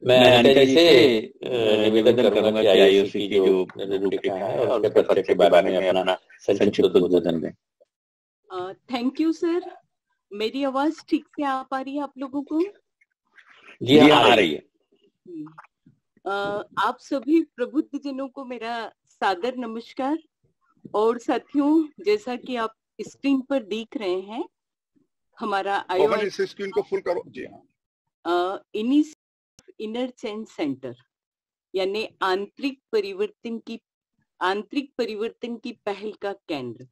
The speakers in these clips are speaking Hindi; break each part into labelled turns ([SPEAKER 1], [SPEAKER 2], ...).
[SPEAKER 1] मैं अनिता जी से निवेदन करूंगा कि आईओसी की जो रूपरेखा है और उसके परिचय के बारे में अपना संक्षिप्त उद्बोधन दें।
[SPEAKER 2] Thank you sir. मेरी आवाज ठीक से आ पा रही है आप लोगों को?
[SPEAKER 1] जी हाँ, आ रही है।
[SPEAKER 2] आप सभी प्रबुद्ध जनों को मेरा सादर नमस्कार। और साथियों, जैसा कि आप स्क्रीन पर देख रहे हैं, हमारा
[SPEAKER 3] आईओआई स्क्रीन को फुल करो। जी हाँ,
[SPEAKER 2] इनर चेंज सेंटर यानी आंतरिक परिवर्तन की पहल का केंद्र।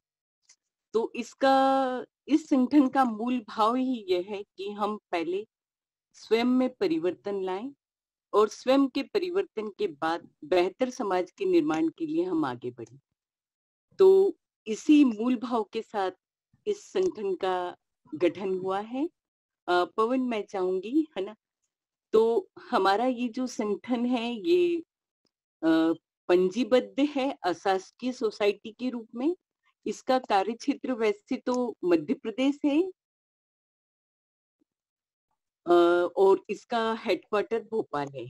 [SPEAKER 2] तो इस संगठन का मूल भाव ही यह है कि हम पहले स्वयं में परिवर्तन लाएं और स्वयं के परिवर्तन के बाद बेहतर समाज के निर्माण के लिए हम आगे बढ़ें। तो इसी मूल भाव के साथ इस संगठन का गठन हुआ है। पवन, मैं चाहूंगी, है ना, तो हमारा ये जो संगठन है ये पंजीबद्ध है अशासकीय सोसाइटी के रूप में। इसका कार्य क्षेत्र वैसे तो मध्य प्रदेश है और इसका हेडक्वार्टर भोपाल है,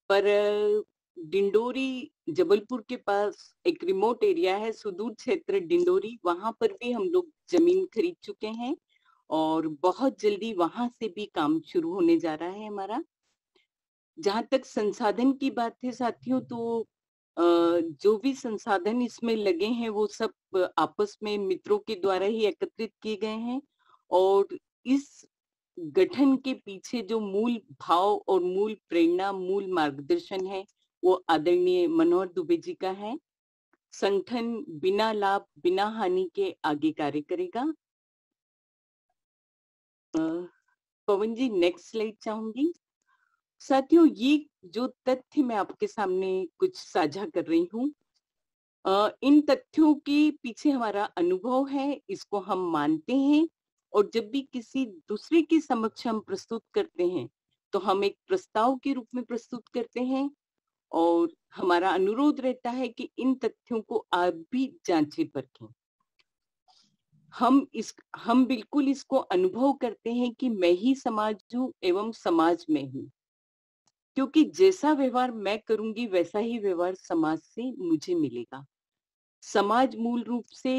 [SPEAKER 2] पर डिंडोरी जबलपुर के पास एक रिमोट एरिया है, सुदूर क्षेत्र डिंडोरी, वहां पर भी हम लोग जमीन खरीद चुके हैं और बहुत जल्दी वहां से भी काम शुरू होने जा रहा है हमारा। जहां तक संसाधन की बात है साथियों, तो जो भी संसाधन इसमें लगे हैं वो सब आपस में मित्रों के द्वारा ही एकत्रित किए गए हैं। और इस गठन के पीछे जो मूल भाव और मूल प्रेरणा, मूल मार्गदर्शन है, वो आदरणीय मनोहर दुबे जी का है। संगठन बिना लाभ बिना हानि के आगे कार्य करेगा। पवन जी, नेक्स्ट स्लाइड चाहूंगी। साथियों, ये जो तथ्य मैं आपके सामने कुछ साझा कर रही हूँ, इन तथ्यों के पीछे हमारा अनुभव है, इसको हम मानते हैं और जब भी किसी दूसरे के समक्ष हम प्रस्तुत करते हैं तो हम एक प्रस्ताव के रूप में प्रस्तुत करते हैं और हमारा अनुरोध रहता है कि इन तथ्यों को आप भी जांचें परखें। हम बिल्कुल इसको अनुभव करते हैं कि मैं ही समाज हूँ एवं समाज में हूँ, क्योंकि जैसा व्यवहार मैं करूंगी वैसा ही व्यवहार समाज से मुझे मिलेगा। समाज मूल रूप से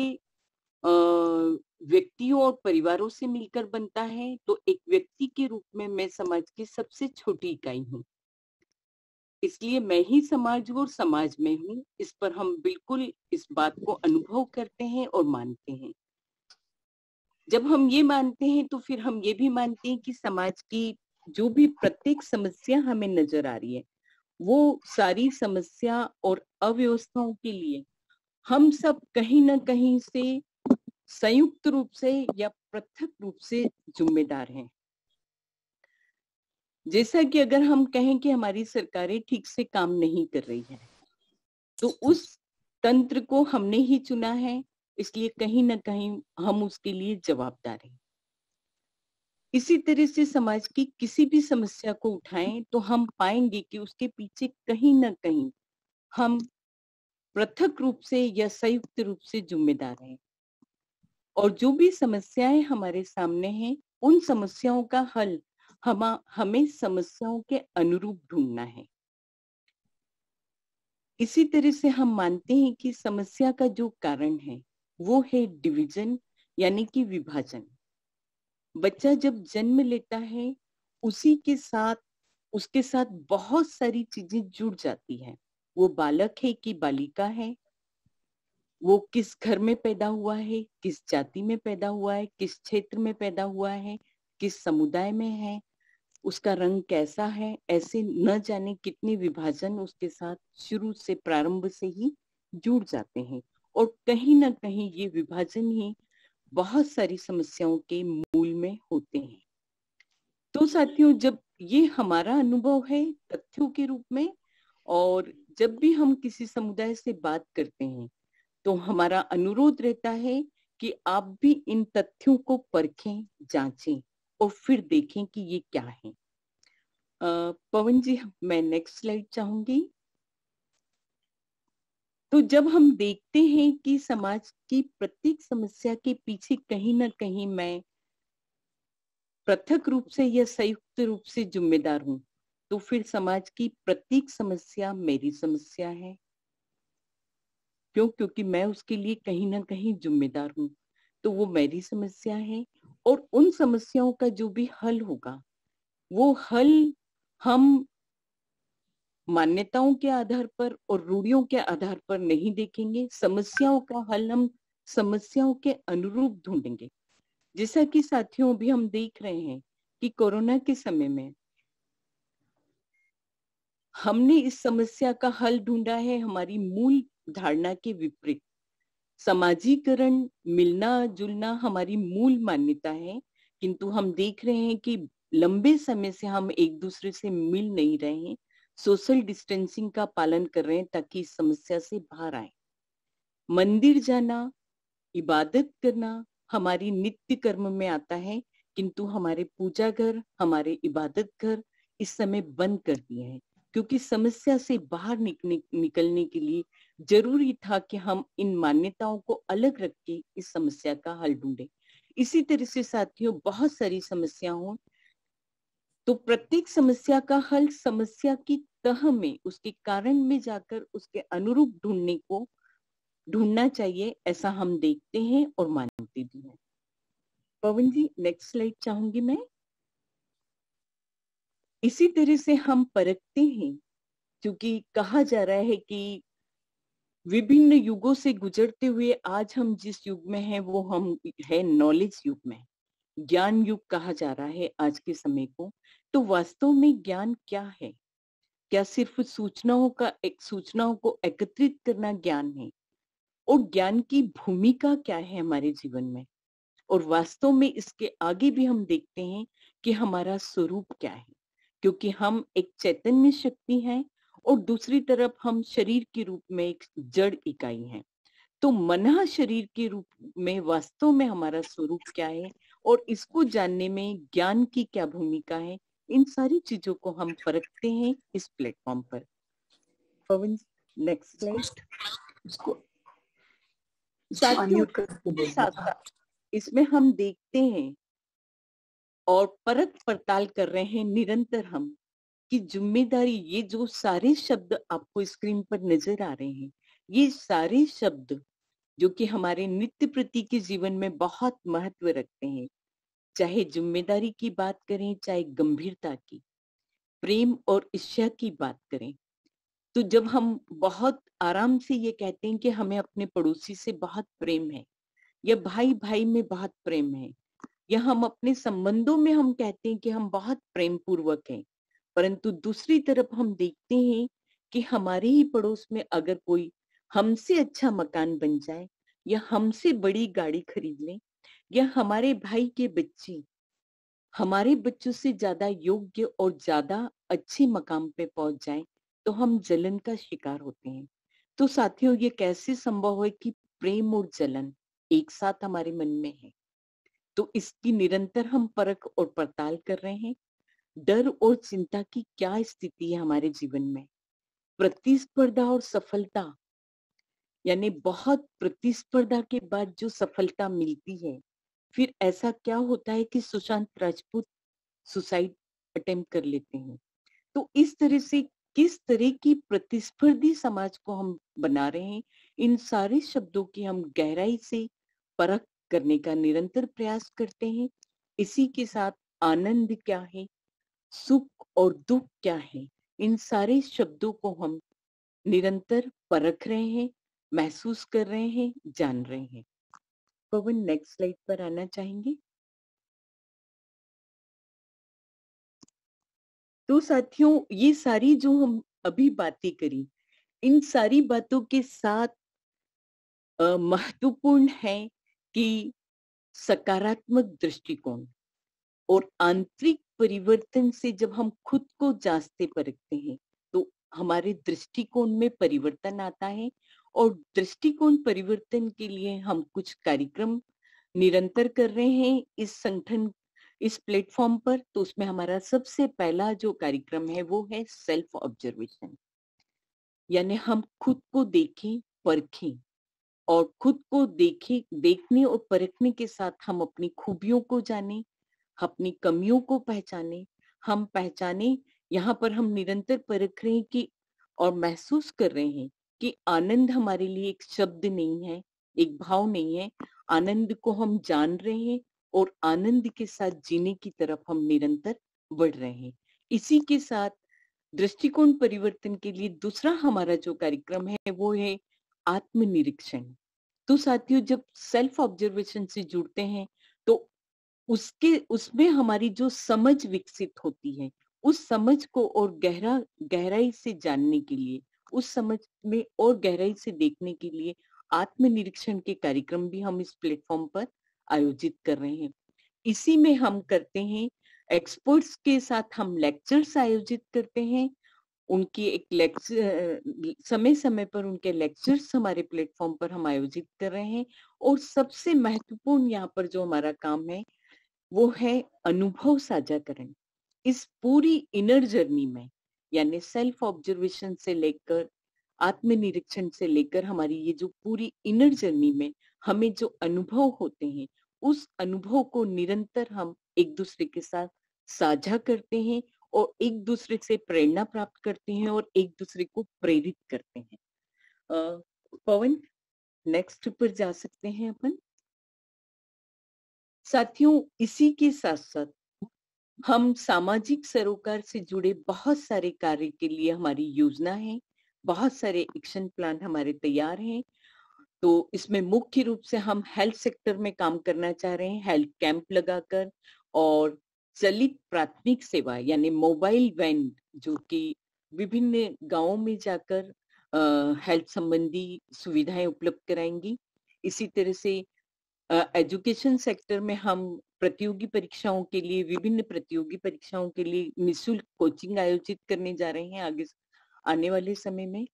[SPEAKER 2] व्यक्तियों और परिवारों से मिलकर बनता है, तो एक व्यक्ति के रूप में मैं समाज की सबसे छोटी इकाई हूँ, इसलिए मैं ही समाज हूँ और समाज में हूँ। इस पर हम बिल्कुल इस बात को अनुभव करते हैं और मानते हैं। जब हम ये मानते हैं तो फिर हम ये भी मानते हैं कि समाज की जो भी प्रत्येक समस्या हमें नजर आ रही है, वो सारी समस्या और अव्यवस्थाओं के लिए हम सब कहीं ना कहीं से संयुक्त रूप से या पृथक रूप से जिम्मेदार हैं। जैसा कि अगर हम कहें कि हमारी सरकारें ठीक से काम नहीं कर रही है, तो उस तंत्र को हमने ही चुना है, इसलिए कहीं ना कहीं हम उसके लिए जवाबदार हैं। इसी तरह से समाज की किसी भी समस्या को उठाएं तो हम पाएंगे कि उसके पीछे कहीं ना कहीं हम पृथक रूप से या संयुक्त रूप से जिम्मेदार हैं। और जो भी समस्याएं हमारे सामने हैं, उन समस्याओं का हल हमें समस्याओं के अनुरूप ढूंढना है। इसी तरह से हम मानते हैं कि समस्या का जो कारण है वो है डिवीजन, यानी कि विभाजन। बच्चा जब जन्म लेता है उसके साथ बहुत सारी चीजें जुड़ जाती हैं। वो बालक है कि बालिका है, वो किस घर में पैदा हुआ है, किस जाति में पैदा हुआ है, किस क्षेत्र में पैदा हुआ है, किस समुदाय में है, उसका रंग कैसा है, ऐसे न जाने कितने विभाजन उसके साथ शुरू से, प्रारंभ से ही जुड़ जाते हैं। और कहीं ना कहीं ये विभाजन ही बहुत सारी समस्याओं के मूल में होते हैं। तो साथियों, जब ये हमारा अनुभव है तथ्यों के रूप में, और जब भी हम किसी समुदाय से बात करते हैं तो हमारा अनुरोध रहता है कि आप भी इन तथ्यों को परखें, जांचें और फिर देखें कि ये क्या है। पवन जी, मैं नेक्स्ट स्लाइड चाहूंगी। तो जब हम देखते हैं कि समाज की प्रत्येक समस्या के पीछे कहीं ना कहीं मैं पृथक रूप से या संयुक्त रूप से जिम्मेदार हूं, तो फिर समाज की प्रत्येक समस्या मेरी समस्या है। क्यों? क्योंकि मैं उसके लिए कहीं ना कहीं जिम्मेदार हूँ, तो वो मेरी समस्या है। और उन समस्याओं का जो भी हल होगा, वो हल हम मान्यताओं के आधार पर और रूढ़ियों के आधार पर नहीं देखेंगे। समस्याओं का हल हम समस्याओं के अनुरूप ढूंढेंगे। जैसा कि साथियों भी हम देख रहे हैं कि कोरोना के समय में हमने इस समस्या का हल ढूंढा है हमारी मूल धारणा के विपरीत। समाजीकरण, मिलना जुलना हमारी मूल मान्यता है, किंतु हम देख रहे हैं कि लंबे समय से हम एक दूसरे से मिल नहीं रहे हैं, सोशल डिस्टेंसिंग का पालन कर रहे हैं ताकि इस समस्या से बाहर आए। मंदिर जाना, इबादत करना हमारी नित्य कर्म में आता है, किंतु हमारे पूजा घर, हमारे इबादत घर इस समय बंद कर दिए हैं, क्योंकि समस्या से बाहर निकलने के लिए जरूरी था कि हम इन मान्यताओं को अलग रख के इस समस्या का हल ढूंढें। इसी तरह से साथियों बहुत सारी समस्या हो, तो प्रत्येक समस्या का हल समस्या की तह में, उसके कारण में जाकर उसके अनुरूप ढूंढना चाहिए, ऐसा हम देखते हैं और मानते भी हैं। पवन जी, नेक्स्ट स्लाइड चाहूंगी मैं। इसी तरह से हम परखते हैं, क्योंकि कहा जा रहा है कि विभिन्न युगों से गुजरते हुए आज हम जिस युग में हैं वो हम है नॉलेज युग में, ज्ञान युग कहा जा रहा है आज के समय को। तो वास्तव में ज्ञान क्या है? क्या सिर्फ सूचनाओं को एकत्रित करना ज्ञान है? और ज्ञान की भूमिका क्या है हमारे जीवन में? और वास्तव में इसके आगे भी हम देखते हैं कि हमारा स्वरूप क्या है, क्योंकि हम एक चैतन्य शक्ति हैं और दूसरी तरफ हम शरीर के रूप में एक जड़ इकाई हैं। तो मन शरीर के रूप में वास्तव में हमारा स्वरूप क्या है और इसको जानने में ज्ञान की क्या भूमिका है, इन सारी चीजों को हम परखते हैं इस प्लेटफॉर्म पर। पवन, नेक्स्ट स्लाइड। साथियों, इसमें हम देखते हैं और परख पड़ताल कर रहे हैं निरंतर हम कि जिम्मेदारी, ये जो सारे शब्द आपको स्क्रीन पर नजर आ रहे हैं, ये सारे शब्द जो कि हमारे नित्य प्रति के जीवन में बहुत महत्व रखते हैं, चाहे जिम्मेदारी की बात करें, चाहे गंभीरता की, प्रेम और ईर्ष्या की बात करें, तो जब हम बहुत आराम से ये कहते हैं कि हमें अपने पड़ोसी से बहुत प्रेम है, या भाई भाई में बहुत प्रेम है, या हम अपने संबंधों में हम कहते हैं कि हम बहुत प्रेम पूर्वक हैं, परंतु दूसरी तरफ हम देखते हैं कि हमारे ही पड़ोस में अगर कोई हमसे अच्छा मकान बन जाए, या हमसे बड़ी गाड़ी खरीद ले, या हमारे भाई के बच्चे हमारे बच्चों से ज्यादा योग्य और ज्यादा अच्छे मकाम पे पहुंच जाए, तो हम जलन का शिकार होते हैं। तो साथियों, ये कैसे संभव है कि प्रेम और जलन एक साथ हमारे मन में है? तो इसकी निरंतर हम परख और पड़ताल कर रहे हैं। डर और चिंता की क्या स्थिति है हमारे जीवन में? प्रतिस्पर्धा और सफलता, यानी बहुत प्रतिस्पर्धा के बाद जो सफलता मिलती है, फिर ऐसा क्या होता है कि सुशांत राजपूत सुसाइड अटेम्प्ट कर लेते हैं। तो इस तरह से किस तरह की प्रतिस्पर्धी समाज को हम बना रहे हैं, इन सारे शब्दों की हम गहराई से परख करने का निरंतर प्रयास करते हैं। इसी के साथ आनंद क्या है, सुख और दुख क्या है, इन सारे शब्दों को हम निरंतर परख रहे हैं, महसूस कर रहे हैं, जान रहे हैं। पवन, नेक्स्ट स्लाइड पर आना चाहेंगे? तो साथियों, ये सारी जो हम अभी बातें करी, इन सारी बातों के साथ महत्वपूर्ण है कि सकारात्मक दृष्टिकोण और आंतरिक परिवर्तन से जब हम खुद को जांचते परखते हैं, तो हमारे दृष्टिकोण में परिवर्तन आता है। और दृष्टिकोण परिवर्तन के लिए हम कुछ कार्यक्रम निरंतर कर रहे हैं इस संगठन, इस प्लेटफॉर्म पर। तो उसमें हमारा सबसे पहला जो कार्यक्रम है वो है सेल्फ ऑब्जर्वेशन, यानी हम खुद को देखें, परखें, और खुद को देखने और परखने के साथ हम अपनी खूबियों को जानें, अपनी कमियों को पहचानें। हम पहचानें यहाँ पर हम निरंतर परख रहे हैं कि और महसूस कर रहे हैं कि आनंद हमारे लिए एक शब्द नहीं है, एक भाव नहीं है। आनंद को हम जान रहे हैं और आनंद के साथ जीने की तरफ हम निरंतर बढ़ रहे हैं। इसी के साथ दृष्टिकोण परिवर्तन के लिए दूसरा हमारा जो कार्यक्रम है वो है आत्मनिरीक्षण। तो साथियों, जब सेल्फ ऑब्जर्वेशन से जुड़ते हैं तो उसमें हमारी जो समझ विकसित होती है, उस समझ को और गहराई से जानने के लिए, उस समझ में और गहराई से देखने के लिए आत्मनिरीक्षण के कार्यक्रम भी हम इस प्लेटफॉर्म पर आयोजित कर रहे हैं। इसी में हम करते हैं, एक्सपर्ट्स के साथ हम लेक्चर्स आयोजित करते हैं। उनकी एक लेक्चर समय समय पर उनके लेक्चर्स हमारे प्लेटफॉर्म पर हम आयोजित कर रहे हैं। और सबसे महत्वपूर्ण यहाँ पर जो हमारा काम है वो है अनुभव साझाकरण। इस पूरी इनर जर्नी में, यानी सेल्फ ऑब्जर्वेशन से लेकर आत्मनिरीक्षण से लेकर हमारी ये जो पूरी इनर जर्नी में हमें जो अनुभव होते हैं, उस अनुभव को निरंतर हम एक दूसरे के साथ साझा करते हैं और एक दूसरे से प्रेरणा प्राप्त करते हैं और एक दूसरे को प्रेरित करते हैं। पवन, नेक्स्ट पर जा सकते हैं अपन। साथियों, इसी के साथ साथ हम सामाजिक सरोकार से जुड़े बहुत सारे कार्य के लिए हमारी योजना है, बहुत सारे एक्शन प्लान हमारे तैयार हैं। तो इसमें मुख्य रूप से हम हेल्थ सेक्टर में काम करना चाह रहे हैं, हेल्थ कैंप लगाकर और चलित प्राथमिक सेवा यानी मोबाइल वैन जो कि विभिन्न गांवों में जाकर हेल्थ संबंधी सुविधाएं उपलब्ध कराएंगी। इसी तरह से एजुकेशन सेक्टर में हम प्रतियोगी परीक्षाओं के लिए, विभिन्न प्रतियोगी परीक्षाओं के लिए निःशुल्क कोचिंग आयोजित करने जा रहे हैं आगे आने वाले समय में।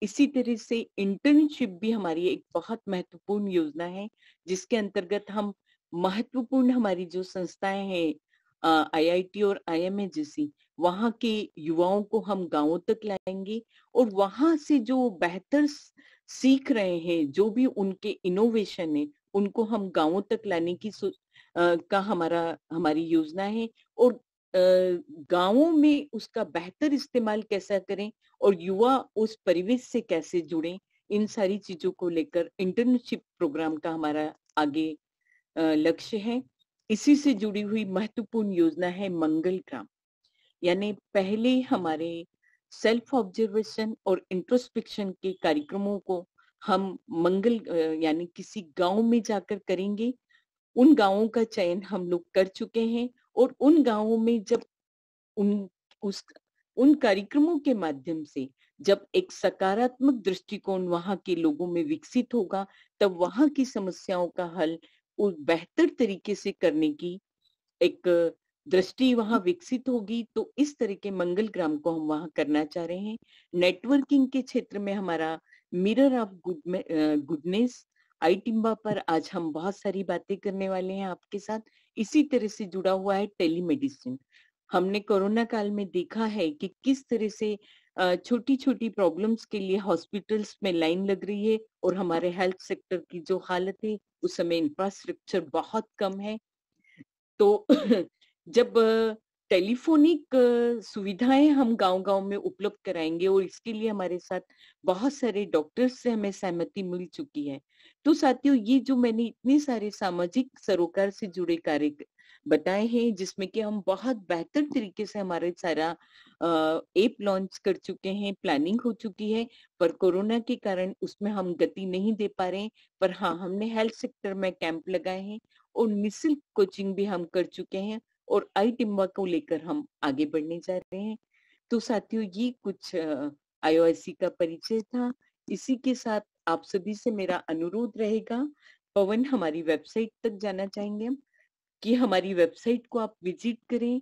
[SPEAKER 2] इसी तरह से इंटर्नशिप भी हमारी एक बहुत महत्वपूर्ण योजना है, जिसके अंतर्गत हम महत्वपूर्ण हमारी जो संस्थाएं हैं IIT और IMA जैसी, वहाँ के युवाओं को हम गांवों तक लाएंगे और वहां से जो बेहतर सीख रहे हैं, जो भी उनके इनोवेशन है, उनको हम गांवों तक लाने की का हमारी योजना है। और गांवों में उसका बेहतर इस्तेमाल कैसा करें और युवा उस परिवेश से कैसे जुड़ें, इन सारी चीजों को लेकर इंटर्नशिप प्रोग्राम का हमारा आगे लक्ष्य है। इसी से जुड़ी हुई महत्वपूर्ण योजना है मंगल ग्राम। यानी पहले हमारे सेल्फ ऑब्जर्वेशन और इंट्रोस्पेक्शन के कार्यक्रमों को हम मंगल यानी किसी गांव में जाकर करेंगे। उन गांवों का चयन हम लोग कर चुके हैं और उन गांवों में जब उन कार्यक्रमों के माध्यम से जब एक सकारात्मक दृष्टिकोण वहां के लोगों में विकसित होगा, तब वहां की समस्याओं का हल बेहतर तरीके से करने की एक दृष्टि वहां विकसित होगी। तो इस तरह के मंगल ग्राम को हम वहां करना चाह रहे हैं। नेटवर्किंग के क्षेत्र में हमारा मिरर ऑफ गुडनेस आईटिम्बा पर आज हम बहुत सारी बातें करने वाले हैं आपके साथ। इसी तरह से जुड़ा हुआ है टेलीमेडिसिन। हमने कोरोना काल में देखा है कि किस तरह से छोटी छोटी प्रॉब्लम्स के लिए हॉस्पिटल्स में लाइन लग रही है और हमारे हेल्थ सेक्टर की जो हालत है, उस समय इंफ्रास्ट्रक्चर बहुत कम है। तो जब टेलीफोनिक सुविधाएं हम गांव-गांव में उपलब्ध कराएंगे और इसके लिए हमारे साथ बहुत सारे डॉक्टर्स से हमें सहमति मिल चुकी है। तो साथियों, ये जो मैंने इतने सारे सामाजिक सरोकार से जुड़े कार्य बताए हैं, जिसमें कि हम बहुत बेहतर तरीके से हमारे सारा ऐप लॉन्च कर चुके हैं, प्लानिंग हो चुकी है, पर कोरोना के कारण उसमें हम गति नहीं दे पा रहे हैं। पर हाँ, हमने हेल्थ सेक्टर में कैंप लगाए हैं और निःशुल्क कोचिंग भी हम कर चुके हैं और आईटिम्बा को लेकर हम आगे बढ़ने जा रहे हैं। तो साथियों, ये कुछ IOIC का परिचय था। इसी के साथ आप सभी से मेरा अनुरोध रहेगा, पवन, हमारी वेबसाइट तक जाना चाहेंगे हम, कि हमारी वेबसाइट को आप विजिट करें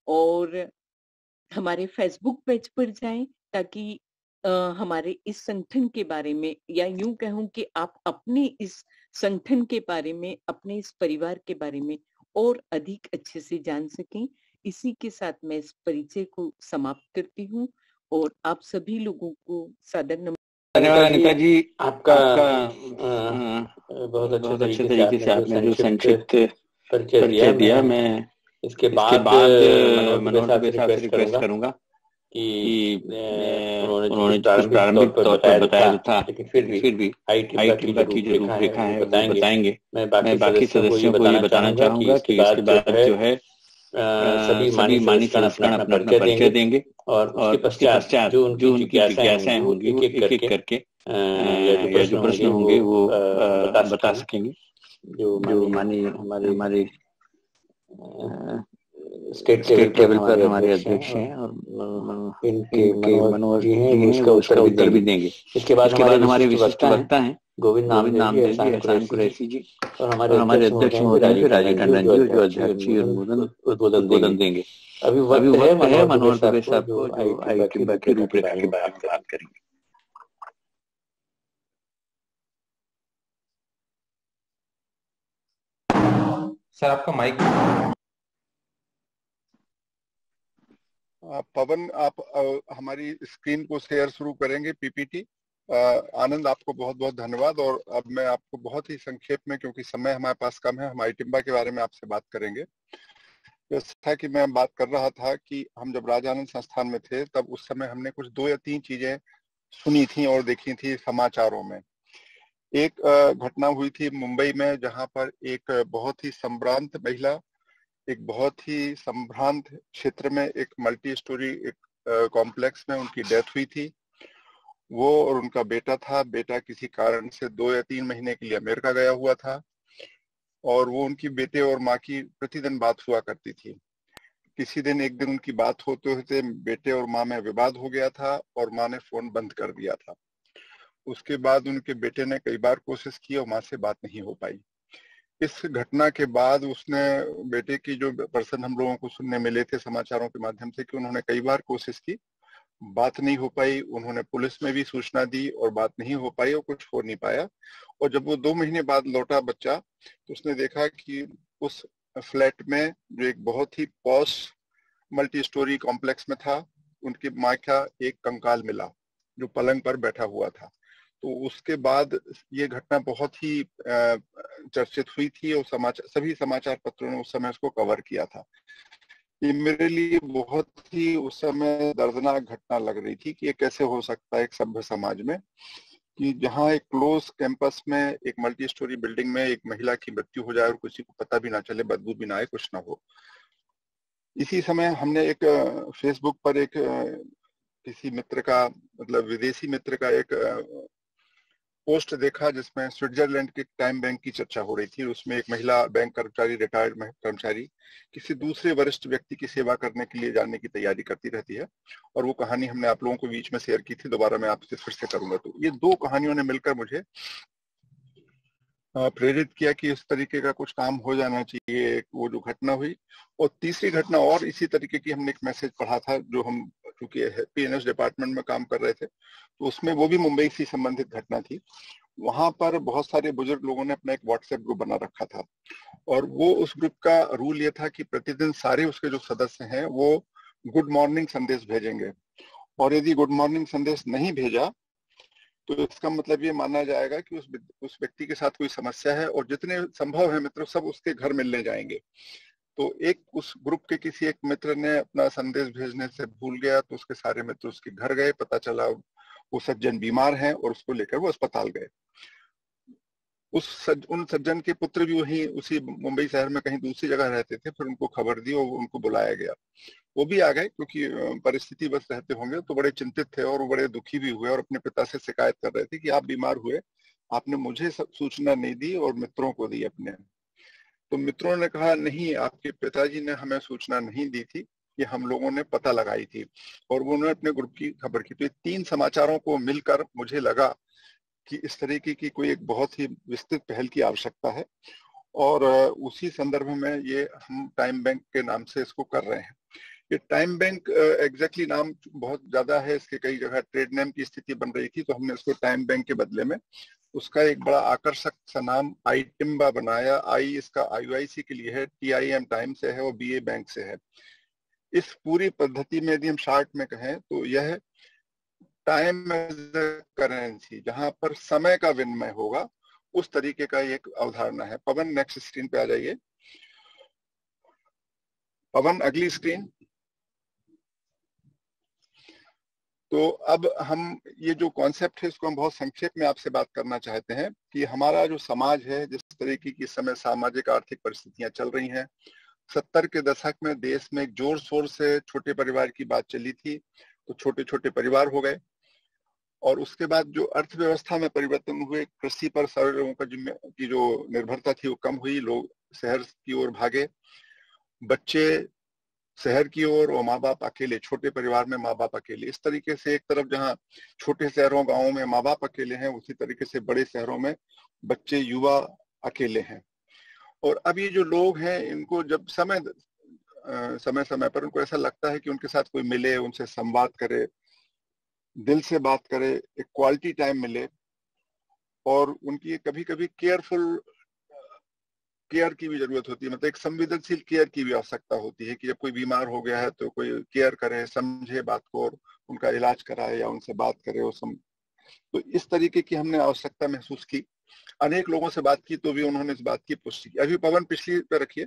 [SPEAKER 2] और हमारे फेसबुक पेज पर जाएं, ताकि हमारे इस संगठन के बारे में, या यूं कहूं कि आप अपने इस संगठन के बारे में, अपने इस परिवार के बारे में और अधिक अच्छे से जान सकें। इसी के साथ मैं इस परिचय को समाप्त करती हूँ और आप सभी लोगों को सादर नमस्कार।
[SPEAKER 1] धन्यवाद अनिता जी, आपका बहुत अच्छे तरीके से आपने जो संक्षिप्त परिचय दिया। मैं इसके बाद मनोहर दुबे साहब से रिक्वेस्ट करूंगा कि उन्होंने कुछ प्रारंभिक तौर पर बताया था, लेकिन फिर भी हाई टिम्बा की जो रूपरेखा है वो बताएंगे। मैं बाकी सदस्यों को ये बताना चाहूंगा कि इसके बाद जो है सभी माननीय सदस्यगण अपना परिचय देंगे और उसके पश्चात जो उनकी जिज्ञासाएं होंगी वो एक एक करके या जो प्रश्न होंगे वो बता सकेंगे। जो माननीय हमारे स्टेट टेबल पर हमारे अध्यक्ष हैं और इनके मनोहर जी हैं वो उसका उत्तर भी देंगे। इसके बाद हमारे विशिष्ट वक्ता हैं गोविंद नामदेव जी, एहसान कुरैशी जी और हमारे अध्यक्ष महोदय फिर राजीव टंडन जी जो अध्यक्ष उद्बोधन देंगे। अभी वक्त है मनोहर दुबे साहब को जो आई टिम्बा की रूपरेखा के बारे में बात करेंगे।
[SPEAKER 4] सर आपका माइक।
[SPEAKER 3] पवन, आप हमारी स्क्रीन को शेयर शुरू करेंगे पीपीटी। आनंद, आपको बहुत बहुत धन्यवाद। और अब मैं आपको बहुत ही संक्षेप में, क्योंकि समय हमारे पास कम है, हम आई टिम्बा के बारे में आपसे बात करेंगे। जैसा कि मैं बात कर रहा था कि हम जब राजानंद संस्थान में थे तब उस समय हमने कुछ 2 या 3 चीजें सुनी थी और देखी थी समाचारों में। एक घटना हुई थी मुंबई में, जहां पर एक बहुत ही संभ्रांत महिला एक बहुत ही संभ्रांत क्षेत्र में एक मल्टी स्टोरी एक कॉम्प्लेक्स में उनकी डेथ हुई थी। वो और उनका बेटा था। बेटा किसी कारण से 2 या 3 महीने के लिए अमेरिका गया हुआ था और वो उनकी बेटे और माँ की प्रतिदिन बात हुआ करती थी। किसी दिन एक दिन उनकी बात होते होते बेटे और माँ में विवाद हो गया था और माँ ने फोन बंद कर दिया था। उसके बाद उनके बेटे ने कई बार कोशिश की और माँ से बात नहीं हो पाई। इस घटना के बाद उसने, बेटे की जो पर्सन हम लोगों को सुनने मिले थे समाचारों के माध्यम से, कि उन्होंने कई बार कोशिश की, बात नहीं हो पाई। उन्होंने पुलिस में भी सूचना दी और बात नहीं हो पाई और कुछ हो नहीं पाया। और जब वो 2 महीने बाद लौटा बच्चा, तो उसने देखा कि उस फ्लैट में, जो एक बहुत ही पॉश मल्टी स्टोरी कॉम्प्लेक्स में था, उनकी माँ का एक कंकाल मिला जो पलंग पर बैठा हुआ था। तो उसके बाद ये घटना बहुत ही चर्चित हुई थी और सभी समाचार पत्रों ने उस समय उसको कवर किया था। ये मेरे लिए बहुत ही उस समय दर्दनाक घटना लग रही थी कि ये कैसे हो सकता है एक सभ्य समाज में, कि जहाँ एक क्लोज कैंपस में एक मल्टी स्टोरी बिल्डिंग में एक महिला की मृत्यु हो जाए और किसी को पता भी ना चले, बदबू भी ना आए, कुछ ना हो। इसी समय हमने एक फेसबुक पर एक किसी मित्र का, मतलब विदेशी मित्र का एक पोस्ट देखा जिसमें स्विट्जरलैंड के टाइम बैंक की चर्चा हो रही थी। उसमें एक महिला बैंक कर्मचारी, रिटायर्ड कर्मचारी, किसी दूसरे वरिष्ठ व्यक्ति की सेवा करने के लिए जाने की तैयारी करती रहती है। और वो कहानी हमने आप लोगों को बीच में शेयर की थी, दोबारा मैं आपसे फिर से करूंगा। तो ये 2 कहानियों ने मिलकर मुझे प्रेरित किया कि इस तरीके का कुछ काम हो जाना चाहिए। वो जो घटना हुई, और तीसरी घटना और इसी तरीके की, हमने एक मैसेज पढ़ा था जो हम, क्योंकि पीएनएस डिपार्टमेंट में काम कर रहे थे, तो उसमें वो भी मुंबई से संबंधित घटना थी। वहां पर बहुत सारे बुजुर्ग लोगों ने अपना एक व्हाट्सएप ग्रुप बना रखा था और वो उस ग्रुप का रूल ये था कि प्रतिदिन सारे उसके जो सदस्य हैं वो गुड मॉर्निंग संदेश भेजेंगे, और यदि गुड मॉर्निंग संदेश नहीं भेजा तो इसका मतलब ये माना जाएगा कि उस व्यक्ति के साथ कोई समस्या है, और जितने संभव है मित्र सब उसके घर मिलने जाएंगे। तो एक उस ग्रुप के किसी एक मित्र ने अपना संदेश भेजने से भूल गया, तो उसके सारे मित्र उसके घर गए। पता चला वो सज्जन बीमार हैं और उसको लेकर वो अस्पताल गए। उन सज्जन के पुत्र भी वहीं उसी मुंबई शहर में कहीं दूसरी जगह रहते थे। फिर उनको खबर दी और उनको बुलाया गया। वो भी आ गए, क्योंकि परिस्थिति बस रहते होंगे तो बड़े चिंतित थे और बड़े दुखी भी हुए और अपने पिता से शिकायत कर रहे थे कि आप बीमार हुए, आपने मुझे सूचना नहीं दी और मित्रों को दी अपने। तो मित्रों ने कहा, नहीं, आपके पिताजी ने हमें सूचना नहीं दी थी, ये हम लोगों ने पता लगाई थी, और वो उन्होंने अपने ग्रुप की खबर की। तो ये 3 समाचारों को मिलकर मुझे लगा कि इस तरीके की कोई एक बहुत ही विस्तृत पहल की आवश्यकता है, और उसी संदर्भ में ये हम टाइम बैंक के नाम से इसको कर रहे हैं। ये टाइम बैंक एग्जैक्टली नाम बहुत ज्यादा है, इसके कई जगह ट्रेड नेम की स्थिति बन रही थी, तो हमने इसको टाइम बैंक के बदले में उसका एक बड़ा आकर्षक सा नाम आई टिम्बा बनाया। आई इसका IUIC के लिए है, TIM टाइम से है और BA बैंक से है। इस पूरी पद्धति में यदि हम शार्ट में कहें तो यह टाइम एज अ करेंसी, जहां पर समय का विनिमय होगा, उस तरीके का एक अवधारणा है। पवन, नेक्स्ट स्क्रीन पे आ जाइए। पवन अगली स्क्रीन। तो अब हम ये जो कॉन्सेप्ट है इसको हम बहुत संक्षेप में आपसे बात करना चाहते हैं कि हमारा जो समाज है, जिस तरीके की इस समय सामाजिक आर्थिक परिस्थितियां चल रही हैं, 70 के दशक में देश में एक जोर शोर से छोटे परिवार की बात चली थी, तो छोटे छोटे परिवार हो गए, और उसके बाद जो अर्थव्यवस्था में परिवर्तन हुए, कृषि पर सारे लोगों की जो निर्भरता थी वो कम हुई, लोग शहर की ओर भागे, बच्चे शहर की ओर और माँ बाप अकेले, छोटे परिवार में माँ बाप अकेले। इस तरीके से एक तरफ जहाँ छोटे शहरों गांवों में माँ बाप अकेले हैं, उसी तरीके से बड़े शहरों में बच्चे युवा अकेले हैं। और अब ये जो लोग हैं, इनको जब समय समय पर उनको ऐसा लगता है कि उनके साथ कोई मिले, उनसे संवाद करे, दिल से बात करे, एक क्वालिटी टाइम मिले, और उनकी कभी कभी केयर की भी जरूरत होती है, मतलब एक संवेदनशील केयर की भी आवश्यकता होती है कि जब कोई बीमार हो गया है तो कोई केयर करे, समझे बात को और उनका इलाज कराए या उनसे बात करे। तो इस तरीके की हमने आवश्यकता महसूस की। अनेक लोगों से बात की तो भी उन्होंने इस बात की पुष्टि की। अभी पवन पिछली पे रखिए।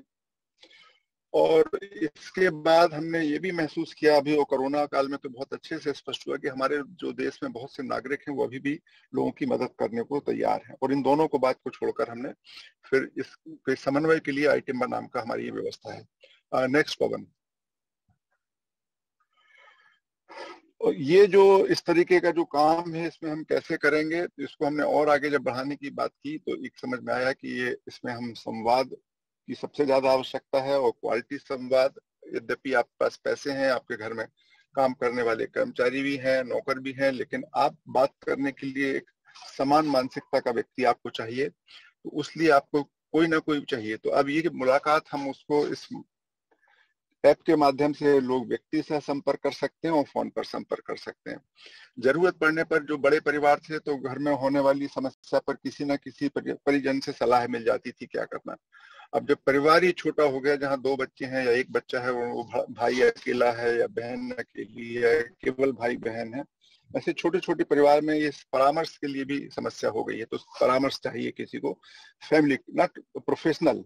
[SPEAKER 3] और इसके बाद हमने ये भी महसूस किया, अभी वो कोरोना काल में तो बहुत अच्छे से स्पष्ट हुआ कि हमारे जो देश में बहुत से नागरिक हैं वो अभी भी लोगों की मदद करने को तैयार हैं, और इन दोनों को बात को छोड़कर हमने फिर इसके समन्वय के लिए आईटिम्बा नाम का हमारी ये व्यवस्था है। नेक्स्ट पवन। और ये जो इस तरीके का जो काम है इसमें हम कैसे करेंगे, तो इसको हमने और आगे जब बढ़ाने की बात की तो एक समझ में आया कि ये इसमें हम संवाद की सबसे ज्यादा आवश्यकता है, और क्वालिटी संवाद। यद्यपि आपके पास पैसे हैं, आपके घर में काम करने वाले कर्मचारी भी हैं, नौकर भी हैं, लेकिन आप बात करने के लिए एक समान मानसिकता का व्यक्ति आपको चाहिए, तो उसलिए आपको कोई ना कोई चाहिए। तो अब ये मुलाकात हम उसको इस ऐप के माध्यम से लोग व्यक्ति से संपर्क कर सकते हैं और फोन पर संपर्क कर सकते हैं। जरूरत पड़ने पर जो बड़े परिवार थे तो घर में होने वाली समस्या पर किसी न किसी परिजन से सलाह मिल जाती थी क्या करना। अब जब परिवार ही छोटा हो गया, जहाँ 2 बच्चे हैं या एक बच्चा है, वो भाई अकेला है या बहन अकेली है, केवल भाई बहन है, ऐसे छोटे छोटे परिवार में ये परामर्श के लिए भी समस्या हो गई है। तो परामर्श चाहिए किसी को, फैमिली नॉट प्रोफेशनल,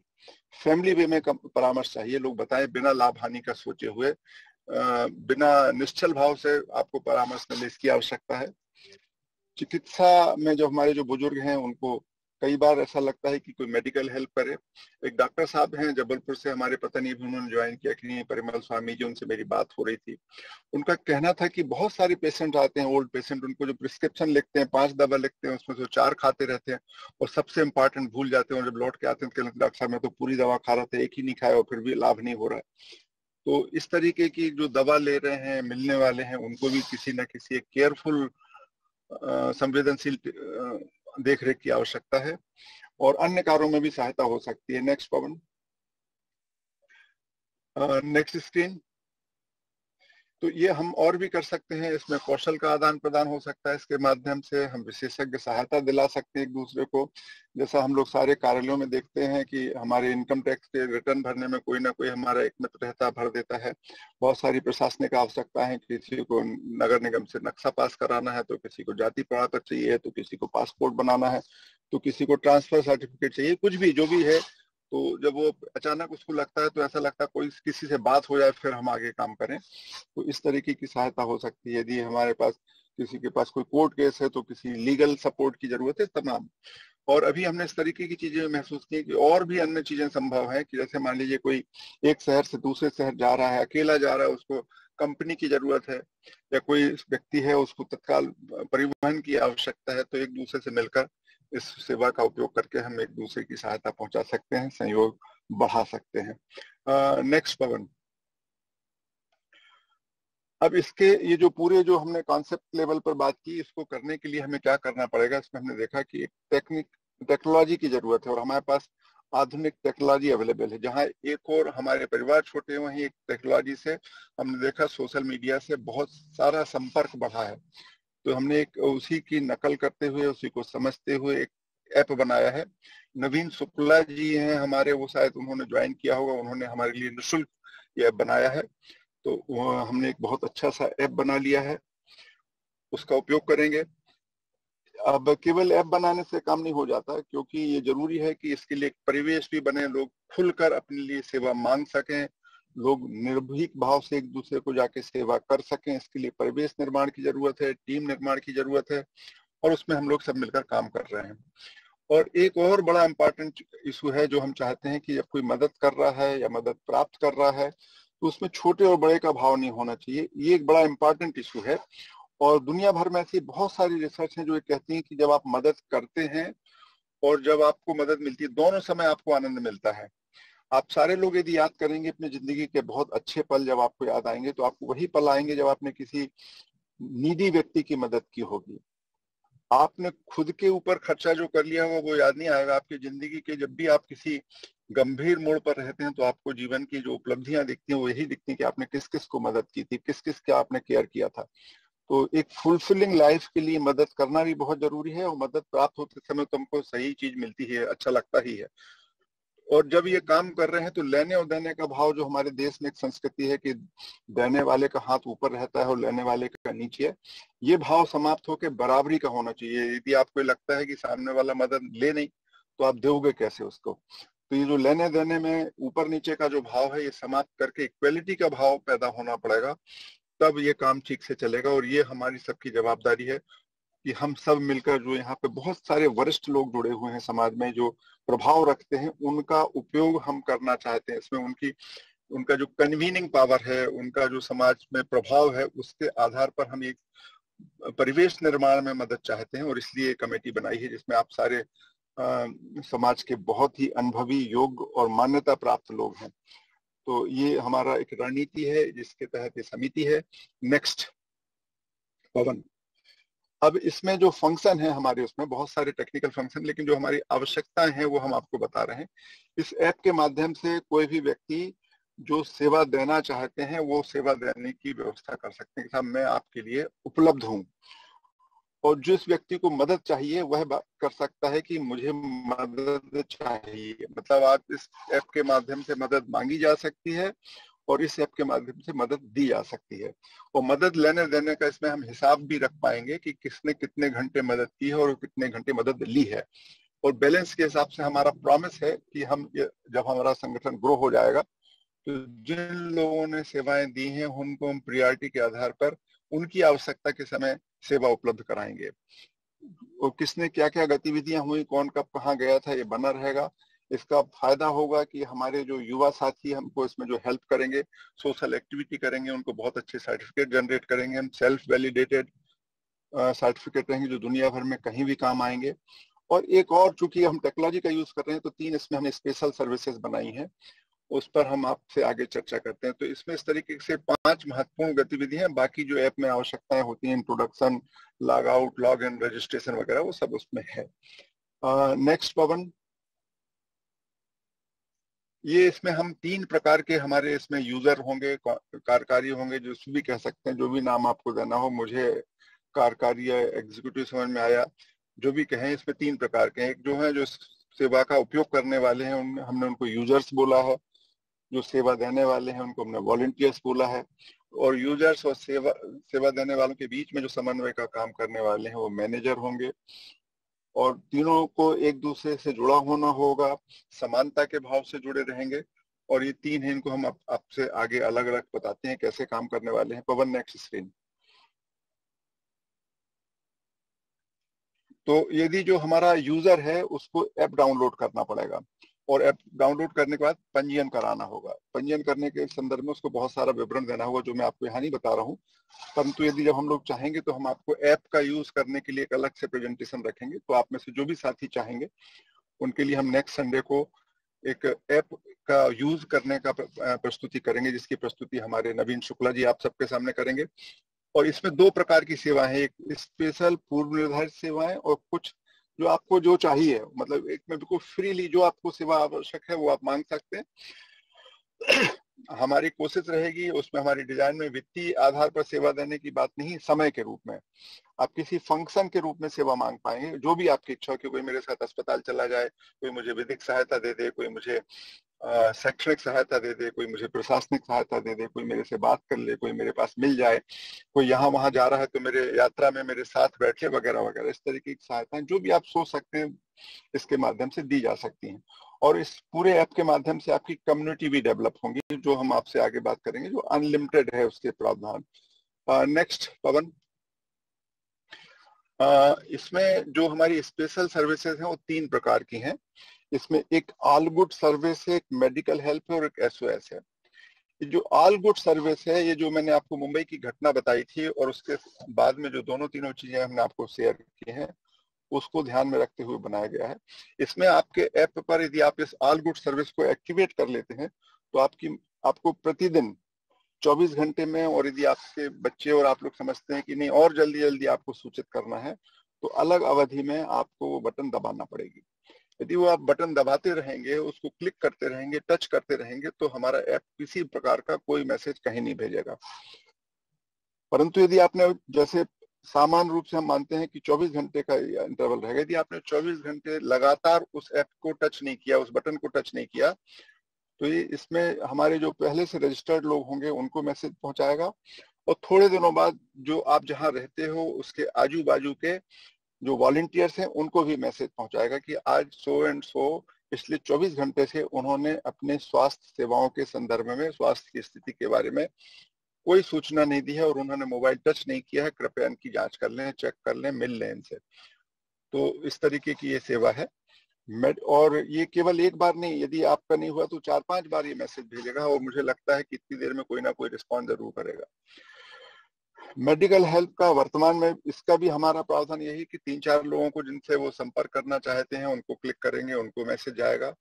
[SPEAKER 3] फैमिली वे में परामर्श चाहिए। लोग बताएं बिना लाभ हानि का सोचे हुए, बिना निश्चल भाव से आपको परामर्श मिले, इसकी आवश्यकता है। चिकित्सा में जो हमारे जो बुजुर्ग हैं उनको कई बार ऐसा लगता है कि कोई मेडिकल हेल्प करे। एक डॉक्टर साहब हैं जबलपुर से, हमारे पता नहीं उन्होंने ज्वाइन किया कि नहीं, परिमल स्वामी जी, उनसे मेरी बात हो रही थी। उनका कहना था कि बहुत सारे पेशेंट आते हैं, ओल्ड पेशेंट, उनको जो प्रिस्क्रिप्शन लिखते हैं, 5 दवा लिखते हैं, उसमें से 4 खाते रहते हैं और सबसे इंपॉर्टेंट भूल जाते हैं, और जब लौट के आते हैं तो डॉक्टर साहब मैं तो पूरी दवा खा रहा था, एक ही नहीं खाया और फिर भी लाभ नहीं हो रहा है। तो इस तरीके की जो दवा ले रहे हैं, मिलने वाले हैं, उनको भी किसी न किसी एक केयरफुल संवेदनशील देखरेख की आवश्यकता है, और अन्य कार्यों में भी सहायता हो सकती है। नेक्स्ट पवन। Next screen. तो ये हम और भी कर सकते हैं, इसमें कौशल का आदान प्रदान हो सकता है, इसके माध्यम से हम विशेषज्ञ सहायता दिला सकते हैं एक दूसरे को। जैसा हम लोग सारे कार्यालयों में देखते हैं कि हमारे इनकम टैक्स के रिटर्न भरने में कोई ना कोई हमारा एक मित्र रहता, भर देता है। बहुत सारी प्रशासनिक आवश्यकता है, किसी को नगर निगम से नक्शा पास कराना है, तो किसी को जाति प्रमाण पत्र चाहिए, तो किसी को पासपोर्ट बनाना है, तो किसी को ट्रांसफर सर्टिफिकेट चाहिए, कुछ भी जो भी है। तो जब वो अचानक उसको लगता है तो ऐसा लगता है कोई किसी से बात हो जाए फिर हम आगे काम करें, तो इस तरीके की सहायता हो सकती है। यदि हमारे पास किसी के पास कोई कोर्ट केस है तो किसी लीगल सपोर्ट की जरूरत है, तमाम। और अभी हमने इस तरीके की चीजें महसूस की कि और भी अन्य चीजें संभव है, कि जैसे मान लीजिए कोई एक शहर से दूसरे शहर जा रहा है, अकेला जा रहा है, उसको कंपनी की जरूरत है, या कोई व्यक्ति है उसको तत्काल परिवहन की आवश्यकता है, तो एक दूसरे से मिलकर इस सेवा का उपयोग करके हम एक दूसरे की सहायता पहुंचा सकते हैं, सहयोग बढ़ा सकते हैं। नेक्स्ट पवन। अब इसके ये जो पूरे जो हमने कॉन्सेप्ट लेवल पर बात की, इसको करने के लिए हमें क्या करना पड़ेगा, इसमें हमने देखा कि एक टेक्नोलॉजी की जरूरत है, और हमारे पास आधुनिक टेक्नोलॉजी अवेलेबल है। जहां एक और हमारे परिवार छोटे हैं, वहीं एक टेक्नोलॉजी से हमने देखा सोशल मीडिया से बहुत सारा संपर्क बढ़ा है। तो हमने एक उसी की नकल करते हुए, उसी को समझते हुए एक ऐप बनाया है। नवीन शुक्ला जी हैं हमारे, वो शायद उन्होंने ज्वाइन किया होगा, उन्होंने हमारे लिए निःशुल्क ये ऐप बनाया है। तो हमने एक बहुत अच्छा सा ऐप बना लिया है, उसका उपयोग करेंगे। अब केवल ऐप बनाने से काम नहीं हो जाता, क्योंकि ये जरूरी है कि इसके लिए एक परिवेश भी बने, लोग खुलकर अपने लिए सेवा मांग सकें, लोग निर्भीक भाव से एक दूसरे को जाके सेवा कर सकें। इसके लिए परिवेश निर्माण की जरूरत है, टीम निर्माण की जरूरत है, और उसमें हम लोग सब मिलकर काम कर रहे हैं। और एक और बड़ा इंपॉर्टेंट इशू है जो हम चाहते हैं कि जब कोई मदद कर रहा है या मदद प्राप्त कर रहा है तो उसमें छोटे और बड़े का भाव नहीं होना चाहिए। ये एक बड़ा इंपॉर्टेंट इशू है, और दुनिया भर में ऐसी बहुत सारी रिसर्च है जो ये कहती है कि जब आप मदद करते हैं और जब आपको मदद मिलती है, दोनों समय आपको आनंद मिलता है। आप सारे लोग यदि याद करेंगे अपनी जिंदगी के बहुत अच्छे पल, जब आपको याद आएंगे तो आपको वही पल आएंगे जब आपने किसी नीडी व्यक्ति की मदद की होगी। आपने खुद के ऊपर खर्चा जो कर लिया होगा वो याद नहीं आएगा। आपकी जिंदगी के जब भी आप किसी गंभीर मोड़ पर रहते हैं तो आपको जीवन की जो उपलब्धियां दिखती हैं वो यही दिखती हैं कि आपने किस किस को मदद की थी, किस किस का आपने केयर किया था। तो एक फुलफिलिंग लाइफ के लिए मदद करना भी बहुत जरूरी है, और मदद प्राप्त होते समय तुमको सही चीज मिलती है, अच्छा लगता ही है। और जब ये काम कर रहे हैं तो लेने और देने का भाव, जो हमारे देश में एक संस्कृति है कि देने वाले का हाथ ऊपर रहता है और लेने वाले का नीचे है, ये भाव समाप्त होकर बराबरी का होना चाहिए। यदि आपको लगता है कि सामने वाला मदद ले नहीं तो आप दोगे कैसे उसको? तो ये जो लेने देने में ऊपर नीचे का जो भाव है ये समाप्त करके इक्वलिटी का भाव पैदा होना पड़ेगा, तब ये काम ठीक से चलेगा। और ये हमारी सबकी जवाबदारी है कि हम सब मिलकर, जो यहाँ पे बहुत सारे वरिष्ठ लोग जुड़े हुए हैं समाज में जो प्रभाव रखते हैं, उनका उपयोग हम करना चाहते हैं। इसमें उनका जो कन्वीनिंग पावर है, उनका जो समाज में प्रभाव है, उसके आधार पर हम एक परिवेश निर्माण में मदद चाहते हैं। और इसलिए कमेटी बनाई है जिसमें आप सारे समाज के बहुत ही अनुभवी, योग्य और मान्यता प्राप्त लोग हैं। तो ये हमारा एक रणनीति है जिसके तहत ये समिति है। नेक्स्ट पवन। अब इसमें जो फंक्शन है हमारे, उसमें बहुत सारे टेक्निकल फंक्शन, लेकिन जो हमारी आवश्यकताएं हैं वो हम आपको बता रहे हैं। इस ऐप के माध्यम से कोई भी व्यक्ति जो सेवा देना चाहते हैं वो सेवा देने की व्यवस्था कर सकते हैं कि साहब मैं आपके लिए उपलब्ध हूँ। और जिस व्यक्ति को मदद चाहिए वह बात कर सकता है कि मुझे मदद चाहिए, मतलब आप इस ऐप के माध्यम से मदद मांगी जा सकती है और इस ऐप के माध्यम से मदद दी जा सकती है। और मदद लेने देने का इसमें हम हिसाब भी रख पाएंगे कि किसने कितने घंटे मदद की है और कितने घंटे मदद ली है। और बैलेंस के हिसाब से हमारा प्रॉमिस है कि हम जब हमारा संगठन ग्रो हो जाएगा तो जिन लोगों ने सेवाएं दी हैं उनको हम प्रियोरिटी के आधार पर उनकी आवश्यकता के समय सेवा उपलब्ध कराएंगे। और किसने क्या क्या गतिविधियां हुई, कौन कब कहाँ गया था, ये बना रहेगा। इसका फायदा होगा कि हमारे जो युवा साथी हमको इसमें जो हेल्प करेंगे, सोशल एक्टिविटी करेंगे, उनको बहुत अच्छे सर्टिफिकेट जनरेट करेंगे। हम सेल्फ वैलिडेटेड सर्टिफिकेट रहेंगे जो दुनिया भर में कहीं भी काम आएंगे। और एक और, चूंकि हम टेक्नोलॉजी का यूज कर रहे हैं तो 3 इसमें हमने स्पेशल सर्विसेज बनाई हैं, उस पर हम आपसे आगे चर्चा करते हैं। तो इसमें इस तरीके से 5 महत्वपूर्ण गतिविधियां, बाकी जो ऐप में आवश्यकताएं होती हैं, introduction, log out, log in, registration वगैरह, वो सब उसमें है। नेक्स्ट पवन। ये इसमें हम 3 प्रकार के हमारे इसमें यूजर होंगे, कार्यकारी होंगे, जो भी कह सकते हैं, जो भी नाम आपको देना हो। मुझे कार्यकारी या एग्जीक्यूटिव समझ में आया, जो भी कहें। इसमें 3 प्रकार के हैं। एक जो है जो सेवा का उपयोग करने वाले हैं, हमने उनको यूजर्स बोला है। जो सेवा देने वाले हैं उनको हमने वॉलंटियर्स बोला है। और यूजर्स और सेवा देने वालों के बीच में जो समन्वय का काम करने वाले हैं वो मैनेजर होंगे। और तीनों को एक दूसरे से जुड़ा होना होगा, समानता के भाव से जुड़े रहेंगे। और ये 3 हैं, इनको हम आपसे आगे अलग अलग बताते हैं कैसे काम करने वाले हैं। पवन, नेक्स्ट स्क्रीन। तो यदि जो हमारा यूजर है उसको ऐप डाउनलोड करना पड़ेगा, और ऐप डाउनलोड करने के बाद पंजीयन कराना होगा। पंजीयन करने के संदर्भ में उसको बहुत सारा विवरण देना होगा जो मैं आपको यहाँ नहीं बता रहा हूँ। परंतु यदि जब हम लोग चाहेंगे तो हम आपको ऐप का यूज करने के लिए एक अलग से प्रेजेंटेशन रखेंगे। तो आप में से जो भी साथी चाहेंगे उनके लिए हम नेक्स्ट संडे को एक ऐप का यूज करने का प्रस्तुति करेंगे, जिसकी प्रस्तुति हमारे नवीन शुक्ला जी आप सबके सामने करेंगे। और इसमें 2 प्रकार की सेवाएं हैं, एक स्पेशल पूर्व निर्धारित सेवाएं और कुछ जो आपको जो चाहिए, मतलब एक में बिल्कुल फ्रीली जो आपको सेवा आवश्यक है वो आप मांग सकते हैं। हमारी कोशिश रहेगी उसमें, हमारी डिजाइन में वित्तीय आधार पर सेवा देने की बात नहीं, समय के रूप में आप किसी फंक्शन के रूप में सेवा मांग पाएंगे, जो भी आपकी इच्छा हो कि कोई मेरे साथ अस्पताल चला जाए, कोई मुझे विधिक सहायता दे दे, कोई मुझे शैक्षणिक सहायता दे दे, कोई मुझे प्रशासनिक सहायता दे दे, कोई मेरे से बात कर ले, कोई मेरे पास मिल जाए, कोई यहाँ वहां जा रहा है तो मेरे यात्रा में मेरे साथ बैठे, वगैरह वगैरह। इस तरीके की सहायताएं जो भी आप सोच सकते हैं इसके माध्यम से दी जा सकती हैं। और इस पूरे ऐप के माध्यम से आपकी कम्युनिटी भी डेवलप होंगी, जो हम आपसे आगे बात करेंगे, जो अनलिमिटेड है उसके प्रावधान। नेक्स्ट पवन। इसमें जो हमारी स्पेशल सर्विसेज हैं वो 3 प्रकार की हैं। इसमें एक ऑल गुड सर्विस है, एक मेडिकल हेल्प है और एक SOS है। जो ऑल गुड सर्विस है, ये जो मैंने आपको मुंबई की घटना बताई थी और उसके बाद में जो दोनों तीनों चीजें हमने आपको शेयर की हैं, उसको ध्यान में रखते हुए बनाया गया है। इसमें आपके ऐप पर यदि आप इस ऑल गुड सर्विस को एक्टिवेट कर लेते हैं तो आपको प्रतिदिन 24 घंटे में, और यदि आपके बच्चे और आप लोग समझते हैं कि नहीं और जल्दी जल्दी आपको सूचित करना है, तो अलग अवधि में आपको वो बटन दबाना पड़ेगी। यदि वो आप बटन दबाते रहेंगे, उसको क्लिक करते रहेंगे, टच करते रहेंगे, तो हमारा ऐप किसी प्रकार का कोई मैसेज कहीं नहीं भेजेगा। परंतु यदि आपने, जैसे सामान्य रूप से हम मानते हैं कि 24 घंटे का इंटरवल रहेगा, यदि आपने 24 घंटे लगातार उस ऐप को टच नहीं किया, उस बटन को टच नहीं किया, तो ये इसमें हमारे जो पहले से रजिस्टर्ड लोग होंगे उनको मैसेज पहुंचाएगा, और थोड़े दिनों बाद जो आप जहां रहते हो उसके आजू बाजू के जो वॉलंटियर्स हैं उनको भी मैसेज पहुंचाएगा कि आज सो एंड सो पिछले 24 घंटे से उन्होंने अपने स्वास्थ्य सेवाओं के संदर्भ में, स्वास्थ्य की स्थिति के बारे में कोई सूचना नहीं दी है और उन्होंने मोबाइल टच नहीं किया है, कृपया इनकी जांच कर लें, चेक कर लें, मिल लें इनसे। तो इस तरीके की ये सेवा है। और ये केवल एक बार नहीं, यदि आपका नहीं हुआ तो 4-5 बार ये मैसेज भेजेगा, और मुझे लगता है कि इतनी देर में कोई ना कोई रिस्पॉन्स जरूर करेगा। मेडिकल हेल्प का वर्तमान में इसका भी हमारा प्रावधान यही कि 3-4 लोगों को जिनसे वो संपर्क करना चाहते हैं उनको क्लिक करेंगे, उनको मैसेज जाएगा।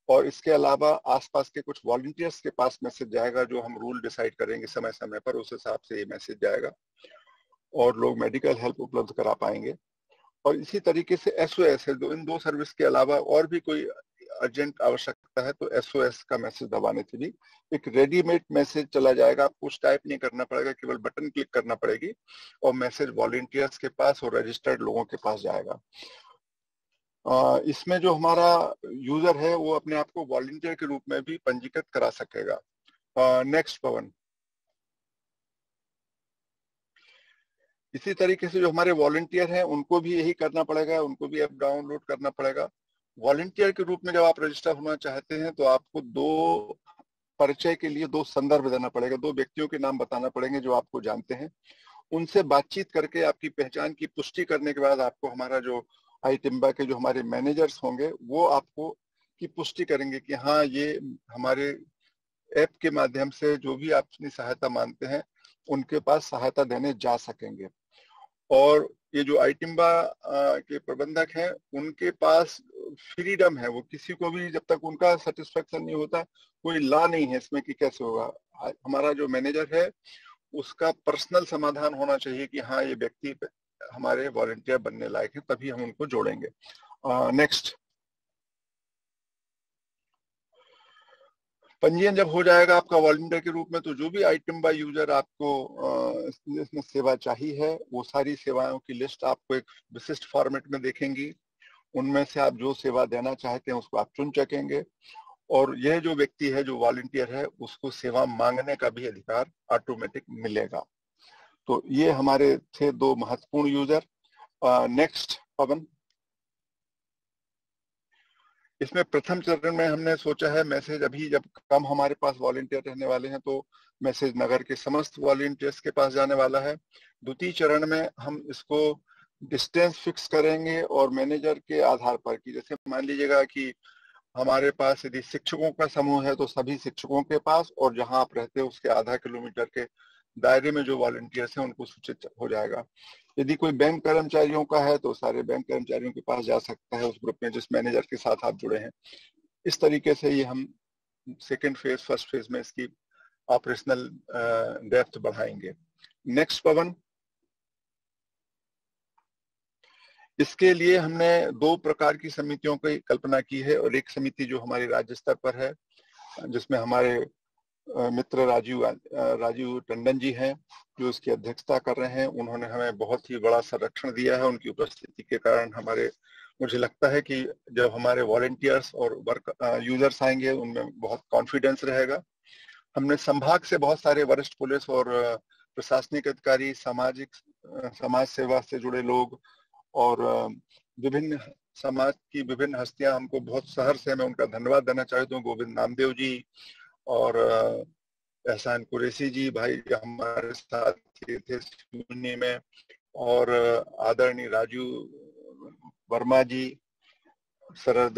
[SPEAKER 3] और इसके अलावा आसपास के कुछ वॉलंटियर्स के पास मैसेज जाएगा, जो हम रूल डिसाइड करेंगे समय समय पर, उस हिसाब से ये मैसेज जाएगा और लोग मेडिकल हेल्प उपलब्ध करा पाएंगे। और इसी तरीके से SOS है, इन 2 सर्विस के अलावा और भी कोई अर्जेंट आवश्यकता है तो SOS का मैसेज दबाने से भी एक रेडीमेड मैसेज चला जाएगा। आपको कुछ टाइप नहीं करना पड़ेगा, केवल बटन क्लिक करना पड़ेगी और मैसेज वॉलंटियर्स के पास और रजिस्टर्ड लोगों के पास जाएगा। इसमें जो हमारा यूजर है वो अपने आप को वॉलंटियर के रूप में भी पंजीकृत करा सकेगा। नेक्स्ट पवन। इसी तरीके से जो हमारे वॉलंटियर हैं उनको भी यही करना पड़ेगा, उनको भी ऐप डाउनलोड करना पड़ेगा। वॉलंटियर के रूप में जब आप रजिस्टर होना चाहते हैं तो आपको 2 परिचय के लिए 2 संदर्भ देना पड़ेगा, 2 व्यक्तियों के नाम बताना पड़ेंगे जो आपको जानते हैं। उनसे बातचीत करके आपकी पहचान की पुष्टि करने के बाद आपको हमारा जो iTimba के जो हमारे मैनेजर्स होंगे वो आपको की पुष्टि करेंगे कि हाँ, ये हमारे ऐप के माध्यम से जो भी आप अपनी सहायता मांगते हैं उनके पास सहायता देने जा सकेंगे। और ये जो iTimba के प्रबंधक हैं उनके पास फ्रीडम है, वो किसी को भी, जब तक उनका सेटिस्फेक्शन नहीं होता, कोई लॉ नहीं है इसमें कि कैसे होगा। हमारा जो मैनेजर है उसका पर्सनल समाधान होना चाहिए कि हाँ, ये व्यक्ति हमारे वॉलंटियर बनने लायक है, तभी हम उनको जोड़ेंगे। नेक्स्ट। पंजीयन जब हो जाएगा आपका वॉलंटियर के रूप में, तो जो भी iTimba यूजर आपको इसमें सेवा चाहिए है, वो सारी सेवाओं की लिस्ट आपको एक विशिष्ट फॉर्मेट में देखेंगी। उनमें से आप जो सेवा देना चाहते हैं उसको आप चुन सकेंगे, और यह जो व्यक्ति है, जो वॉलंटियर है, उसको सेवा मांगने का भी अधिकार ऑटोमेटिक मिलेगा। तो ये हमारे थे 2 महत्वपूर्ण यूजर। नेक्स्ट पवन। इसमें प्रथम चरण में हमने सोचा है मैसेज, अभी जब कम हमारे पास वॉलंटियर रहने वाले हैं तो मैसेज नगर के समस्त वॉलंटियर्स के पास जाने वाला है। द्वितीय चरण में हम इसको डिस्टेंस फिक्स करेंगे और मैनेजर के आधार पर, कि जैसे मान लीजिएगा कि हमारे पास यदि शिक्षकों का समूह है तो सभी शिक्षकों के पास, और जहां आप रहते हैं उसके आधा किलोमीटर के दायरे में जो वॉलंटियर्स हैं उनको सूचित हो जाएगा। यदि कोई बैंक कर्मचारियों का है तो सारे बैंक कर्मचारियों के पास जा सकता है उस ग्रुप में जिस मैनेजर के साथ आप जुड़े हैं। इस तरीके से ये हम सेकेंड फेज, फर्स्ट फेज में इसकी ऑपरेशनल डेप्थ बढ़ाएंगे। नेक्स्ट पवन। इसके लिए हमने 2 प्रकार की समितियों की कल्पना की है, और एक समिति जो हमारी राज्य स्तर पर है जिसमें हमारे मित्र राजीव टंडन जी हैं जो इसकी अध्यक्षता कर रहे हैं। उन्होंने हमें बहुत ही बड़ा संरक्षण दिया है, उनकी उपस्थिति के कारण हमारे मुझे लगता है कि जब हमारे वॉलंटियर्स और वर्क यूजर्स आएंगे उनमें बहुत कॉन्फिडेंस रहेगा। हमने संभाग से बहुत सारे वरिष्ठ पुलिस और प्रशासनिक अधिकारी, समाज सेवा से जुड़े लोग और विभिन्न समाज की विभिन्न हस्तियां हमको बहुत शहर से, मैं उनका धन्यवाद देना चाहता हूँ। गोविंद नामदेव जी और एहसान कुरैशी जी भाई हमारे साथ थे सुनने में, और आदरणीय राजू वर्मा जी, शरद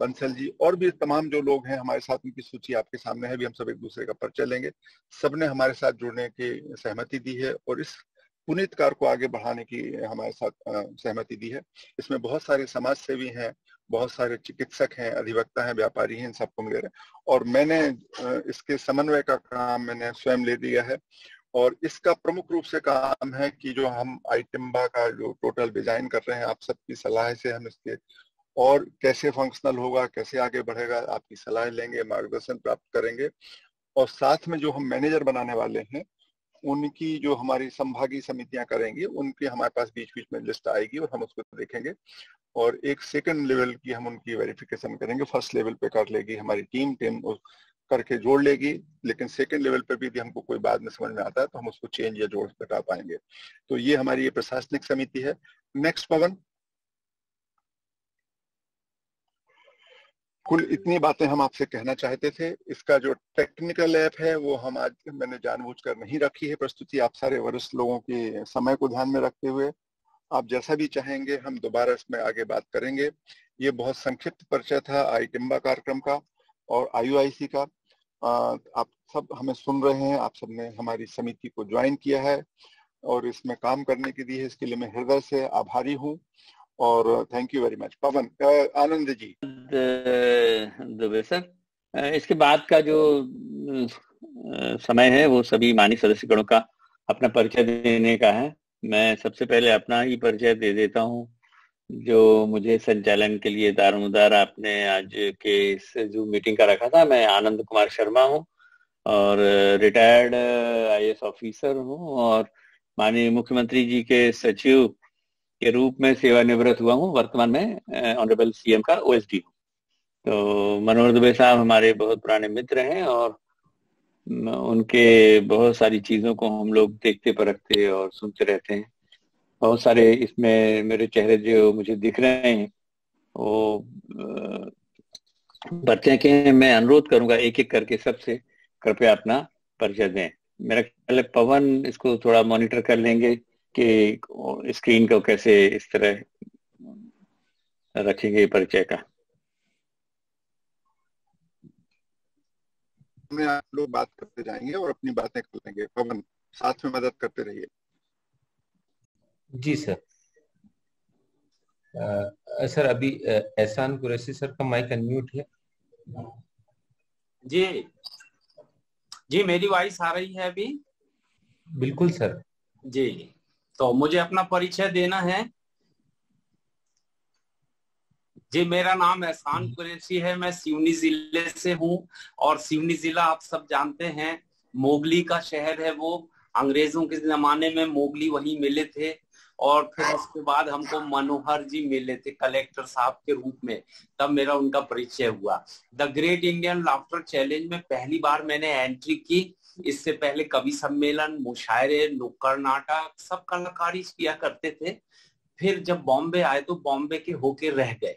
[SPEAKER 3] बंसल जी और भी तमाम जो लोग हैं हमारे साथ, उनकी सूची आपके सामने है। भी हम सब एक दूसरे का परिचय लेंगे। सबने हमारे साथ जुड़ने की सहमति दी है और इस पुनीत कार्य को आगे बढ़ाने की हमारे साथ सहमति दी है। इसमें बहुत सारे समाज सेवी हैं, बहुत सारे चिकित्सक हैं, अधिवक्ता हैं, व्यापारी हैं, इन सबको मिले रहे। और मैंने इसके समन्वय का काम मैंने स्वयं ले लिया है और इसका प्रमुख रूप से काम है कि जो हम आईटिम्बा का जो टोटल डिजाइन कर रहे हैं, आप सबकी सलाह से हम इसके और कैसे फंक्शनल होगा, कैसे आगे बढ़ेगा, आपकी सलाह लेंगे, मार्गदर्शन प्राप्त करेंगे। और साथ में जो हम मैनेजर बनाने वाले हैं उनकी जो हमारी संभागीय समितियां करेंगी, उनकी हमारे पास बीच बीच में लिस्ट आएगी और हम उसको देखेंगे और एक सेकंड लेवल की हम उनकी वेरिफिकेशन करेंगे। फर्स्ट लेवल पे कर लेगी हमारी टीम करके जोड़ लेगी, लेकिन सेकंड लेवल पे भी यदि हमको कोई बाद में समझ में आता है तो हम उसको चेंज या जोड़ घटा पाएंगे। तो ये हमारी ये प्रशासनिक समिति है। नेक्स्ट पवन। कुल इतनी बातें हम आपसे कहना चाहते थे। इसका जो टेक्निकल ऐप है वो हम आज मैंने जानबूझकर नहीं रखी है प्रस्तुति, आप सारे वरिष्ठ लोगों के समय को ध्यान में रखते हुए आप जैसा भी चाहेंगे हम दोबारा इसमें आगे बात करेंगे। ये बहुत संक्षिप्त परिचय था आईटिम्बा कार्यक्रम का और IUIC का। आप सब हमें सुन रहे हैं, आप सबने हमारी समिति को ज्वाइन किया है और इसमें काम करने की दी है, इसके लिए मैं हृदय से आभारी हूँ और thank you very much. Pawan, Anand ji.
[SPEAKER 1] Dubey sir, इसके बाद का जो समय है वो सभी माननीय सदस्यगणों का अपना परिचय देने का है। मैं सबसे पहले अपना ही परिचय दे देता हूँ। जो मुझे संचालन के लिए दारोमदार आपने आज के इस जो मीटिंग का रखा था, मैं आनंद कुमार शर्मा हूँ और रिटायर्ड IAS ऑफिसर हूँ और माननीय मुख्यमंत्री जी के सचिव के रूप में सेवानिवृत्त हुआ हूँ। वर्तमान में ऑनरेबल CM का OSD हूँ। तो मनोहर दुबे साहब हमारे बहुत पुराने मित्र हैं और उनके बहुत सारी चीजों को हम लोग देखते परखते और सुनते रहते हैं। बहुत सारे इसमें मेरे चेहरे जो मुझे दिख रहे हैं वो परिचय के मैं अनुरोध करूंगा एक एक करके सबसे कृपया अपना परिचय दें। मेरा ख्याल है पवन इसको थोड़ा मॉनिटर कर लेंगे कि स्क्रीन को कैसे इस तरह रखेंगे परिचय का।
[SPEAKER 3] में आप लोग बात करते जाएंगे और अपनी बातें कर लेंगे। पवन साथ में मदद करते रहिए।
[SPEAKER 4] जी सर। सर अभी एहसान कुरैशी सर का माइक अनम्यूट है।
[SPEAKER 5] जी जी, मेरी वॉइस आ रही है अभी?
[SPEAKER 4] बिल्कुल सर
[SPEAKER 5] जी। तो मुझे अपना परिचय देना है। जी, मेरा नाम एहसान कुरैशी है, मैं सिवनी जिले से हूँ और सिवनी जिला आप सब जानते हैं मोगली का शहर है। वो अंग्रेजों के जमाने में मोगली वहीं मिले थे और फिर उसके बाद हमको मनोहर जी मिले थे कलेक्टर साहब के रूप में, तब मेरा उनका परिचय हुआ। The great Indian laughter challenge में पहली बार मैंने एंट्री की। इससे पहले कवि सम्मेलन, मुशायरे, नुक्कड़ नाटक सब कलाकारी किया करते थे। फिर जब बॉम्बे आए तो बॉम्बे के होके रह गए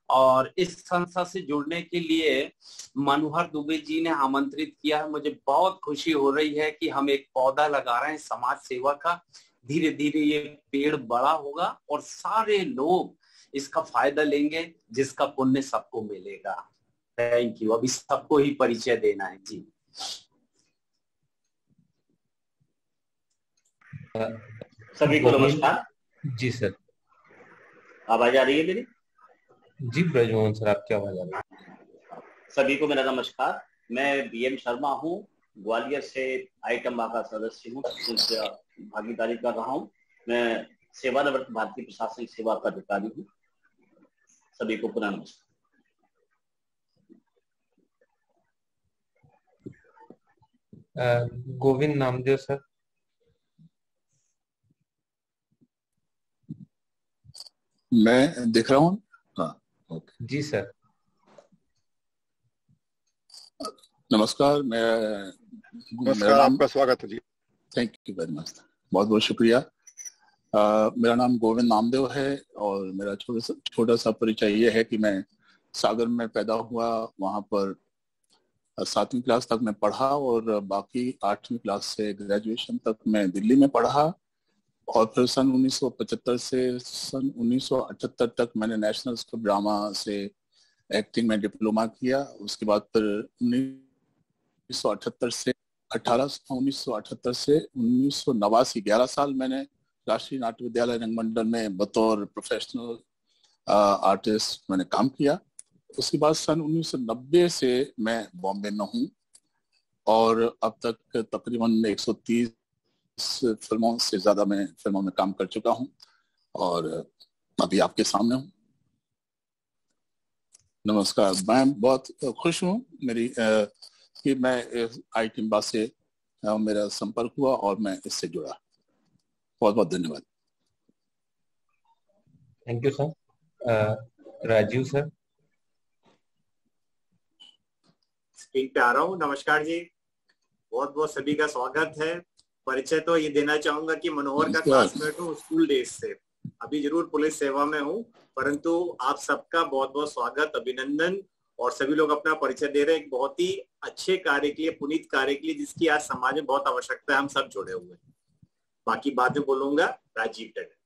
[SPEAKER 5] और इस संस्था से जुड़ने के लिए मनोहर दुबे जी ने आमंत्रित किया। मुझे बहुत खुशी हो रही है कि हम एक पौधा लगा रहे हैं समाज सेवा का। धीरे धीरे ये पेड़ बड़ा होगा और सारे लोग इसका फायदा लेंगे, जिसका पुण्य सबको मिलेगा। Thank you. अभी सबको ही परिचय देना है। जी
[SPEAKER 6] सभी को नमस्कार।
[SPEAKER 4] जी सर,
[SPEAKER 6] आवाज आ रही है मेरी?
[SPEAKER 4] जी ब्रजमोहन सर, आपकी आवाज आ रही है।
[SPEAKER 6] सभी को मेरा नमस्कार। मैं BM शर्मा हूँ, ग्वालियर से आईटिम्बा का सदस्य हूँ, जिससे भागीदारी कर रहा हूँ। मैं सेवानिवृत्त भारतीय प्रशासनिक सेवा का अधिकारी हूँ। सभी को पुनः नमस्कार।
[SPEAKER 4] गोविंद नामदेव सर।
[SPEAKER 7] मैं दिख रहा हूँ? हाँ, ओके
[SPEAKER 4] जी सर।
[SPEAKER 7] नमस्कार,
[SPEAKER 3] नमस्कार, आपका स्वागत है जी।
[SPEAKER 7] थैंक यू वेरी मच, बहुत बहुत शुक्रिया। मेरा नाम गोविंद नामदेव है और मेरा छोटा सा परिचय ये है कि मैं सागर में पैदा हुआ, वहाँ पर 7वीं क्लास तक मैं पढ़ा और बाकी 8वीं क्लास से ग्रेजुएशन तक मैं दिल्ली में पढ़ा और फिर सन 1975 से सन 1978 तक मैंने नेशनल स्कूल ड्रामा से एक्टिंग में डिप्लोमा किया। उसके बाद फिर 1978 से 1989 11 साल मैंने राष्ट्रीय नाट्य विद्यालय रंगमंडल में बतौर प्रोफेशनल आर्टिस्ट मैंने काम किया। उसके बाद सन 1990 से मैं बॉम्बे में हूँ और अब तक तकरीबन 130 फिल्मों से ज्यादा मैं फिल्मों में काम कर चुका हूँ और अभी आपके सामने हूँ। नमस्कार, मैं बहुत खुश हूँ कि मैं आईटिम्बा से मेरा संपर्क हुआ और मैं इससे जुड़ा। बहुत बहुत धन्यवाद।
[SPEAKER 4] Thank you sir. Rajiv sir.
[SPEAKER 8] Screen पे आ रहा हूँ। नमस्कार जी, बहुत बहुत सभी का स्वागत है। परिचय तो ये देना चाहूंगा कि मनोहर का क्लासमेट हूँ स्कूल डेज से, अभी जरूर पुलिस सेवा में हूँ, परंतु आप सबका बहुत बहुत स्वागत, अभिनंदन। और सभी लोग अपना परिचय दे रहे हैं एक बहुत ही अच्छे कार्य के लिए, पुनीत कार्य के लिए, जिसकी आज समाज में बहुत आवश्यकता है। हम सब जुड़े हुए हैं। बाकी बाद में बोलूंगा। Rajiv Tandon.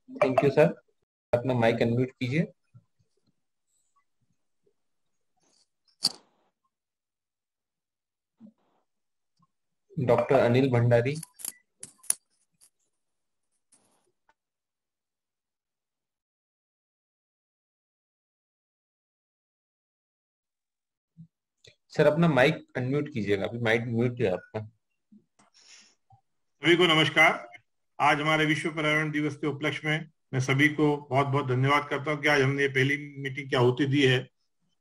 [SPEAKER 4] Thank you sir. अपना माइक अनम्यूट कीजिए। डॉक्टर अनिल भंडारी। सर अपना माइक अनम्यूट कीजिएगा, अभी माइक म्यूट है आपका।
[SPEAKER 9] सभी को नमस्कार। आज हमारे विश्व पर्यावरण दिवस के उपलक्ष्य में मैं सभी को बहुत बहुत धन्यवाद करता हूं कि आज हमने पहली मीटिंग की आहुति दी है।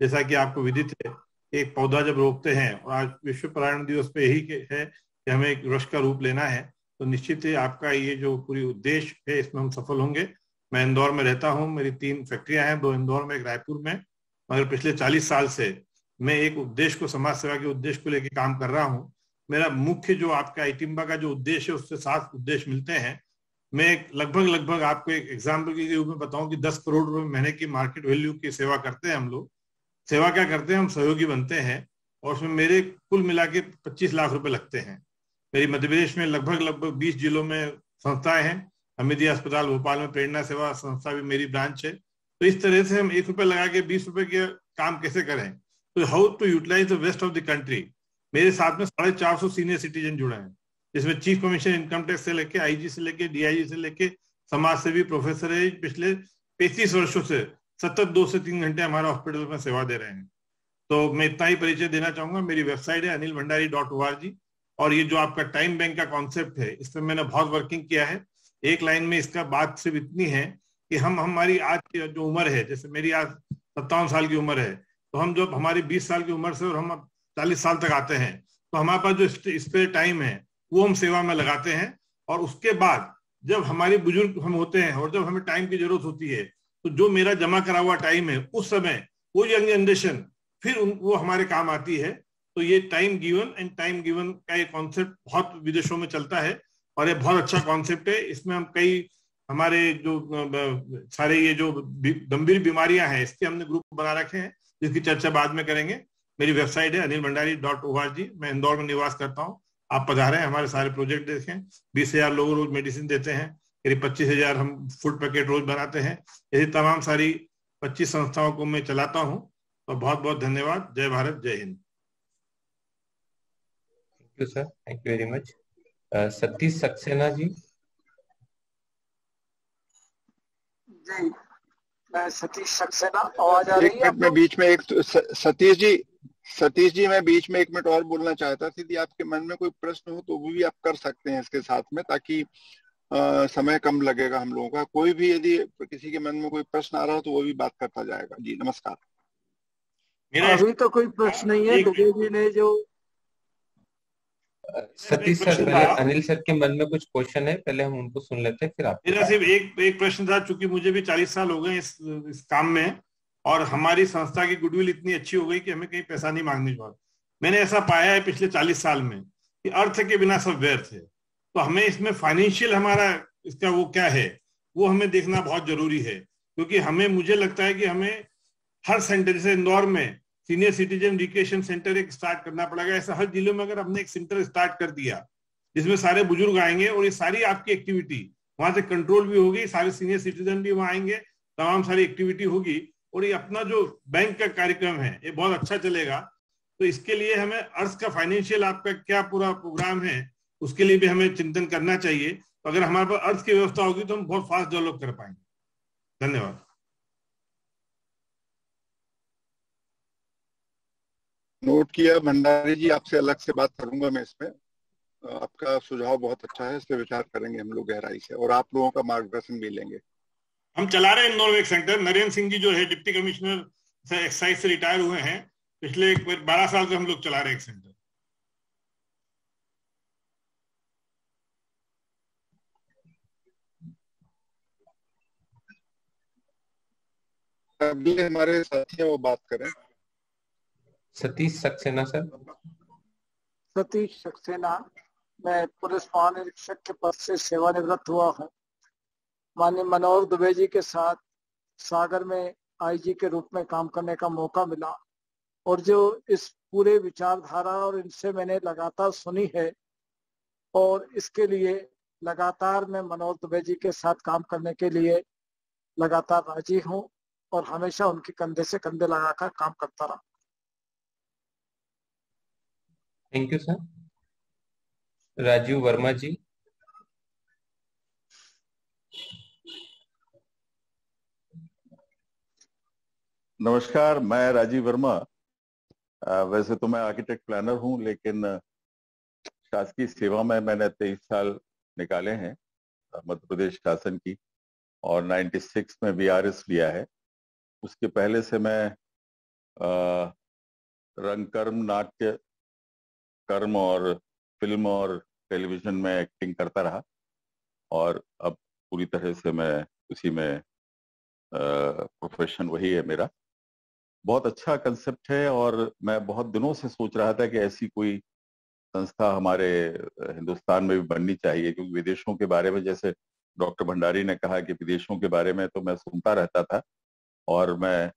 [SPEAKER 9] जैसा कि आपको विदित है, एक पौधा जब रोपते हैं और आज विश्व पर्यावरण दिवस पे यही है कि हमें एक वृक्ष का रूप लेना है, तो निश्चित ही आपका ये जो पूरी उद्देश्य है इसमें हम सफल होंगे। मैं इंदौर में रहता हूँ, मेरी 3 फैक्ट्रियां हैं, 2 इंदौर में, एक रायपुर में, मगर पिछले 40 साल से मैं एक उद्देश्य को, समाज सेवा के उद्देश्य को लेकर काम कर रहा हूँ। मेरा मुख्य जो आपका आईटिम्बा का जो उद्देश्य है उससे 7 उद्देश्य मिलते हैं। मैं लगभग आपको एक एग्जाम्पल के रूप में बताऊं कि 10 करोड़ रुपए महीने की मार्केट वैल्यू की सेवा करते हैं हम लोग। सेवा क्या करते हैं, हम सहयोगी बनते हैं और उसमें मेरे कुल मिला के 25 लाख रुपए लगते हैं। मेरी मध्य प्रदेश में लगभग 20 जिलों में संस्थाएं हैं। हमीदिया अस्पताल भोपाल में प्रेरणा सेवा संस्था भी मेरी ब्रांच है। तो इस तरह से हम 1 रुपए लगा के 20 रुपए के काम कैसे करें, तो how to utilise the waste of the country. मेरे साथ में 450 सीनियर सिटीजन जुड़े हैं, जिसमें चीफ कमिश्नर इनकम टैक्स से लेके आईजी से लेके डीआईजी से लेके समाज सेवी प्रोफेसर है। पिछले 35 वर्षों से सतत 2 से 3 घंटे हमारे हॉस्पिटल में सेवा दे रहे हैं। तो मैं इतना ही परिचय देना चाहूंगा। मेरी वेबसाइट है anilbhandari.org और ये जो आपका टाइम बैंक का कॉन्सेप्ट है, इसमें मैंने बहुत वर्किंग किया है। एक लाइन में इसका बात सिर्फ इतनी है कि हमारी आज की जो उम्र है, जैसे मेरी आज 57 साल की उम्र है, तो हम जब हमारी 20 साल की उम्र से और हम 40 साल तक आते हैं, तो हमारे पास जो स्पेयर टाइम है वो हम सेवा में लगाते हैं। और उसके बाद जब हमारी बुजुर्ग हम होते हैं और जब हमें टाइम की जरूरत होती है, तो जो मेरा जमा करा हुआ टाइम है, उस समय वो यंग जनरेशन फिर वो हमारे काम आती है। तो ये time given and time given का ये कॉन्सेप्ट बहुत विदेशों में चलता है और ये बहुत अच्छा कॉन्सेप्ट है। इसमें हम कई हमारे जो सारे ये जो गंभीर बीमारियां हैं, इसके हमने ग्रुप बना रखे हैं, जिसकी चर्चा बाद में करेंगे। मेरी वेबसाइट है anilbhandari.org। मैं इंदौर में निवास करता हूँ। आप पधारें, हमारे सारे प्रोजेक्ट देखें। 20,000 लोग रोज मेडिसिन देते हैं, करीब 25,000 हम फूड पैकेट रोज बनाते हैं। ऐसी तमाम सारी 25 संस्थाओं को मैं चलाता हूँ। तो बहुत बहुत धन्यवाद। जय भारत, जय Hind.
[SPEAKER 4] Thank you sir, thank you very much. Satish Saxena ji.
[SPEAKER 10] जी, मैं सतीश सक्सेना। आवाज आ रही है?
[SPEAKER 3] एक मिनट में बीच में सतीश जी मैं बीच में 1 मिनट और बोलना चाहता था। यदि आपके मन में कोई प्रश्न हो तो वो भी आप कर सकते हैं इसके साथ में, ताकि समय कम लगेगा हम लोगों का। कोई भी यदि किसी के मन में कोई प्रश्न आ रहा हो तो वो भी बात करता जाएगा। जी नमस्कार।
[SPEAKER 10] अभी तो कोई प्रश्न नहीं है। दुबे जी ने जो
[SPEAKER 4] सतीश सर, पहले अनिल सर के मन में कुछ क्वेश्चन है, पहले हम उनको सुन लेते हैं फिर आप।
[SPEAKER 9] मेरा सिर्फ एक प्रश्न था, चूंकि मुझे भी 40 साल हो गए इस काम में, और हमारी संस्था की गुडविल इतनी अच्छी हो गई कि हमें कहीं पैसा नहीं मांगने की बात। मैंने ऐसा पाया है पिछले 40 साल में कि अर्थ के बिना सब व्यर्थ है। तो हमें इसमें फाइनेंशियल हमारा इसका वो क्या है वो हमें देखना बहुत जरूरी है, क्योंकि मुझे लगता है कि हमें हर सेंटर, जैसे इंदौर में सीनियर सिटीजन एजुकेशन सेंटर एक स्टार्ट करना पड़ेगा, ऐसा हर जिले में अगर हमने एक सेंटर स्टार्ट कर दिया जिसमें सारे बुजुर्ग आएंगे और ये सारी आपकी एक्टिविटी वहां से कंट्रोल भी होगी, सारे सीनियर सिटीजन भी वहां आएंगे, तमाम सारी एक्टिविटी होगी, और ये अपना जो बैंक का कार्यक्रम है ये बहुत अच्छा चलेगा। तो इसके लिए हमें अर्थ का फाइनेंशियल आपका क्या पूरा प्रोग्राम है उसके लिए भी हमें चिंतन करना चाहिए। तो अगर हमारे पास अर्थ की व्यवस्था होगी तो हम बहुत फास्ट डेवलप कर पाएंगे। धन्यवाद।
[SPEAKER 3] नोट किया भंडारी जी, आपसे अलग से बात करूंगा मैं इसमें। आपका सुझाव बहुत अच्छा है, इस पे विचार करेंगे हम लोग गहराई से, और आप लोगों का मार्गदर्शन भी लेंगे।
[SPEAKER 9] हम चला रहे हैं इंदौर में एक सेंटर। नरेंद्र सिंह जी जो है डिप्टी कमिश्नर से एक्साइज से रिटायर हुए हैं, पिछले 12 साल से हम लोग चला रहे हैं एक सेंटर।
[SPEAKER 3] अगले हमारे साथी हैं वो बात करें।
[SPEAKER 4] सतीश सक्सेना सर।
[SPEAKER 10] सतीश सक्सेना, मैं पुलिस महानिरीक्षक के पद से सेवानिवृत्त हुआ हूँ। माननीय मनोहर दुबे जी के साथ सागर में आईजी के रूप में काम करने का मौका मिला, और जो इस पूरे विचारधारा और इनसे मैंने लगातार सुनी है, और इसके लिए लगातार मैं मनोहर दुबे जी के साथ काम करने के लिए लगातार राजी हूँ, और हमेशा उनके कंधे से कंधे लगाकर काम करता रहा।
[SPEAKER 4] Thank you sir. Rajiv Verma ji.
[SPEAKER 11] नमस्कार, मैं राजीव वर्मा। वैसे तो मैं आर्किटेक्ट प्लानर हूं, लेकिन शासकीय सेवा में मैंने 23 साल निकाले हैं मध्य प्रदेश शासन की, और 96 में VRS लिया है। उसके पहले से मैं रंग कर्म, नाट्य कर्म और फिल्म और टेलीविजन में एक्टिंग करता रहा, और अब पूरी तरह से मैं उसी में प्रोफेशन वही है मेरा। बहुत अच्छा कंसेप्ट है, और मैं बहुत दिनों से सोच रहा था कि ऐसी कोई संस्था हमारे हिंदुस्तान में भी बननी चाहिए, क्योंकि विदेशों के बारे में, जैसे डॉक्टर भंडारी ने कहा कि विदेशों के बारे में तो मैं सुनता रहता था, और मैं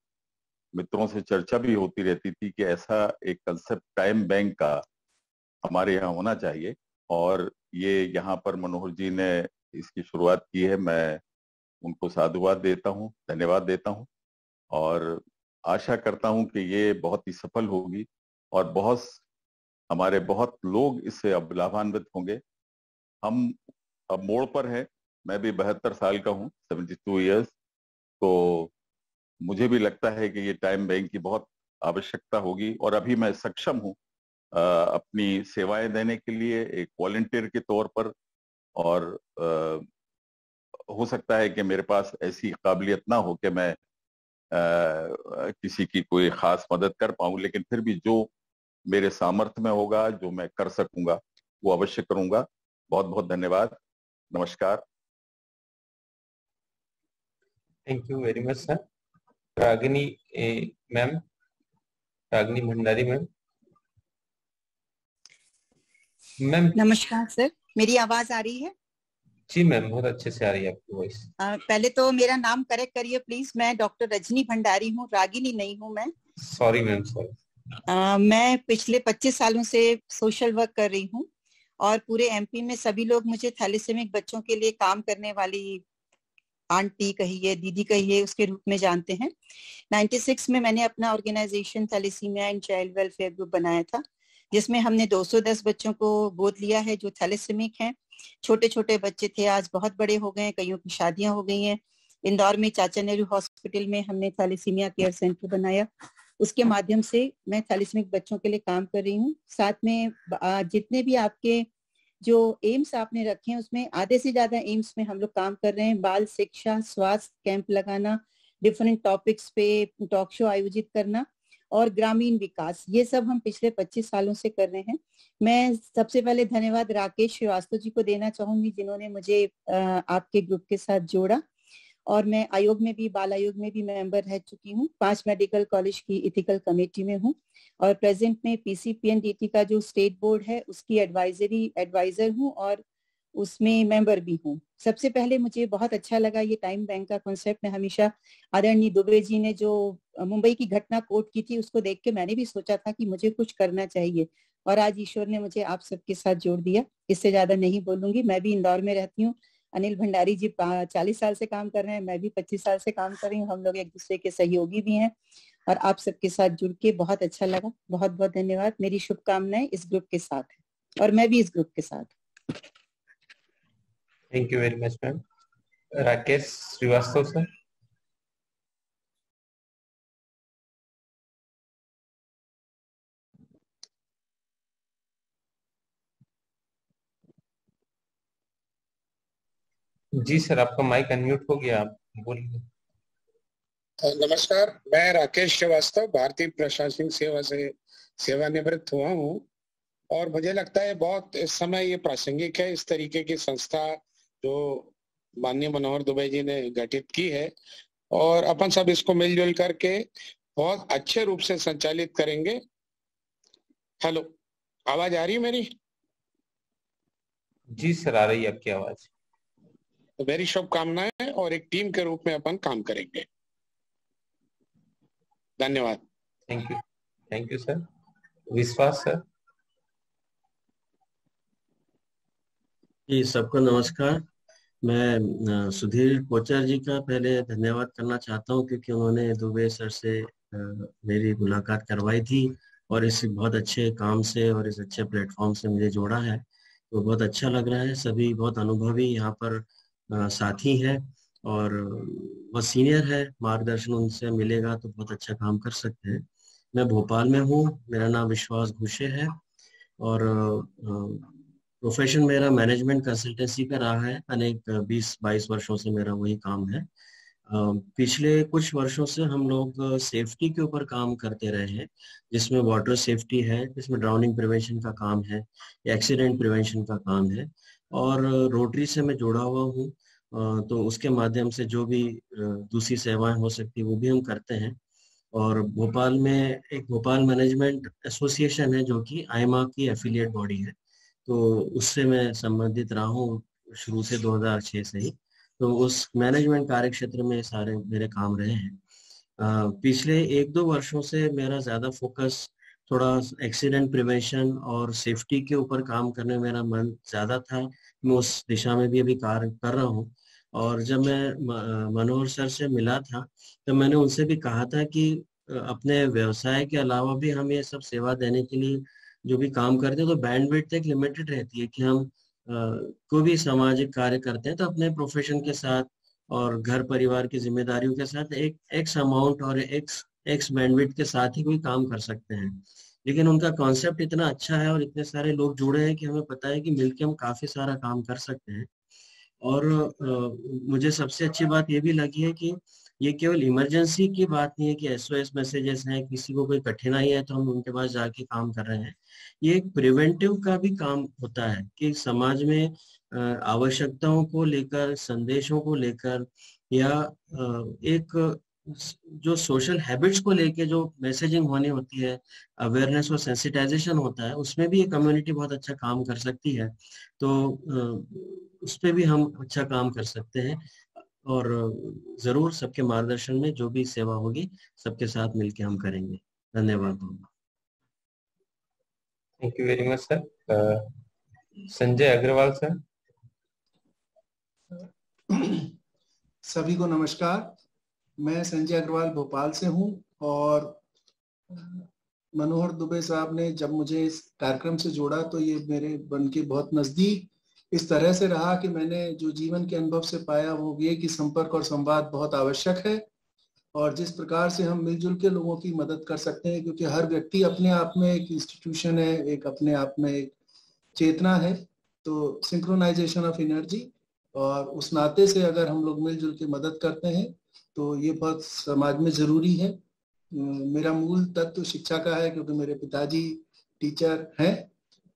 [SPEAKER 11] मित्रों से चर्चा भी होती रहती थी कि ऐसा एक कंसेप्ट टाइम बैंक का हमारे यहाँ होना चाहिए, और ये यहाँ पर मनोहर जी ने इसकी शुरुआत की है। मैं उनको साधुवाद देता हूँ, धन्यवाद देता हूँ, और आशा करता हूँ कि ये बहुत ही सफल होगी, और हमारे बहुत लोग इससे अब लाभान्वित होंगे। हम अब मोड़ पर हैं, मैं भी 72 साल का हूँ, 72 ईयर्स, तो मुझे भी लगता है कि ये टाइम बैंक की बहुत आवश्यकता होगी, और अभी मैं सक्षम हूँ अपनी सेवाएं देने के लिए एक वॉलंटियर के तौर पर, और हो सकता है कि मेरे पास ऐसी काबिलियत ना हो कि मैं किसी की कोई खास मदद कर पाऊं, लेकिन फिर भी जो मेरे सामर्थ्य में होगा, जो मैं कर सकूंगा, वो अवश्य करूंगा। बहुत बहुत धन्यवाद, नमस्कार।
[SPEAKER 4] Thank you very much sir. Ragini ma'am, Ragini Bhandari ma'am. Ma'am
[SPEAKER 12] नमस्कार सर, मेरी आवाज आ रही है?
[SPEAKER 4] जी मैम, बहुत अच्छे से आ रही है आपकी वॉइस।
[SPEAKER 12] पहले तो मेरा नाम करेक्ट करिए प्लीज, मैं डॉक्टर रजनी भंडारी हूँ, रागिनी नहीं हूँ मैं।
[SPEAKER 4] Sorry ma'am, sorry.
[SPEAKER 12] मैं पिछले 25 सालों से सोशल वर्क कर रही हूँ, और पूरे एमपी में सभी लोग मुझे थैलेसेमिक बच्चों के लिए काम करने वाली आंटी कहिए, दीदी कहिए, उसके रूप में जानते हैं। 96 में मैंने अपना organisation thalassemia and child welfare group बनाया था, जिसमें हमने 210 बच्चों को गोद लिया है जो थैलेसेमिक हैं। छोटे छोटे बच्चे थे, आज बहुत बड़े हो गए हैं, कईयों की शादियां हो गई हैं। इंदौर में चाचा नेहरू हॉस्पिटल में हमने थैलेसीमिया केयर सेंटर बनाया, उसके माध्यम से मैं थैलेसेमिक बच्चों के लिए काम कर रही हूँ। साथ में जितने भी आपके जो एम्स आपने रखे हैं, उसमें आधे से ज्यादा एम्स में हम लोग काम कर रहे हैं। बाल शिक्षा, स्वास्थ्य कैंप लगाना, डिफरेंट टॉपिक्स पे टॉक शो आयोजित करना, और ग्रामीण विकास, ये सब हम पिछले 25 सालों से कर रहे हैं। मैं सबसे पहले धन्यवाद राकेश श्रीवास्तव जी को देना चाहूंगी, जिन्होंने मुझे आपके ग्रुप के साथ जोड़ा। और मैं आयोग में भी, बाल आयोग में भी मेंबर रह चुकी हूँ, 5 मेडिकल कॉलेज की इथिकल कमेटी में हूँ और प्रेजेंट में पीसीपीएनडीटी का जो स्टेट बोर्ड है उसकी एडवाइजर हूँ और उसमें मेंबर भी हूँ। सबसे पहले मुझे बहुत अच्छा लगा ये टाइम बैंक का कॉन्सेप्ट। मैं हमेशा आदरणीय दुबे जी ने जो मुंबई की घटना कोट की थी उसको देख के मैंने भी सोचा था कि मुझे कुछ करना चाहिए और आज ईश्वर ने मुझे आप सबके साथ जोड़ दिया। इससे ज्यादा नहीं बोलूंगी। मैं भी इंदौर में रहती हूँ। अनिल भंडारी जी 40 साल से काम कर रहे हैं, मैं भी 25 साल से काम कर रही हूँ। हम लोग एक दूसरे के सहयोगी भी हैं और आप सबके साथ जुड़ के बहुत अच्छा लगा। बहुत बहुत धन्यवाद। मेरी शुभकामनाएं इस ग्रुप के साथ है और मैं भी इस ग्रुप के साथ।
[SPEAKER 4] Thank you very much ma'am. Rakesh Srivastava sir. जी सर, आपका माइक अनम्यूट हो गया, आप बोलिए।
[SPEAKER 13] नमस्कार, मैं राकेश श्रीवास्तव भारतीय प्रशासनिक सेवा से सेवानिवृत्त हुआ हूँ और मुझे लगता है बहुत इस समय ये प्रासंगिक है, इस तरीके की संस्था जो माननीय मनोहर दुबे जी ने गठित की है और अपन सब इसको मिलजुल करके बहुत अच्छे रूप से संचालित करेंगे। हेलो, आवाज आ रही है मेरी?
[SPEAKER 4] जी सर, आ रही है आपकी आवाज।
[SPEAKER 13] तो मेरी शुभकामनाएं और एक टीम के रूप में अपन काम करेंगे। धन्यवाद।
[SPEAKER 4] Thank you sir. विश्वास सर।
[SPEAKER 14] जी, सबको नमस्कार। मैं सुधीर कोचर जी का पहले धन्यवाद करना चाहता हूं क्योंकि उन्होंने दुबे सर से मेरी मुलाकात करवाई थी और इस बहुत अच्छे काम से और इस अच्छे प्लेटफॉर्म से मुझे जोड़ा है, तो बहुत अच्छा लग रहा है। सभी बहुत अनुभवी यहाँ पर साथी है और बहुत सीनियर है, मार्गदर्शन उनसे मिलेगा तो बहुत अच्छा काम कर सकते हैं। मैं भोपाल में हूँ, मेरा नाम विश्वास घुशे है और प्रोफेशन मेरा मैनेजमेंट कंसल्टेंसी का रहा है। अनेक 20-22 वर्षों से मेरा वही काम है। पिछले कुछ वर्षों से हम लोग सेफ्टी के ऊपर काम करते रहे हैं, जिसमें वाटर सेफ्टी है, जिसमें ड्राउनिंग प्रिवेंशन का काम है, एक्सीडेंट प्रिवेंशन का काम है और रोटरी से मैं जुड़ा हुआ हूँ, तो उसके माध्यम से जो भी दूसरी सेवाएं हो सकती है वो भी हम करते हैं। और भोपाल में एक भोपाल मैनेजमेंट एसोसिएशन है जो कि आईमा की एफिलिएट बॉडी है, तो उससे मैं संबंधित रहा हूँ शुरू से 2006 से ही। तो उस मैनेजमेंट कार्य क्षेत्र में सारे मेरे काम रहे हैं। पिछले 1-2 वर्षों से मेरा ज़्यादा फोकस थोड़ा एक्सीडेंट प्रिवेंशन और सेफ्टी के ऊपर काम करने में मेरा मन ज़्यादा था। मैं उस दिशा में भी अभी कार्य कर रहा हूँ। और जब मैं मनोहर सर से मिला था तो मैंने उनसे भी कहा था कि अपने व्यवसाय के अलावा भी हम ये सब सेवा देने के लिए जो भी काम करते हैं तो बैंडविड्थ एक लिमिटेड रहती है कि हम कोई भी सामाजिक कार्य करते हैं तो अपने प्रोफेशन के साथ और घर परिवार की जिम्मेदारियों के साथ एक एक्स अमाउंट और एक्स बैंडविड्थ के साथ ही कोई काम कर सकते हैं। लेकिन उनका कॉन्सेप्ट इतना अच्छा है और इतने सारे लोग जुड़े हैं कि हमें पता है कि मिलकर हम काफी सारा काम कर सकते हैं। और मुझे सबसे अच्छी बात ये भी लगी है कि ये केवल इमरजेंसी की बात नहीं है कि SOS मैसेजेस हैं, किसी को कोई कठिनाई है तो हम उनके पास जाके काम कर रहे हैं। ये एक प्रिवेंटिव का भी काम होता है कि समाज में आवश्यकताओं को लेकर, संदेशों को लेकर या एक जो सोशल हैबिट्स को लेके जो मैसेजिंग होनी होती है, अवेयरनेस और सेंसिटाइजेशन होता है, उसमें भी ये कम्युनिटी बहुत अच्छा काम कर सकती है। तो उस पर भी हम अच्छा काम कर सकते हैं और जरूर सबके मार्गदर्शन में जो भी सेवा होगी सबके साथ मिलकर हम करेंगे। धन्यवाद।
[SPEAKER 4] Thank you very much sir. Sanjay Agarwal sir.
[SPEAKER 15] सभी को नमस्कार। मैं संजय अग्रवाल भोपाल से हूं और मनोहर दुबे साहब ने जब मुझे इस कार्यक्रम से जोड़ा तो ये मेरे बन के बहुत नजदीक इस तरह से रहा कि मैंने जो जीवन के अनुभव से पाया वो ये कि संपर्क और संवाद बहुत आवश्यक है और जिस प्रकार से हम मिलजुल के लोगों की मदद कर सकते हैं, क्योंकि हर व्यक्ति अपने आप में एक इंस्टीट्यूशन है, एक अपने आप में एक चेतना है, तो सिंक्रोनाइजेशन ऑफ एनर्जी, और उस नाते से अगर हम लोग मिलजुल के मदद करते हैं तो ये बहुत समाज में जरूरी है। मेरा मूल तत्व शिक्षा का है क्योंकि मेरे पिताजी टीचर हैं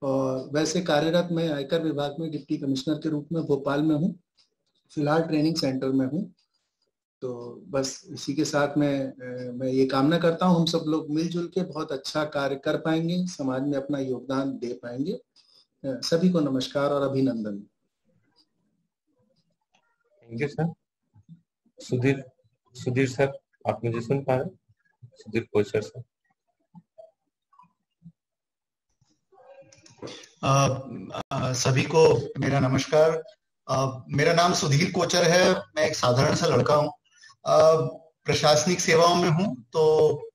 [SPEAKER 15] और वैसे कार्यरत मैं आयकर विभाग में डिप्टी कमिश्नर के रूप में भोपाल में हूँ, फिलहाल ट्रेनिंग सेंटर में हूँ। तो बस इसी के साथ मैं ये कामना करता हूँ हम सब लोग मिलजुल के बहुत अच्छा कार्य कर पाएंगे, समाज में अपना योगदान दे पाएंगे। सभी को नमस्कार और अभिनंदन।
[SPEAKER 4] Thank you sir. Sudhir sir, आप मुझे सुन पा रहे? सुधीर कोचर सर।
[SPEAKER 16] सभी को मेरा नमस्कार। मेरा नाम सुधीर कोचर है। मैं एक साधारण सा लड़का हूँ, प्रशासनिक सेवाओं में हूँ। तो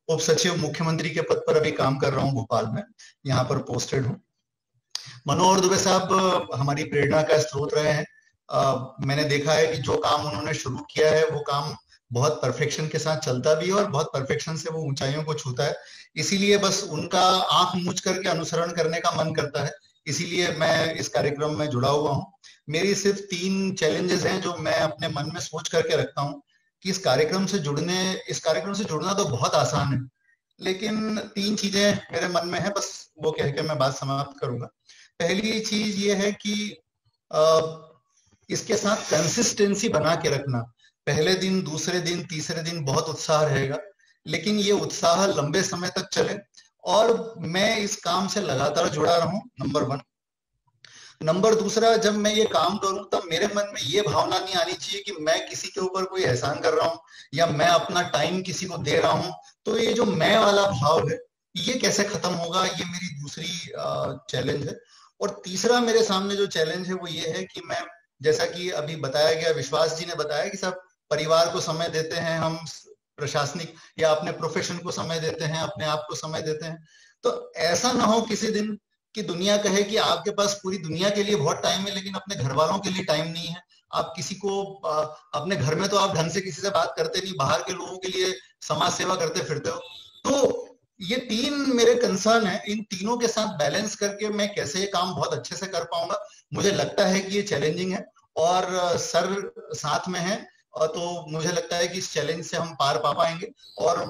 [SPEAKER 16] उप सचिव मुख्यमंत्री के पद पर अभी काम कर रहा हूँ भोपाल में, यहाँ पर पोस्टेड हूँ। मनोहर दुबे साहब हमारी प्रेरणा का स्रोत रहे हैं। मैंने देखा है कि जो काम उन्होंने शुरू किया है वो काम बहुत परफेक्शन के साथ चलता भी है और बहुत परफेक्शन से वो ऊंचाइयों को छूता है। इसीलिए बस उनका आंख मूंझ करके अनुसरण करने का मन करता है। इसीलिए मैं इस कार्यक्रम में जुड़ा हुआ हूँ। मेरी सिर्फ 3 चैलेंजेस हैं जो मैं अपने मन में सोच करके रखता हूँ कि इस कार्यक्रम से जुड़ना तो बहुत आसान है, लेकिन 3 चीजें मेरे मन में है, बस वो कह के मैं बात समाप्त करूंगा। पहली चीज ये है कि इसके साथ कंसिस्टेंसी बना के रखना। पहले दिन, दूसरे दिन, तीसरे दिन बहुत उत्साह रहेगा, लेकिन ये उत्साह लंबे समय तक चले और मैं इस काम से लगातार जुड़ा रहूं, नंबर 1। नंबर 2, जब मैं ये काम करूं तब मेरे मन में ये भावना नहीं आनी चाहिए कि मैं किसी के ऊपर कोई एहसान कर रहा हूं या मैं अपना टाइम किसी को दे रहा हूं। तो ये जो मैं वाला भाव है ये कैसे खत्म होगा, ये मेरी दूसरी चैलेंज है। और तीसरा मेरे सामने जो चैलेंज है वो ये है कि मैं, जैसा कि अभी बताया गया, विश्वास जी ने बताया कि सब परिवार को समय देते हैं, हम प्रशासनिक या अपने प्रोफेशन को समय देते हैं, अपने आप को समय देते हैं। तो ऐसा ना हो किसी दिन कि दुनिया कहे कि आपके पास पूरी दुनिया के लिए बहुत टाइम है लेकिन अपने घर वालों के लिए टाइम नहीं है। आप किसी को अपने घर में तो आप ढंग से किसी से बात करते नहीं, बाहर के लोगों के लिए समाज सेवा करते फिरते हो। तो ये 3 मेरे कंसर्न है। इन तीनों के साथ बैलेंस करके मैं कैसे ये काम बहुत अच्छे से कर पाऊंगा, मुझे लगता है कि ये चैलेंजिंग है और सर साथ में है, तो मुझे लगता है कि इस चैलेंज से हम पार पा पाएंगे। और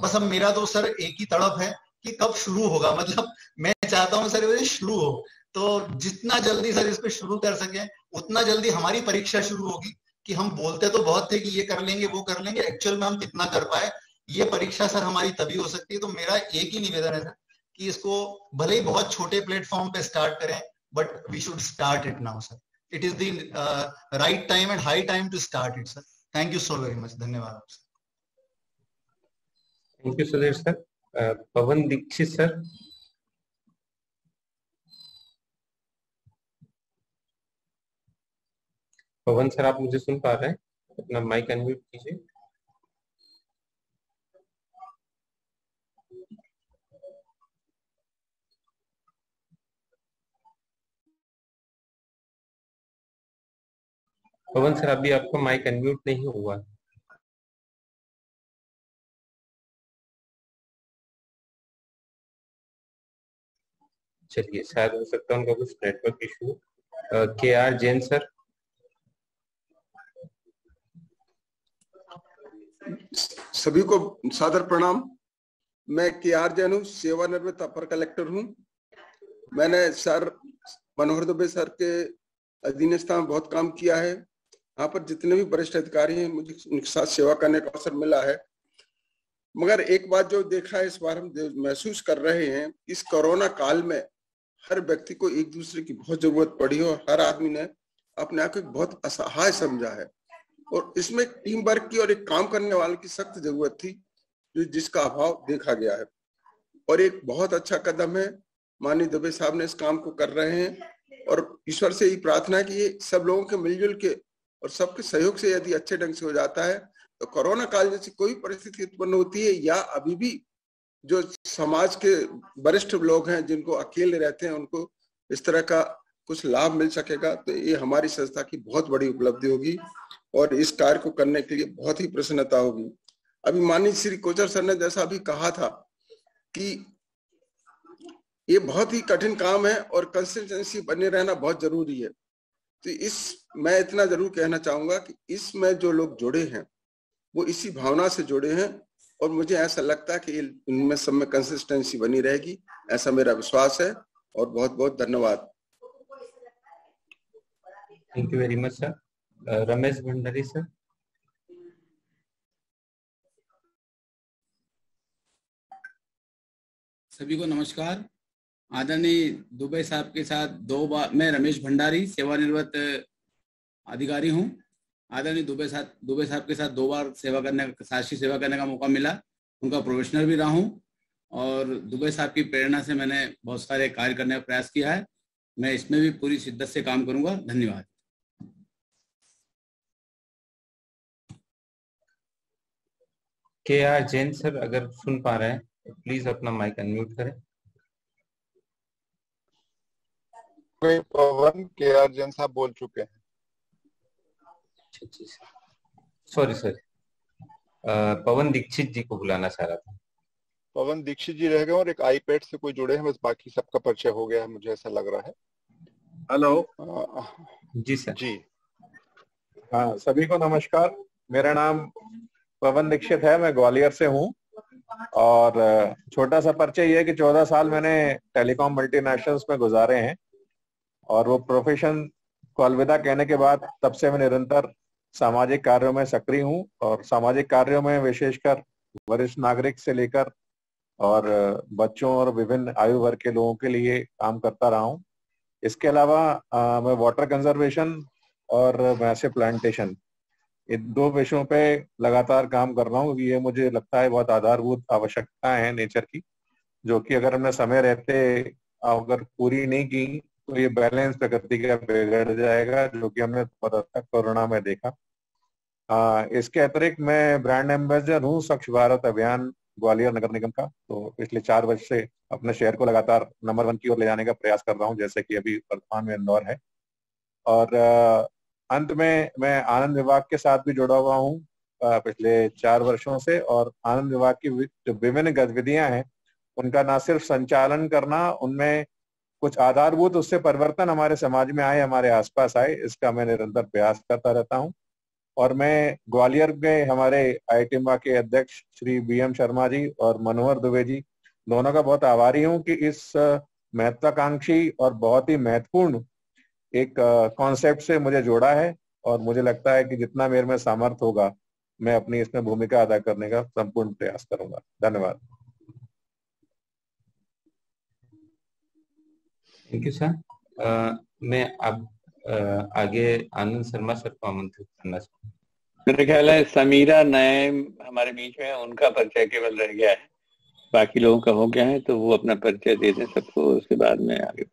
[SPEAKER 16] बस अब मेरा तो सर एक ही तड़प है कि कब शुरू होगा। मतलब मैं चाहता हूँ सर ये शुरू हो, तो जितना जल्दी सर इसको शुरू कर सके उतना जल्दी हमारी परीक्षा शुरू होगी कि हम बोलते तो बहुत थे कि ये कर लेंगे वो कर लेंगे, एक्चुअल में हम कितना कर पाए, ये परीक्षा सर हमारी तभी हो सकती है। तो मेरा एक ही निवेदन है सर कि इसको भले ही बहुत छोटे प्लेटफॉर्म पे स्टार्ट करें, but we should start it now sir. It is the right time and high time to start it sir. Thank you so very much. धन्यवाद।
[SPEAKER 4] Thank you Sudhir sir. Pawan Dixit sir. Pawan sir, आप मुझे सुन पा रहे हैं? अपना माइक अनम्यूट कीजिए। पवन सर, अभी आपका माइक अनम्यूट नहीं हुआ। चलिए, शायद हो सकता है उनका कुछ network issue. KR Jain sir.
[SPEAKER 17] सभी को सादर प्रणाम। मैं KR जैन हूँ, सेवानिवृत्त अपर कलेक्टर हूँ। मैंने सर मनोहर दुबे सर के अधीनस्थ में बहुत काम किया है। यहाँ पर जितने भी वरिष्ठ अधिकारी हैं, मुझे उनके साथ सेवा करने का अवसर मिला है। मगर एक बात जो देखा है, इस बार हम महसूस कर रहे हैं, इस कोरोना काल में हर व्यक्ति को एक दूसरे की बहुत जरूरत पड़ी है और हर आदमी ने अपने आप को बहुत असहाय समझा है और इसमें टीम वर्क की और एक काम करने वाले की सख्त जरूरत थी, जिसका अभाव देखा गया है। और एक बहुत अच्छा कदम है, माननीय दुबे साहब ने इस काम को कर रहे हैं और ईश्वर से ही प्रार्थना है कि ये सब लोगों के मिलजुल के और सबके सहयोग से यदि अच्छे ढंग से हो जाता है तो कोरोना काल जैसी कोई परिस्थिति उत्पन्न होती है या अभी भी जो समाज के वरिष्ठ लोग हैं जिनको अकेले रहते हैं उनको इस तरह का कुछ लाभ मिल सकेगा, तो ये हमारी संस्था की बहुत बड़ी उपलब्धि होगी और इस कार्य को करने के लिए बहुत ही प्रसन्नता होगी। अभी माननीय श्री कोचर सर ने जैसा अभी कहा था कि ये बहुत ही कठिन काम है और कंसिस्टेंसी बने रहना बहुत जरूरी है। तो मैं इतना जरूर कहना चाहूंगा कि इसमें जो लोग जुड़े हैं वो इसी भावना से जुड़े हैं और मुझे ऐसा लगता है कि इनमें सब में कंसिस्टेंसी बनी रहेगी, ऐसा मेरा विश्वास है। और बहुत बहुत धन्यवाद।
[SPEAKER 4] Thank you very much sir. Ramesh Bhandari sir.
[SPEAKER 18] सभी को नमस्कार। आदरणीय दुबे साहब के साथ 2 बार, मैं रमेश भंडारी सेवानिवृत्त अधिकारी हूं। आदरणीय दुबे साहब के साथ 2 बार शासकीय सेवा करने का मौका मिला। उनका प्रोफेशनल भी रहा हूं और दुबे साहब की प्रेरणा से मैंने बहुत सारे कार्य करने का प्रयास किया है। मैं इसमें भी पूरी शिद्दत से काम करूंगा। धन्यवाद।
[SPEAKER 4] KR जैन सर, अगर सुन पा रहे हैं तो प्लीज अपना माइक अनम्यूट करें।
[SPEAKER 3] पवन KR जैन साहब बोल चुके हैं।
[SPEAKER 4] सॉरी सर, पवन दीक्षित जी को बुलाना चाह रहा था।
[SPEAKER 3] पवन दीक्षित जी रह गए और एक आईपैड से कोई जुड़े हैं, बस बाकी सबका परिचय हो गया है, मुझे ऐसा लग रहा है।
[SPEAKER 19] हेलो
[SPEAKER 4] जी सर।
[SPEAKER 3] जी
[SPEAKER 19] हाँ, सभी को नमस्कार। मेरा नाम पवन दीक्षित है, मैं ग्वालियर से हूँ और छोटा सा परिचय ये है कि 14 साल मैंने टेलीकॉम मल्टीनेशनल्स में गुजारे हैं और वो प्रोफेशन को अलविदा कहने के बाद तब से मैं निरंतर सामाजिक कार्यों में सक्रिय हूँ और सामाजिक कार्यों में विशेषकर वरिष्ठ नागरिक से लेकर और बच्चों और विभिन्न आयु वर्ग के लोगों के लिए काम करता रहा हूँ। इसके अलावा मैं वाटर कंजर्वेशन और मैसिव प्लांटेशन, इन 2 विषयों पे लगातार काम कर रहा हूँ क्योंकि ये मुझे लगता है बहुत आधारभूत आवश्यकता है नेचर की, जो कि अगर हमने समय रहते अगर पूरी नहीं की तो ये बैलेंस प्रकृति का बिगड़ जाएगा, जो कि हमने बहुत हद तक कोरोना में देखा। इसके अतिरिक्त मैं ब्रांड एम्बेसडर हूँ स्वच्छ भारत अभियान ग्वालियर नगर निगम का। तो पिछले 4 वर्ष से अपने शहर को लगातार नंबर 1 की ओर ले जाने का प्रयास कर रहा हूँ, जैसे कि अभी वर्तमान में इंदौर है। और अंत में मैं आनंद विभाग के साथ भी जुड़ा हुआ हूँ पिछले 4 वर्षों से, और आनंद विभाग की जो विभिन्न गतिविधियां हैं उनका न सिर्फ संचालन करना, उनमें कुछ आधारभूत उससे परिवर्तन हमारे समाज में आए, हमारे आसपास आए, इसका मैं निरंतर प्रयास करता रहता हूँ। और मैं ग्वालियर में हमारे आईटिम्बा के अध्यक्ष श्री BM शर्मा जी और मनोहर दुबे जी दोनों का बहुत आभारी हूँ कि इस महत्वाकांक्षी और बहुत ही महत्वपूर्ण एक कॉन्सेप्ट से मुझे जोड़ा है और मुझे लगता है कि जितना मेरे में सामर्थ्य होगा मैं अपनी इसमें भूमिका अदा करने का संपूर्ण प्रयास करूंगा। धन्यवाद।
[SPEAKER 4] Thank you sir. मैं अब आगे आनंद शर्मा सर को आमंत्रित करना चाहूँ।
[SPEAKER 1] मेरे ख्याल है समीरा नए हमारे बीच में, उनका परिचय केवल रह गया है, बाकी लोगों का हो गया है, तो वो अपना परिचय दे दें सबको, उसके बाद में आगे।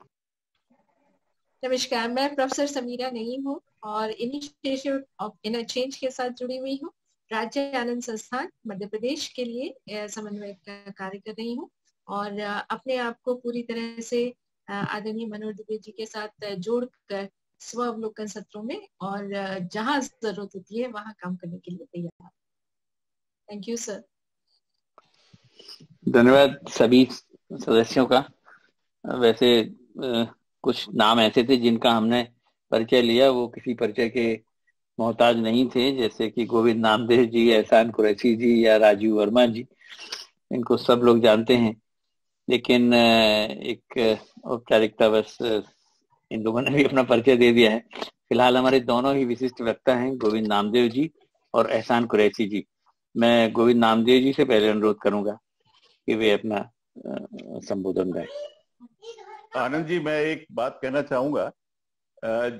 [SPEAKER 20] नमस्कार, मैं प्रोफेसर समीरा नईम हूँ और इनिशिएटिव ऑफ इनर चेंज के साथ जुड़ी हुई हूँ। राज्य आनंद संस्थान मध्य प्रदेश के लिए समन्वय का कार्य कर रही हूँ और अपने आप को पूरी तरह से आदरणीय मनोहर दुबे जी के साथ जोड़कर स्व अवलोकन सत्रों में और जहां जरूरत होती है वहां काम करने के लिए तैयार। Thank you sir.
[SPEAKER 1] धन्यवाद सभी सदस्यों का। वैसे कुछ नाम ऐसे थे जिनका हमने परिचय लिया, वो किसी परिचय के मोहताज नहीं थे, जैसे कि गोविंद नामदेव जी, एहसान कुरैशी जी या राजीव वर्मा जी, इनको सब लोग जानते हैं। लेकिन एक औपचारिकता बस इन लोगों ने भी अपना परिचय दे दिया है। फिलहाल हमारे दोनों ही विशिष्ट वक्ता हैं, गोविंद नामदेव जी और एहसान कुरैशी जी। मैं गोविंद नामदेव जी से पहले अनुरोध करूंगा कि वे अपना संबोधन दें।
[SPEAKER 11] आनंद जी, मैं एक बात कहना चाहूंगा।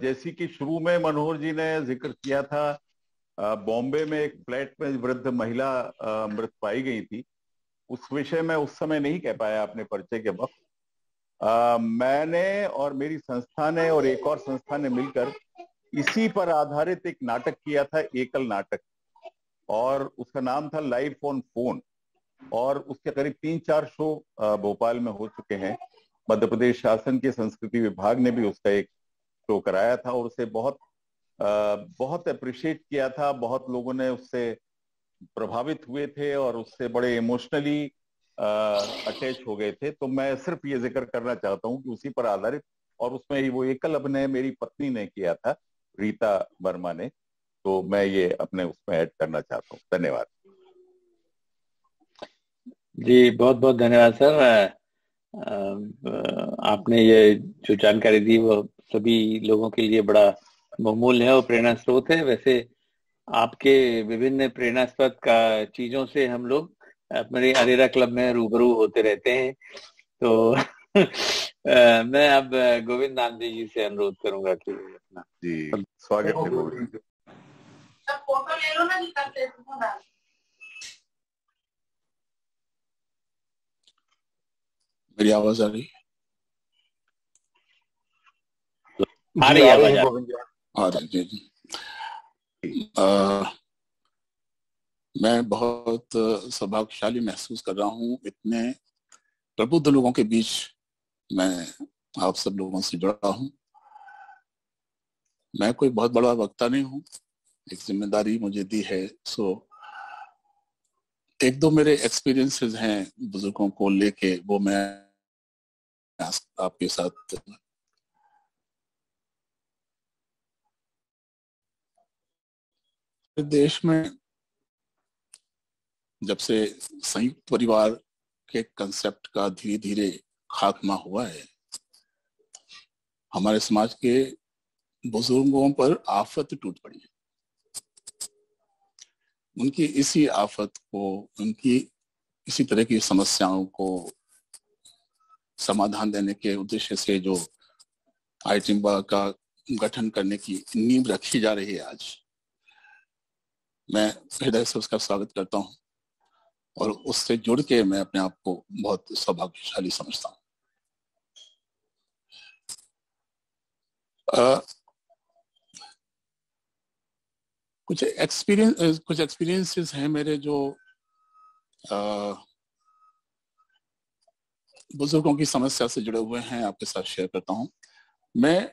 [SPEAKER 11] जैसी कि शुरू में मनोहर जी ने जिक्र किया था, बॉम्बे में एक फ्लैट में वृद्ध महिला मृत पाई गई थी, उस विषय में उस समय नहीं कह पाया अपने परिचय के वक्त। मैंने और मेरी संस्था ने और एक और संस्था ने मिलकर इसी पर आधारित एक नाटक किया था, एकल नाटक, और उसका नाम था लाइफ ऑन फोन, और उसके करीब 3-4 शो भोपाल में हो चुके हैं। मध्य प्रदेश शासन के संस्कृति विभाग ने भी उसका एक शो कराया था और उसे बहुत अप्रिशिएट किया था। बहुत लोगों ने उससे प्रभावित हुए थे और उससे बड़े इमोशनली अटैच हो गए थे। तो मैं सिर्फ ये जिक्र करना चाहता हूँ कि उसी पर आधारित, और उसमें वो एकल अभिनय मेरी पत्नी ने किया था, रीता वर्मा ने, तो मैं ये अपने उसमें ऐड करना चाहता हूँ। धन्यवाद।
[SPEAKER 1] जी बहुत बहुत धन्यवाद सर। आपने ये जो जानकारी दी वो सभी लोगों के लिए बड़ा बहुमूल्य है और प्रेरणा स्रोत है। वैसे आपके विभिन्न प्रेरणास्पद का चीजों से हम लोग अपने अरेरा क्लब में रूबरू होते रहते हैं। तो मैं अब गोविंद नामदेव जी से अनुरोध करूंगा कि अपना
[SPEAKER 11] जी स्वागत है गोविंद।
[SPEAKER 20] फोटो ले लो ना, निकालते हैं।
[SPEAKER 7] मेरी आवाज आ रही
[SPEAKER 1] आ रही है
[SPEAKER 7] मैं बहुत सौभाग्यशाली महसूस कर रहा हूँ। इतने प्रबुद्ध लोगों के बीच मैं आप सब लोगों से जुड़ा हूँ। मैं कोई बहुत बड़ा वक्ता नहीं हूँ, एक जिम्मेदारी मुझे दी है। सो एक दो मेरे एक्सपीरियंसेस हैं बुजुर्गों को लेके, वो मैं आपके साथ देश में जब से संयुक्त परिवार के कंसेप्ट का धीरे धीरे खात्मा हुआ है, हमारे समाज के बुजुर्गों पर आफत टूट पड़ी है। उनकी इसी आफत को, उनकी इसी तरह की समस्याओं को समाधान देने के उद्देश्य से जो आईटिम्बा का गठन करने की नींव रखी जा रही है, आज मैं हृदय से उसका स्वागत करता हूं और उससे जुड़ के मैं अपने आप को बहुत सौभाग्यशाली समझता हूं। कुछ एक्सपीरियंसेस हैं मेरे जो बुजुर्गों की समस्या से जुड़े हुए हैं, आपके साथ शेयर करता हूं। मैं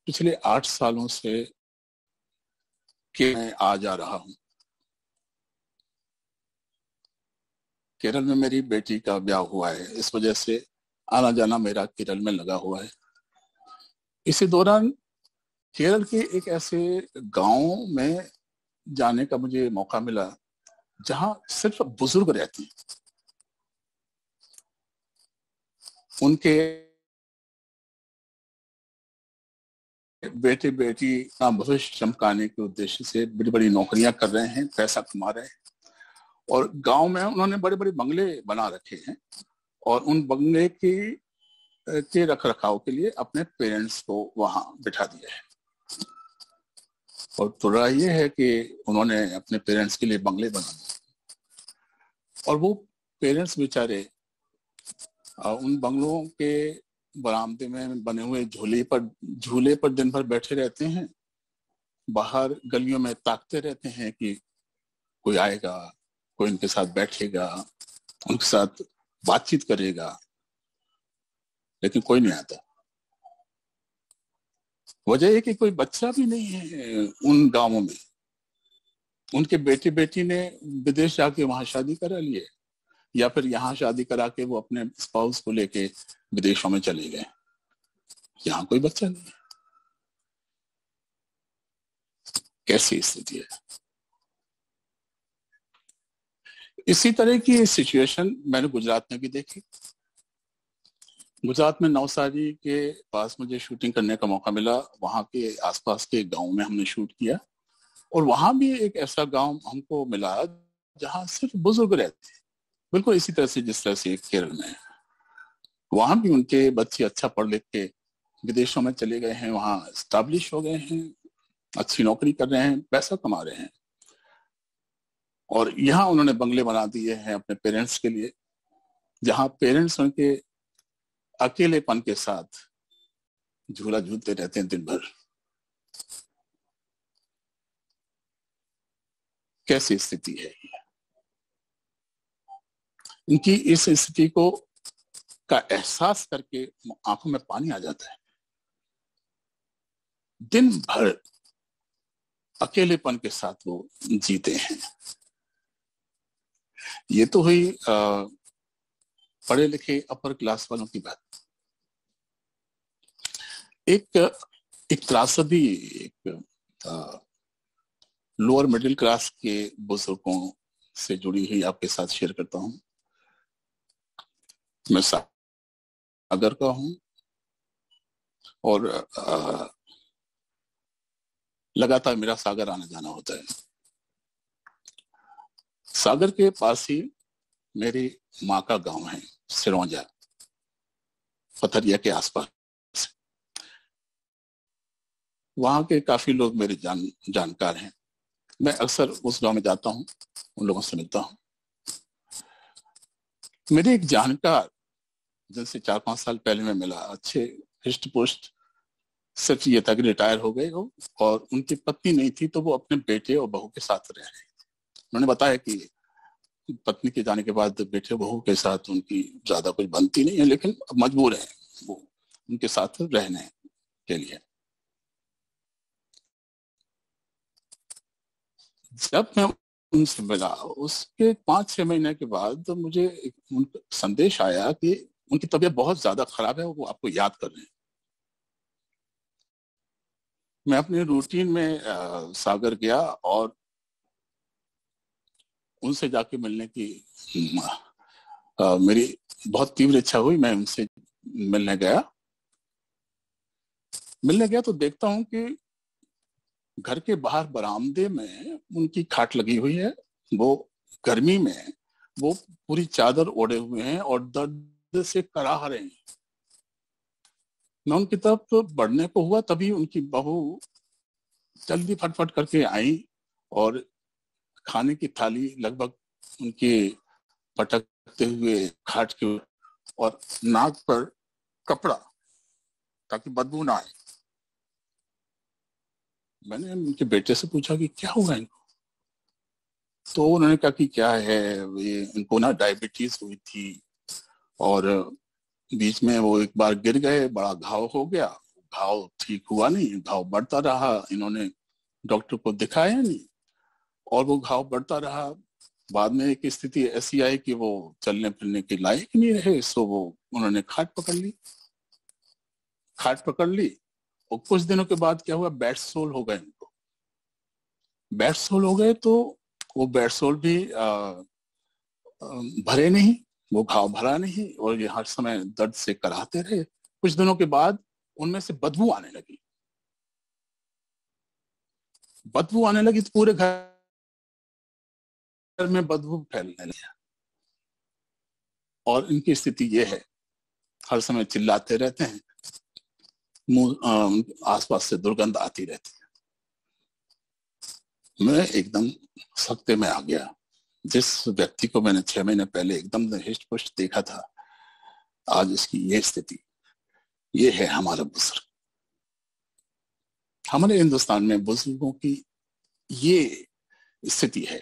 [SPEAKER 7] पिछले 8 सालों से मैं आ जा रहा हूं। केरल में मेरी बेटी का ब्याह हुआ है, इस वजह से आना जाना मेरा केरल में लगा हुआ है। इसी दौरान केरल के एक ऐसे गांव में जाने का मुझे मौका मिला जहां सिर्फ बुजुर्ग रहते हैं। उनके बेटे बेटी का भविष्य चमकाने के उद्देश्य से बड़ी बड़ी नौकरियां कर रहे हैं, पैसा कमा रहे हैं और गांव में उन्होंने बड़े बड़े बंगले बना रखे हैं और उन बंगले के रख रखाव के लिए अपने पेरेंट्स को वहां बिठा दिया है। और थोड़ा ये है कि उन्होंने अपने पेरेंट्स के लिए बंगले बना दिए और वो पेरेंट्स बेचारे उन बंगलों के बरामदे में बने हुए झूले पर दिन भर बैठे रहते हैं। बाहर गलियों में ताकते रहते हैं कि कोई आएगा, कोई उनके साथ बैठेगा, उनके साथ बातचीत करेगा, लेकिन कोई नहीं आता। वजह है कि कोई बच्चा भी नहीं है उन गांवों में। उनके बेटे बेटी ने विदेश जाके वहां शादी करा लिए या फिर यहाँ शादी करा के वो अपने स्पाउस को लेके विदेशों में चले गए। यहाँ कोई बच्चा नहीं है। कैसी स्थिति है। इसी तरह की सिचुएशन मैंने गुजरात में भी देखी। गुजरात में नवसारी के पास मुझे शूटिंग करने का मौका मिला। वहां के आसपास के गांव में हमने शूट किया और वहां भी एक ऐसा गांव हमको मिला जहां सिर्फ बुजुर्ग रहते हैं, बिल्कुल इसी तरह से जिस तरह से केरल में है। वहां भी उनके बच्चे अच्छा पढ़ लिख के विदेशों में चले गए हैं, वहां एस्टैब्लिश हो गए हैं, अच्छी नौकरी कर रहे हैं, पैसा कमा रहे हैं और यहाँ उन्होंने बंगले बना दिए हैं अपने पेरेंट्स के लिए, जहां पेरेंट्स उनके अकेलेपन के साथ झूला झूलते रहते हैं दिन भर। कैसी स्थिति है ये। इनकी इस स्थिति को का एहसास करके आंखों में पानी आ जाता है। दिन भर अकेलेपन के साथ वो जीते हैं। ये तो हुई पढ़े लिखे अपर क्लास वालों की बात। एक त्रासदी एक लोअर मिडिल क्लास के बुजुर्गों से जुड़ी हुई आपके साथ शेयर करता हूं। मैं सागर का हूँ और लगातार मेरा सागर आना जाना होता है। सागर के पास ही मेरी माँ का गांव है सिरौंजा, पथरिया के आसपास। वहां के काफी लोग मेरे जानकार हैं। मैं अक्सर उस गांव में जाता हूँ, उन लोगों से मिलता हूँ। मेरे एक जानकार जिनसे 4-5 साल पहले मैं मिला, अच्छे हिस्ट पोस्ट, सिर्फ ये था कि रिटायर हो गए हो और उनकी पत्नी नहीं थी, तो वो अपने बेटे और बहू के साथ रह रहे थे। उन्होंने बताया कि पत्नी के जाने के बाद बेटे बहू के साथ उनकी ज्यादा कुछ बनती नहीं है, लेकिन मजबूर है वो उनके साथ रहने के लिए। जब मैं उनसे मिला, उसके 5-6 महीने के बाद मुझे उनका संदेश आया कि उनकी तबीयत बहुत ज्यादा खराब है, वो आपको याद कर रहे हैं। मैं अपने रूटीन में सागर गया और उनसे जाके मिलने की मेरी बहुत तीव्र इच्छा हुई। मैं उनसे मिलने गया तो देखता हूं कि घर के बाहर बरामदे में उनकी खाट लगी हुई है। वो गर्मी में वो पूरी चादर ओढ़े हुए हैं और दर्द से कराह रहे हैं। मैं उनकी तरफ बढ़ने को हुआ, तभी उनकी बहू जल्दी फटफट करके आई और खाने की थाली लगभग उनके पटकते हुए खाट के और नाक पर कपड़ा ताकि बदबू ना आए। मैंने उनके बेटे से पूछा कि क्या हुआ इनको, तो उन्होंने कहा कि क्या है, ये इनको ना डायबिटीज हुई थी और बीच में वो एक बार गिर गए, बड़ा घाव हो गया, घाव ठीक हुआ नहीं, घाव बढ़ता रहा, इन्होंने डॉक्टर को दिखाया नहीं और वो घाव बढ़ता रहा। बाद में एक स्थिति ऐसी आई कि वो चलने फिरने के लायक नहीं रहे, सो वो उन्होंने खाट पकड़ ली और कुछ दिनों के बाद क्या हुआ, बेड सोल हो गए इनको। बेड सोल हो गए तो वो बेड सोल भी भरे नहीं, वो घाव भरा नहीं और ये हर समय दर्द से कराहते रहे। कुछ दिनों के बाद उनमें से बदबू आने लगी तो पूरे घर में बदबू फैलने लगा और इनकी स्थिति ये है, हर समय चिल्लाते रहते हैं, मुंह आसपास से दुर्गंध आती रहती है। मैं एकदम सख्ते में आ गया। जिस व्यक्ति को मैंने 6 महीने पहले एकदम हिस्ट पुष्ट देखा था, आज इसकी ये स्थिति। ये है हमारा बुजुर्ग। हमारे हिंदुस्तान में बुजुर्गों की ये स्थिति है,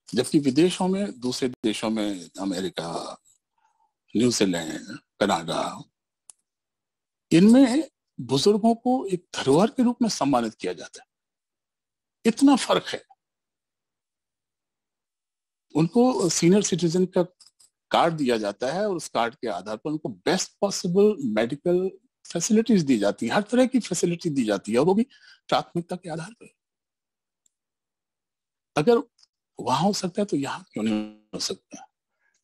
[SPEAKER 7] जबकि विदेशों में, दूसरे देशों में, अमेरिका, न्यूजीलैंड, कनाडा, इनमें बुजुर्गों को एक धरोहर के रूप में सम्मानित किया जाता है। इतना फर्क है। उनको सीनियर सिटीजन का कार्ड दिया जाता है और उस कार्ड के आधार पर उनको बेस्ट पॉसिबल मेडिकल फैसिलिटीज दी जाती है, हर तरह की फैसिलिटी दी जाती है और वो भी प्राथमिकता के आधार पर। अगर वहां हो सकता है तो यहाँ क्यों नहीं हो सकता?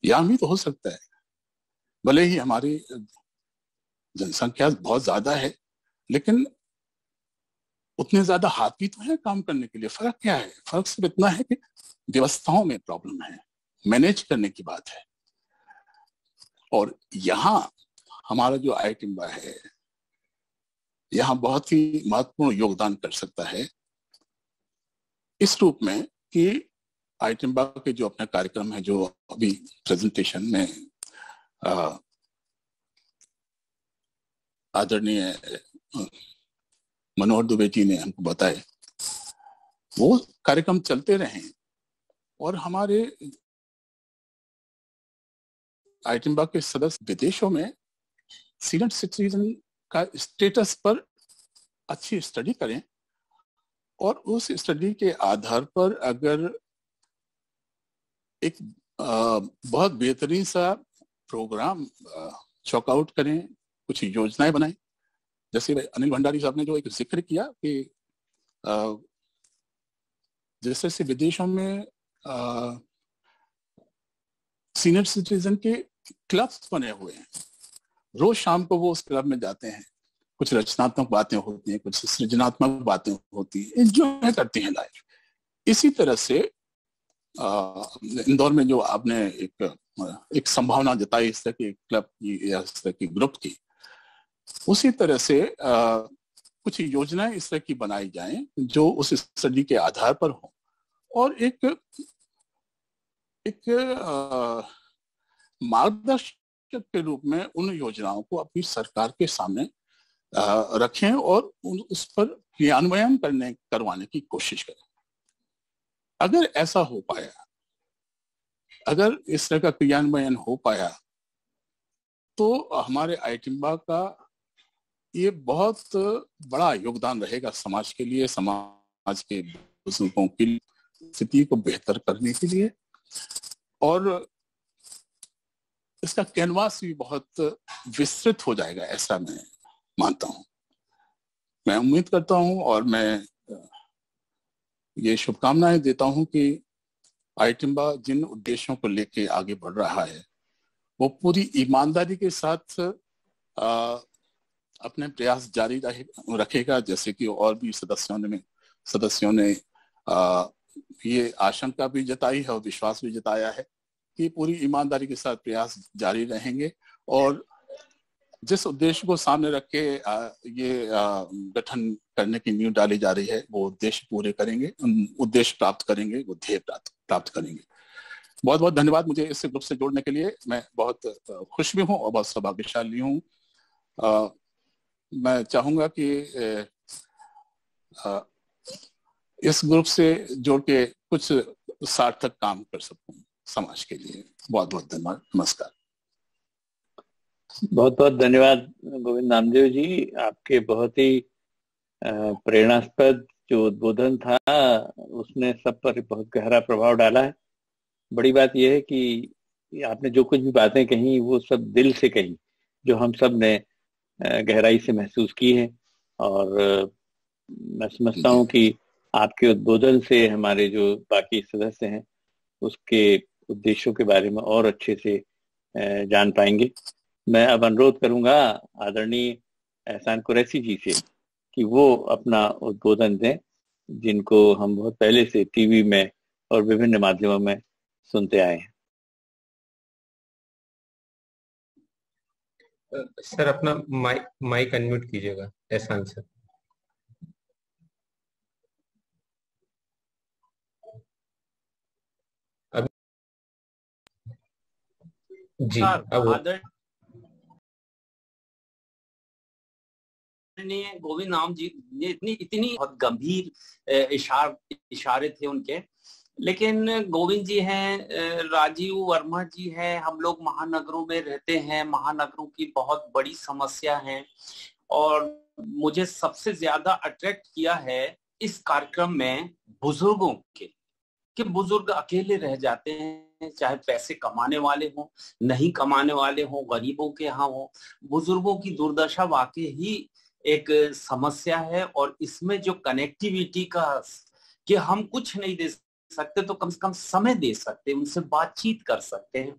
[SPEAKER 7] यहाँ भी तो हो सकता है। भले ही हमारी जनसंख्या बहुत ज्यादा है, लेकिन उतने ज्यादा हाथ भी तो है काम करने के लिए। फर्क क्या है? फर्क सिर्फ इतना है कि व्यवस्थाओं में प्रॉब्लम है, मैनेज करने की बात है। और यहाँ हमारा जो आईटिम्बा है, यहाँ बहुत ही महत्वपूर्ण योगदान कर सकता है इस रूप में कि आईटिम्बा के जो अपने कार्यक्रम है, जो अभी प्रेजेंटेशन में आदरणीय मनोहर दुबे जी ने हमको बताए, वो कार्यक्रम चलते रहे और हमारे आईटिम्बा के सदस्य विदेशों में सीनियर सिटीजन का स्टेटस पर अच्छी स्टडी करें और उस स्टडी के आधार पर अगर एक बहुत बेहतरीन सा प्रोग्राम चॉकआउट करें, कुछ योजनाएं बनाएं। जैसे अनिल भंडारी साहब ने जो एक जिक्र किया कि जैसे विदेशों में सीनियर सिटीजन के क्लब्स बने हुए हैं। रोज शाम को वो उस क्लब में जाते हैं, कुछ रचनात्मक बातें होती हैं, कुछ सृजनात्मक बातें होती हैं, एंजॉय करती हैं लाइफ। इसी तरह से इंदौर में जो आपने एक संभावना जताई इस तरह की क्लब की या इस तरह की ग्रुप की, उसी तरह से कुछ योजनाएं इस तरह की बनाई जाएं जो उस स्टडी के आधार पर हो, और एक मार्गदर्शक के रूप में उन योजनाओं को अपनी सरकार के सामने रखें और उस पर क्रियान्वयन करवाने की कोशिश करें। अगर ऐसा हो पाया, अगर इस तरह का क्रियान्वयन हो पाया, तो हमारे आईटिम्बा का ये बहुत बड़ा योगदान रहेगा समाज के लिए, समाज के बुजुर्गों की स्थिति को बेहतर करने के लिए, और इसका कैनवास भी बहुत विस्तृत हो जाएगा, ऐसा मैं मानता हूं। मैं उम्मीद करता हूं और मैं ये शुभकामनाएं देता हूं कि आईटिम्बा जिन उद्देश्यों को लेके आगे बढ़ रहा है वो पूरी ईमानदारी के साथ अपने प्रयास जारी रखेगा, जैसे कि और भी सदस्यों ने ये आशंका भी जताई है और विश्वास भी जताया है कि पूरी ईमानदारी के साथ प्रयास जारी रहेंगे, और जिस उद्देश्य को सामने रख के ये गठन करने की नींव डाली जा रही है वो उद्देश्य पूरे करेंगे, उन उद्देश्य प्राप्त करेंगे, वो ध्येय प्राप्त करेंगे। बहुत बहुत धन्यवाद मुझे इस ग्रुप से जोड़ने के लिए। मैं बहुत खुश भी हूँ और बहुत सौभाग्यशाली हूँ। मैं चाहूंगा कि इस ग्रुप से जोड़ के कुछ सार्थक काम कर सकूं समाज के लिए। बहुत बहुत धन्यवाद। नमस्कार।
[SPEAKER 1] बहुत बहुत धन्यवाद गोविंद नामदेव जी, आपके बहुत ही प्रेरणास्पद जो उद्बोधन था उसने सब पर बहुत गहरा प्रभाव डाला है। बड़ी बात यह है कि आपने जो कुछ भी बातें कही वो सब दिल से कही, जो हम सब ने गहराई से महसूस की है, और मैं समझता हूँ कि आपके उद्बोधन से हमारे जो बाकी सदस्य हैं उसके उद्देश्यों के बारे में और अच्छे से जान पाएंगे। मैं अब अनुरोध करूंगा आदरणीय एहसान कुरैशी जी से कि वो अपना उद्बोधन दें, जिनको हम बहुत पहले से टीवी में और विभिन्न माध्यमों में सुनते आए हैं।
[SPEAKER 4] सर अपना माइक अनम्यूट कीजिएगा एहसान सर। अब जी अब
[SPEAKER 5] गोविंद नाम जी ने इतनी बहुत गंभीर इशारे थे उनके, लेकिन गोविंद जी हैं, राजीव वर्मा जी हैं, हम लोग महानगरों में रहते हैं, महानगरों की बहुत बड़ी समस्या है, और मुझे सबसे ज्यादा अट्रैक्ट किया है इस कार्यक्रम में बुजुर्गों के, कि बुजुर्ग अकेले रह जाते हैं, चाहे पैसे कमाने वाले हों, नहीं कमाने वाले हों, गरीबों के यहाँ हो, बुजुर्गों की दुर्दशा वाकई ही एक समस्या है। और इसमें जो कनेक्टिविटी का, कि हम कुछ नहीं दे सकते तो कम से कम समय दे सकते हैं, उनसे बातचीत कर सकते हैं,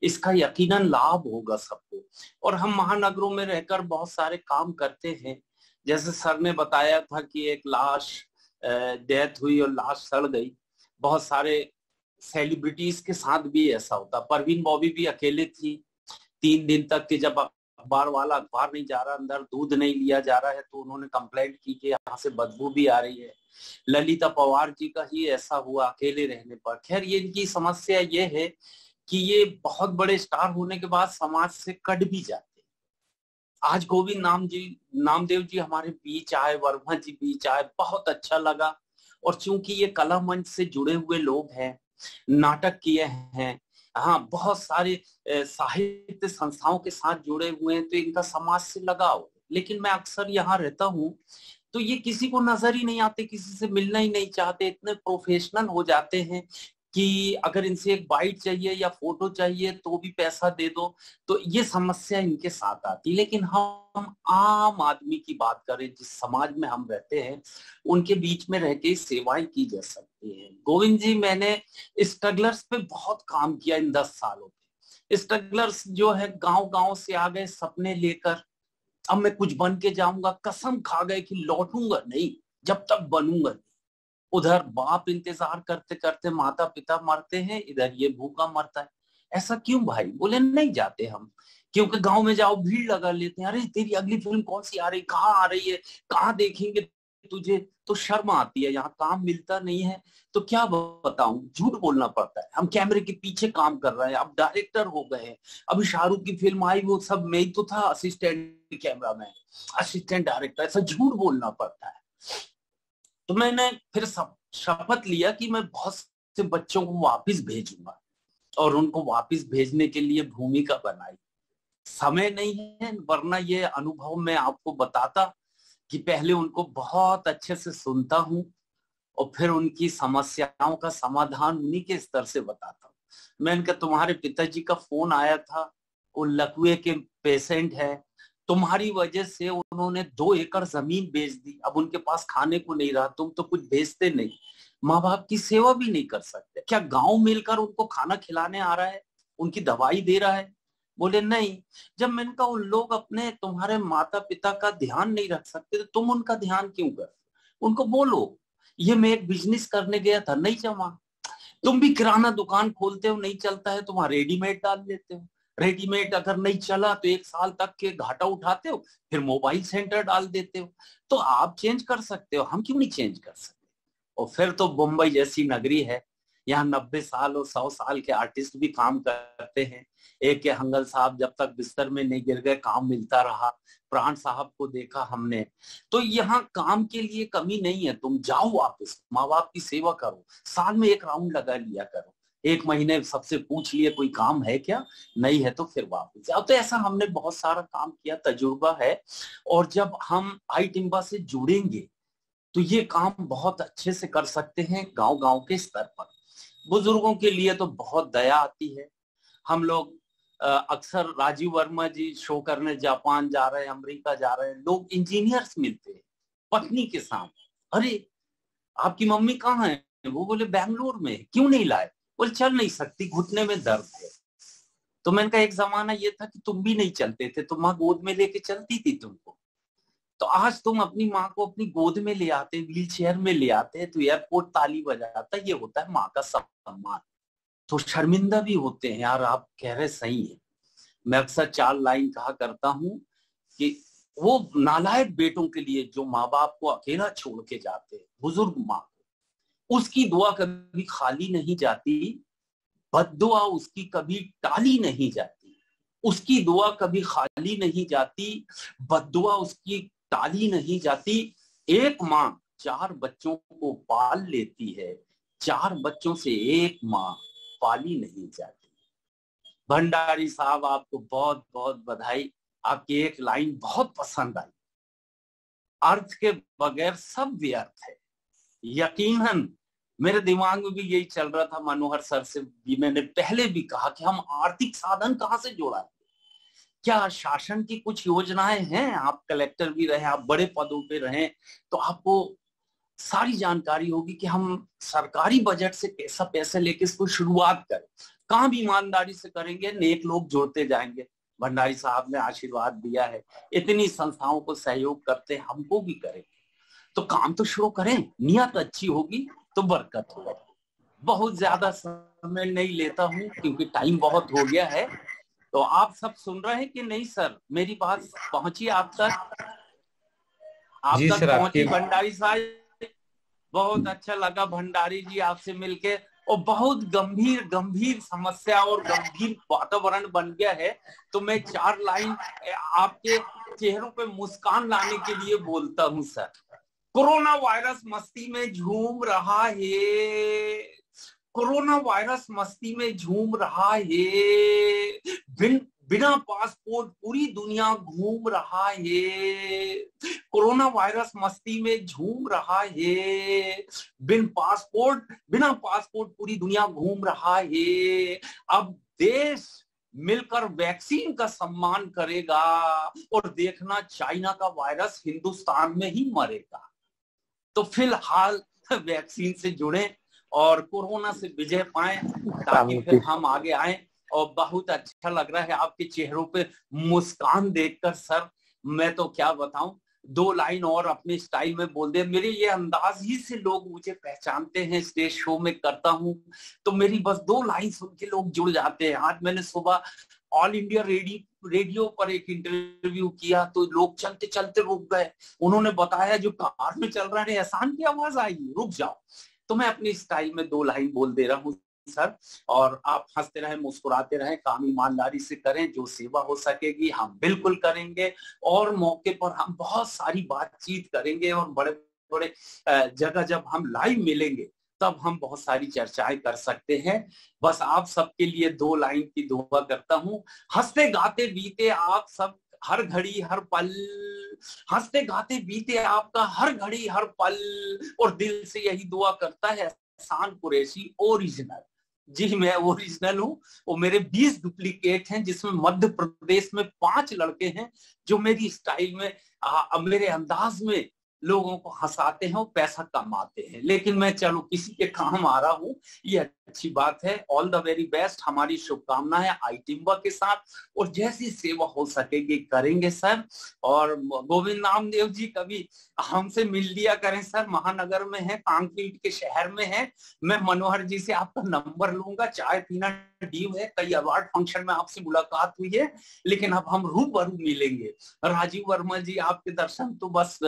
[SPEAKER 5] इसका यकीनन लाभ होगा सबको। और हम महानगरों में रहकर बहुत सारे काम करते हैं, जैसे सर ने बताया था कि एक लाश डेथ हुई और लाश सड़ गई, बहुत सारे सेलिब्रिटीज के साथ भी ऐसा होता। परवीन बॉबी भी अकेले थी 3 दिन तक, कि जब अखबार वाला अखबार नहीं जा रहा, अंदर दूध नहीं लिया जा रहा है, तो उन्होंने कंप्लेंट की कि यहाँ से बदबू भी आ रही है। ललिता पवार जी का ही ऐसा हुआ अकेले रहने पर। खैर ये इनकी समस्या ये है कि ये बहुत बड़े स्टार होने के बाद समाज से कट भी जाते हैं। आज गोविंद नामदेव जी हमारे बीच आए, वर्मा जी बीच आए, बहुत अच्छा लगा। और चूंकि ये कला मंच से जुड़े हुए लोग हैं, नाटक किए हैं, हाँ, बहुत सारे साहित्य संस्थाओं के साथ जुड़े हुए हैं, तो इनका समाज से लगाव। लेकिन मैं अक्सर यहाँ रहता हूँ तो ये किसी को नजर ही नहीं आते, किसी से मिलना ही नहीं चाहते, इतने प्रोफेशनल हो जाते हैं कि अगर इनसे एक बाइट चाहिए या फोटो चाहिए तो भी पैसा दे दो, तो ये समस्या इनके साथ आती। लेकिन हम आम आदमी की बात करें, जिस समाज में हम रहते हैं, उनके बीच में रह के सेवाएं की जा सकती है। गोविंद जी, मैंने स्ट्रगलर्स पे बहुत काम किया इन 10 सालों में, स्ट्रगलर्स जो है गांव गांव से आ गए सपने लेकर, अब मैं कुछ बन के जाऊंगा, कसम खा गए कि लौटूंगा नहीं जब तक बनूंगा नहीं। उधर बाप इंतजार करते करते माता पिता मरते हैं, इधर ये भूखा मरता है। ऐसा क्यों भाई? बोले नहीं जाते हम, क्योंकि गांव में जाओ भीड़ लगा लेते हैं, अरे तेरी अगली फिल्म कौन सी आ रही, कहाँ आ रही है, कहाँ देखेंगे तुझे, तो शर्म आती है। यहाँ काम मिलता नहीं है तो क्या बताऊं, झूठ बोलना पड़ता है। हम कैमरे के पीछे काम कर रहे हैं, अब डायरेक्टर हो गए हैं। अभी शाहरुख की फिल्म आई, वो सब मैं ही तो था, असिस्टेंट कैमरामैन, असिस्टेंट डायरेक्टर, ऐसा झूठ बोलना पड़ता है। तो मैंने फिर शपथ लिया कि मैं बहुत से बच्चों को वापस भेजूंगा, और उनको वापस भेजने के लिए भूमिका बनाई। समय नहीं है, वरना ये अनुभव मैं आपको बताता कि पहले उनको बहुत अच्छे से सुनता हूं और फिर उनकी समस्याओं का समाधान उन्हीं के स्तर से बताता हूँ। मैंने कहा तुम्हारे पिताजी का फोन आया था, वो लकवे के पेशेंट है, तुम्हारी वजह से उन्होंने 2 एकड़ जमीन बेच दी, अब उनके पास खाने को नहीं रहा, तुम तो कुछ बेचते नहीं, माँ बाप की सेवा भी नहीं कर सकते, क्या गांव मिलकर उनको खाना खिलाने आ रहा है, उनकी दवाई दे रहा है? बोले नहीं। जब मैंने कहा उन लोग अपने तुम्हारे माता पिता का ध्यान नहीं रख सकते तो तुम उनका ध्यान क्यों कर? उनको बोलो ये मैं एक बिजनेस करने गया था, नहीं जमा। तुम भी किराना दुकान खोलते हो, नहीं चलता है, तुम रेडीमेड डाल देते हो, रेडीमेड अगर नहीं चला तो 1 साल तक के घाटा उठाते हो, फिर मोबाइल सेंटर डाल देते हो। तो आप चेंज कर सकते हो, हम क्यों नहीं चेंज कर सकते? और फिर तो मुंबई जैसी नगरी है, यहाँ 90 साल और 100 साल के आर्टिस्ट भी काम करते हैं। एक के हंगल साहब जब तक बिस्तर में नहीं गिर गए काम मिलता रहा, प्राण साहब को देखा हमने। तो यहाँ काम के लिए कमी नहीं है, तुम जाओ वापस, माँ बाप की सेवा करो, साल में 1 राउंड लगा लिया करो, 1 महीने सबसे पूछ लिए कोई काम है क्या, नहीं है तो फिर वापस जाओ। तो ऐसा हमने बहुत सारा काम किया, तजुर्बा है। और जब हम आई टिम्बा से जुड़ेंगे तो ये काम बहुत अच्छे से कर सकते हैं गांव गांव के स्तर पर। बुजुर्गों के लिए तो बहुत दया आती है। हम लोग अक्सर राजीव वर्मा जी शो करने जापान जा रहे हैं, अमेरिका जा रहे हैं, लोग इंजीनियर्स मिलते हैं पत्नी के साथ, अरे आपकी मम्मी कहाँ है? वो बोले बेंगलोर में। क्यों नहीं लाए? बोले चल नहीं सकती, घुटने में दर्द है। तो मैंने कहा एक जमाना ये था कि तुम भी नहीं चलते थे, तो माँ गोद में लेके चलती थी तुमको, तो आज तुम अपनी माँ को अपनी गोद में ले आते, व्हील चेयर में ले आते, तो एयरपोर्ट ताली बजाता, ये होता है माँ का सम्मान। तो शर्मिंदा भी होते हैं, यार आप कह रहे सही है। मैं अक्सर 4 लाइन कहा करता हूँ कि वो नालायक बेटों के लिए जो माँ बाप को अकेला छोड़ के जाते हैं, बुजुर्ग माँ को, उसकी दुआ कभी खाली नहीं जाती, बद्दुआ उसकी कभी टाली नहीं जाती, उसकी दुआ कभी खाली नहीं जाती, बद्दुआ उसकी टाली नहीं जाती। एक माँ 4 बच्चों को पाल लेती है, 4 बच्चों से एक माँ पाली नहीं जाती। भंडारी साहब आपको बहुत बहुत बधाई, आपकी एक लाइन बहुत पसंद आई, अर्थ के बगैर सब व्यर्थ है। यकीनन मेरे दिमाग में भी यही चल रहा था, मनोहर सर से भी मैंने पहले भी कहा कि हम आर्थिक साधन कहाँ से जोड़ा, क्या शासन की कुछ योजनाएं हैं? आप कलेक्टर भी रहे, आप बड़े पदों पे रहे, तो आपको सारी जानकारी होगी कि हम सरकारी बजट से कैसा पैसे लेके इसको शुरुआत करें। काम ईमानदारी से करेंगे, नेक लोग जुड़ते जाएंगे। भंडारी साहब ने आशीर्वाद दिया है, इतनी संस्थाओं को सहयोग करते, हमको भी करेंगे, तो काम तो शुरू करें, नियत अच्छी होगी तो बरकत होगी। बहुत ज्यादा समय नहीं लेता हूँ क्योंकि टाइम बहुत हो गया है। तो आप सब सुन रहे हैं कि नहीं सर? मेरी बात पहुंची आप तक? आप तक पहुंची भंडारी साहब? बहुत अच्छा लगा भंडारी जी आपसे मिलके, और बहुत गंभीर गंभीर समस्या और गंभीर वातावरण बन गया है। तो मैं 4 लाइन आपके चेहरों पे मुस्कान लाने के लिए बोलता हूं सर। कोरोना वायरस मस्ती में झूम रहा है, कोरोना वायरस मस्ती में झूम रहा है, बिना पासपोर्ट पूरी दुनिया घूम रहा है, कोरोना वायरस मस्ती में झूम रहा है, बिना पासपोर्ट पूरी दुनिया घूम रहा है। अब देश मिलकर वैक्सीन का सम्मान करेगा और देखना चाइना का वायरस हिंदुस्तान में ही मरेगा। तो फिलहाल वैक्सीन से जुड़े और कोरोना से विजय पाएं ताकि फिर हम आगे आए। और बहुत अच्छा लग रहा है आपके चेहरों पे मुस्कान देखकर सर। मैं तो क्या बताऊं, 2 लाइन और अपने स्टाइल में बोल दे। मेरे ये अंदाज ही से लोग मुझे पहचानते हैं, स्टेज शो में करता हूं तो मेरी बस 2 लाइन सुन के लोग जुड़ जाते हैं। आज मैंने सुबह ऑल इंडिया रेडियो पर एक इंटरव्यू किया तो लोग चलते चलते रुक गए। उन्होंने बताया जो कार में चल रहा है, एहसान की आवाज आई, रुक जाओ। तो मैं अपनी स्टाइल में 2 लाइन बोल दे रहा हूँ सर, और आप हंसते रहें, मुस्कुराते रहें, काम ईमानदारी से करें, जो सेवा हो सकेगी हम बिल्कुल करेंगे। और मौके पर हम बहुत सारी बातचीत करेंगे और बड़े बड़े जगह जब हम लाइव मिलेंगे तब हम बहुत सारी चर्चाएं कर सकते हैं। बस आप सबके लिए 2 लाइन की दुआ करता हूँ। हंसते गाते बीते आप सब हर घड़ी हर पल, हंसते गाते बीते आपका हर घड़ी हर पल, और दिल से यही दुआ करता है एहसान कुरैशी ओरिजिनल। जी मैं ओरिजिनल हूँ, वो मेरे 20 डुप्लीकेट हैं, जिसमें मध्य प्रदेश में 5 लड़के हैं जो मेरी स्टाइल में मेरे अंदाज में लोगों को हंसाते हैं और पैसा कमाते हैं। लेकिन मैं चलो किसी के काम आ रहा हूँ, ये अच्छी बात है। ऑल द वेरी बेस्ट, हमारी शुभकामना है आईटिम्बा के साथ, और जैसी सेवा हो सकेगी करेंगे सर। और गोविंद नामदेव जी कभी हमसे मिल लिया करें सर, महानगर में है, कांक्रीट के शहर में है। मैं मनोहर जी से आपका नंबर लूंगा, चाय पीना ड्यू है, कई अवार्ड फंक्शन में आपसे मुलाकात हुई है, लेकिन अब हम रूबरू मिलेंगे। राजीव वर्मा जी, आपके दर्शन तो बस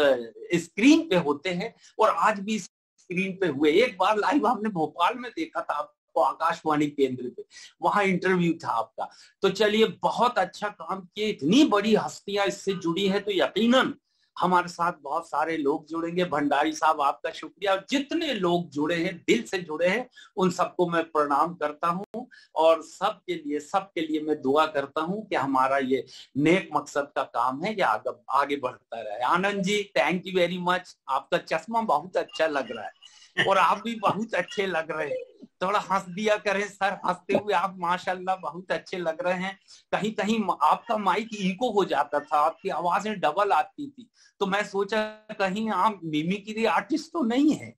[SPEAKER 5] स्क्रीन पे होते हैं, और आज भी स्क्रीन पे हुए। एक बार लाइव हमने भोपाल में देखा था आपको, आकाशवाणी केंद्र पे, वहां इंटरव्यू था आपका। तो चलिए, बहुत अच्छा काम किए, इतनी बड़ी हस्तियां इससे जुड़ी है तो यकीनन हमारे साथ बहुत सारे लोग जुड़ेंगे। भंडारी साहब आपका शुक्रिया, और जितने लोग जुड़े हैं, दिल से जुड़े हैं, उन सबको मैं प्रणाम करता हूं, और सबके लिए मैं दुआ करता हूं कि हमारा ये नेक मकसद का काम है, ये आगे बढ़ता रहे। Anand ji, thank you very much, आपका चश्मा बहुत अच्छा लग रहा है, और आप भी बहुत अच्छे लग रहे हैं। थोड़ा हंस दिया करें सर, हंसते हुए आप माशाल्लाह बहुत अच्छे लग रहे हैं। कहीं कहीं आपका माइक इको हो जाता था, आपकी आवाजें डबल आती थी, तो मैं सोचा कहीं आप मिमिक्री आर्टिस्ट तो नहीं है,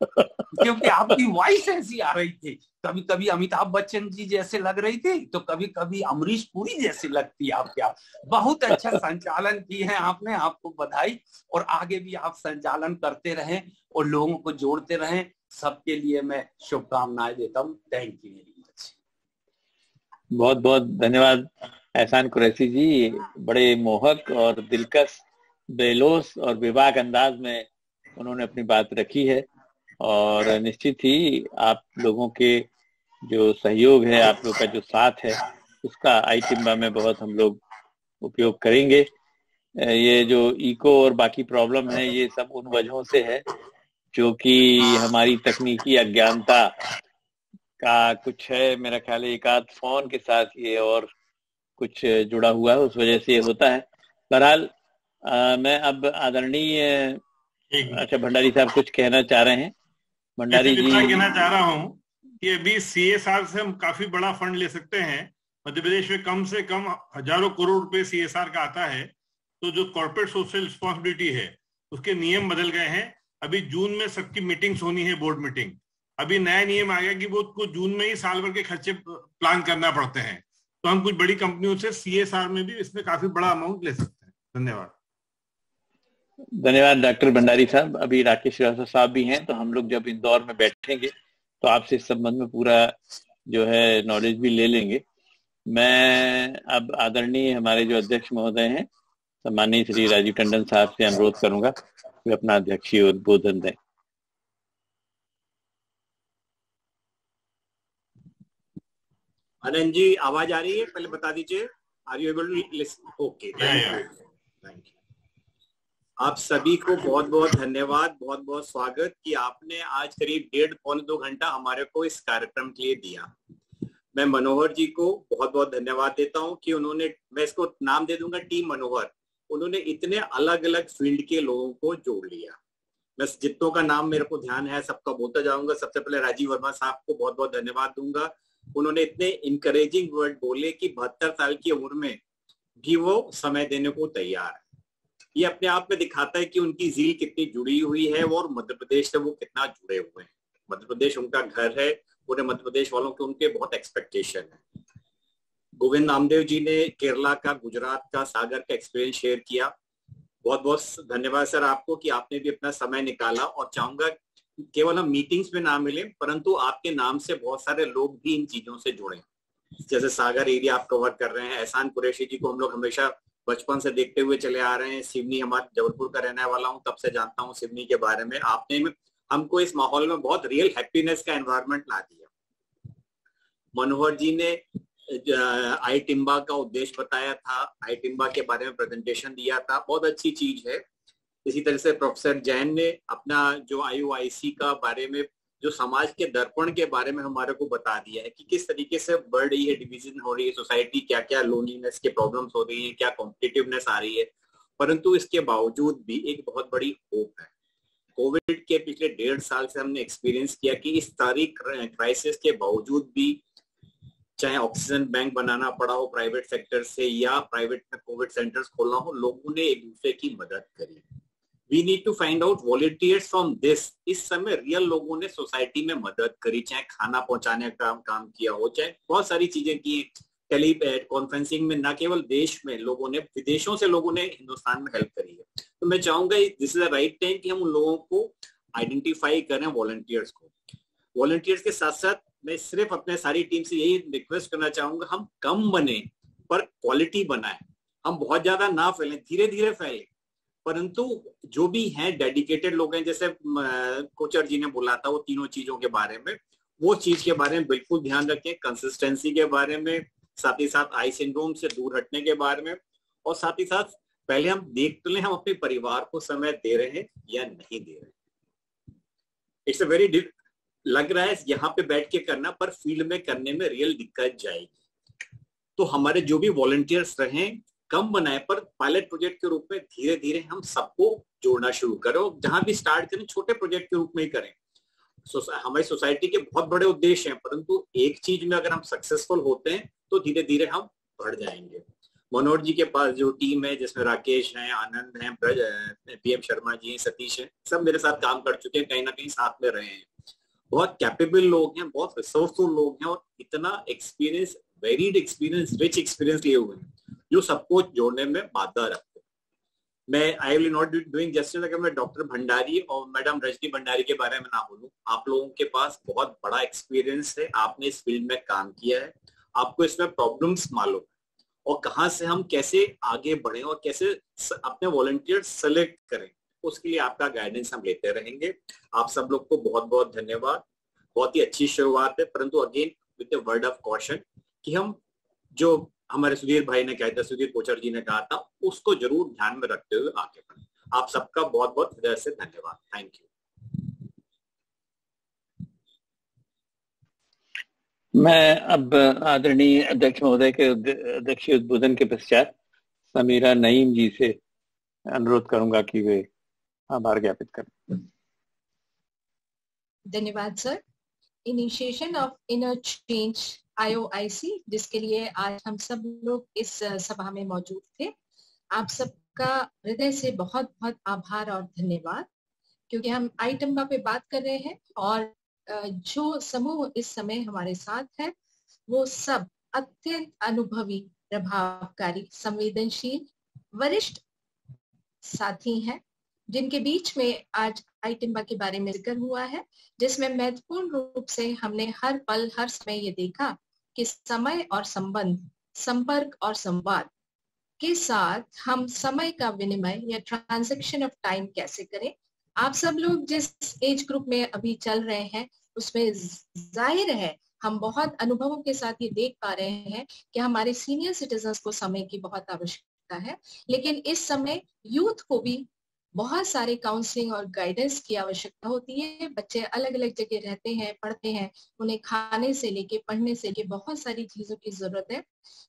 [SPEAKER 5] क्योंकि आपकी वॉइस ऐसी आ रही थी। कभी कभी अमिताभ बच्चन जी जैसे लग रही थी, तो कभी कभी अमरीश पुरी जैसी लगती है आपके। बहुत अच्छा संचालन किए हैं आपने, आपको बधाई, और आगे भी आप संचालन करते रहें और लोगों को जोड़ते रहें। सबके लिए मैं शुभकामनाएं देता हूँ। Thank you very much.
[SPEAKER 1] बहुत बहुत धन्यवाद एहसान कुरैशी जी, बड़े मोहक और दिलकश, बेलोस और बेबाक अंदाज में उन्होंने अपनी बात रखी है, और निश्चित ही आप लोगों के जो सहयोग है, आप लोग का जो साथ है, उसका आईटिम्बा में बहुत हम लोग उपयोग करेंगे। ये जो इको और बाकी प्रॉब्लम है, ये सब उन वजहों से है जो कि हमारी तकनीकी अज्ञानता का कुछ है। मेरा ख्याल है एक आध फोन के साथ ये और कुछ जुड़ा हुआ है, उस वजह से ये होता है। बहरहाल मैं अब आदरणीय अच्छा भंडारी साहब कुछ कहना चाह रहे हैं। भंडारी जी,
[SPEAKER 9] कहना चाह रहा हूँ कि अभी CSR से हम काफी बड़ा फंड ले सकते हैं। मध्य प्रदेश में कम से कम हजारों करोड़ रुपए CSR का आता है। तो जो कॉर्पोरेट सोशल रिस्पॉन्सिबिलिटी है, उसके नियम बदल गए हैं। अभी जून में सबकी मीटिंग्स होनी है, बोर्ड मीटिंग। अभी नया नियम आ गया कि वो को जून में ही साल भर के खर्चे प्लान करना पड़ते हैं। तो हम कुछ बड़ी कंपनियों से CSR में भी इसमें काफी बड़ा अमाउंट ले सकते हैं। धन्यवाद।
[SPEAKER 1] धन्यवाद डॉक्टर भंडारी साहब। अभी राकेश श्रीवास्तव साहब भी हैं, तो हम लोग जब इंदौर में बैठेंगे तो आपसे इस संबंध में पूरा जो है नॉलेज भी ले लेंगे। मैं अब आदरणीय हमारे जो अध्यक्ष महोदय हैं, सम्मानीय श्री राजीव टंडन साहब से अनुरोध करूंगा कि अपना अध्यक्षीय उद्बोधन दें।
[SPEAKER 8] आनंद जी, आवाज आ रही है? पहले बता दीजिए, are you able to listen? Okay, thank you. आप सभी को बहुत बहुत धन्यवाद, बहुत बहुत स्वागत कि आपने आज करीब 1.5-2 घंटा हमारे को इस कार्यक्रम के लिए दिया। मैं मनोहर जी को बहुत बहुत धन्यवाद देता हूं कि उन्होंने, मैं इसको नाम दे दूंगा टीम मनोहर, उन्होंने इतने अलग अलग फील्ड के लोगों को जोड़ लिया। मैं जितनों का नाम मेरे को ध्यान है सबका बोलता जाऊंगा। सबसे पहले राजीव वर्मा साहब को बहुत बहुत धन्यवाद दूंगा। उन्होंने इतने इंकरेजिंग वर्ड बोले कि 72 साल की उम्र में भी वो समय देने को तैयार है। ये अपने आप में दिखाता है कि उनकी जील कितनी जुड़ी हुई है और मध्य प्रदेश से वो कितना जुड़े हुए हैं। मध्य प्रदेश उनका घर है, पूरे मध्य प्रदेश वालों के उनके बहुत एक्सपेक्टेशन है। गोविंद नामदेव जी ने केरला का, गुजरात का, सागर का एक्सपीरियंस शेयर किया। बहुत बहुत धन्यवाद सर आपको कि आपने भी अपना समय निकाला, और चाहूंगा केवल हम मीटिंग्स में ना मिले परंतु आपके नाम से बहुत सारे लोग भी इन चीजों से जुड़े। जैसे सागर एरिया आप कवर कर रहे हैं, एहसान कुरैशी जी को हम लोग हमेशा बचपन से देखते हुए चले आ रहे हैं। सिवनी, हमारे जबलपुर का रहने वाला हूँ, तब से जानता हूँ सिवनी के बारे में। आपने हमको इस माहौल में बहुत रियल हैप्पीनेस का एनवायरनमेंट ला दिया। मनोहर जी ने आई टिम्बा का उद्देश्य बताया था, आई टिम्बा के बारे में प्रेजेंटेशन दिया था, बहुत अच्छी चीज है। इसी तरह से प्रोफेसर जैन ने अपना जो IOIC का बारे में, जो समाज के दर्पण के बारे में हमारे को बता दिया है कि किस तरीके से बढ़ रही है, डिवीजन हो रही है सोसाइटी, क्या क्या लोनलीनेस के प्रॉब्लम्स हो रही है, क्या कॉम्पिटिटिवनेस आ रही है। परंतु इसके बावजूद भी एक बहुत बड़ी होप है। कोविड के पिछले 1.5 साल से हमने एक्सपीरियंस किया कि इस सारी क्राइसिस के बावजूद भी, चाहे ऑक्सीजन बैंक बनाना पड़ा हो प्राइवेट सेक्टर से या प्राइवेट में कोविड सेंटर्स खोलना हो, लोगों ने एक दूसरे की मदद करी। We need to find out volunteers from this. इस समय रियल लोगों ने सोसाइटी में मदद करी, चाहे खाना पहुंचाने का काम किया हो, चाहे बहुत सारी चीजें की। टेली कॉन्फ्रेंसिंग में न केवल देश में लोगों ने, विदेशों से लोगों ने हिंदुस्तान में हेल्प करी है। तो मैं चाहूंगा this is the right time कि हम उन लोगों को आइडेंटिफाई करें, वॉलंटियर्स को। वॉलंटियर्स के साथ साथ मैं सिर्फ अपने सारी टीम से यही रिक्वेस्ट करना चाहूंगा, हम कम बने पर क्वालिटी बनाए। हम बहुत ज्यादा ना फैलें, धीरे धीरे फैले, परंतु जो भी हैं डेडिकेटेड लोग हैं, जैसे कोचर जी ने बोला था वो तीनों चीजों के बारे में, वो चीज के बारे में बिल्कुल ध्यान रखें। कंसिस्टेंसी के बारे में, साथ ही साथ आई सिंड्रोम से दूर हटने के बारे में, और साथ ही साथ पहले हम देख लें हम अपने परिवार को समय दे रहे हैं या नहीं दे रहे। इट्स अ वेरी लग रहा है यहाँ पे बैठ के करना, पर फील्ड में करने में रियल दिक्कत जाएगी। तो हमारे जो भी वॉलंटियर्स रहें, कम बनाए पर पायलट प्रोजेक्ट के रूप में धीरे धीरे हम सबको जोड़ना शुरू करें, और जहां भी स्टार्ट करें छोटे प्रोजेक्ट के रूप में ही करें। हमारी सोसाइटी के बहुत बड़े उद्देश्य हैं, परंतु एक चीज में अगर हम सक्सेसफुल होते हैं तो धीरे धीरे हम बढ़ जाएंगे। मनोहर जी के पास जो टीम है, जिसमें राकेश हैं, आनंद हैं, PM शर्मा जी हैं, सतीश हैं, सब मेरे साथ काम कर चुके हैं, कहीं ना कहीं साथ में रहे हैं। बहुत कैपेबल लोग हैं, बहुत रिसोर्सफुल लोग हैं, और इतना experience, varied experience, rich experience लिए हुए हैं जो सबको जोड़ने में बाधा रखते हैं। मैं I will not doing justice अगर मैं डॉक्टर भंडारी और मैडम रजनी भंडारी के बारे में ना बोलूं। आप लोगों के पास बहुत बड़ा एक्सपीरियंस है, आपने इस फील्ड में काम किया है, आपको इसमें प्रॉब्लम्स मालूम है, और कहाँ से हम कैसे आगे बढ़े और कैसे अपने वॉलंटियर्स सेलेक्ट करें, उसके लिए आपका गाइडेंस हम लेते रहेंगे। आप सब लोग को बहुत बहुत धन्यवाद। बहुत ही अच्छी शुरुआत है, परंतु again with the word of caution कि हम जो हमारे सुधीर भाई ने कहा था, सुधीर कोचर जी ने कहा था, उसको जरूर ध्यान में रखते हुए आगे बढ़े। आप सबका बहुत बहुत हृदय से धन्यवाद। Thank you.
[SPEAKER 1] मैं अब आदरणीय अध्यक्ष महोदय के अध्यक्षीय उद्बोधन के पश्चात समीरा नईम जी से अनुरोध करूंगा कि वे आभार ज्ञापित करें।
[SPEAKER 20] धन्यवाद sir. Initiation of inner change IOIC, जिसके लिए आज हम सब लोग इस सभा में मौजूद थे, आप सबका हृदय से बहुत बहुत आभार और धन्यवाद, क्योंकि हम आई टिम्बा पे बात कर रहे हैं और जो समूह इस समय हमारे साथ है वो सब अत्यंत अनुभवी, प्रभावकारी, संवेदनशील, वरिष्ठ साथी हैं, जिनके बीच में आज आई टिम्बा के बारे में जिक्र हुआ है, जिसमें महत्वपूर्ण रूप से हमने हर पल हर समय ये देखा कि समय और संबंध, संपर्क और संवाद के साथ हम समय का विनिमय या ट्रांजैक्शन ऑफ टाइम कैसे करें। आप सब लोग जिस एज ग्रुप में अभी चल रहे हैं उसमें जाहिर है हम बहुत अनुभवों के साथ ये देख पा रहे हैं कि हमारे सीनियर सिटीजन्स को समय की बहुत आवश्यकता है, लेकिन इस समय यूथ को भी बहुत सारे काउंसलिंग और गाइडेंस की आवश्यकता होती है। बच्चे अलग अलग जगह रहते हैं, पढ़ते हैं, उन्हें खाने से लेके पढ़ने से लेके बहुत सारी चीजों की जरूरत है।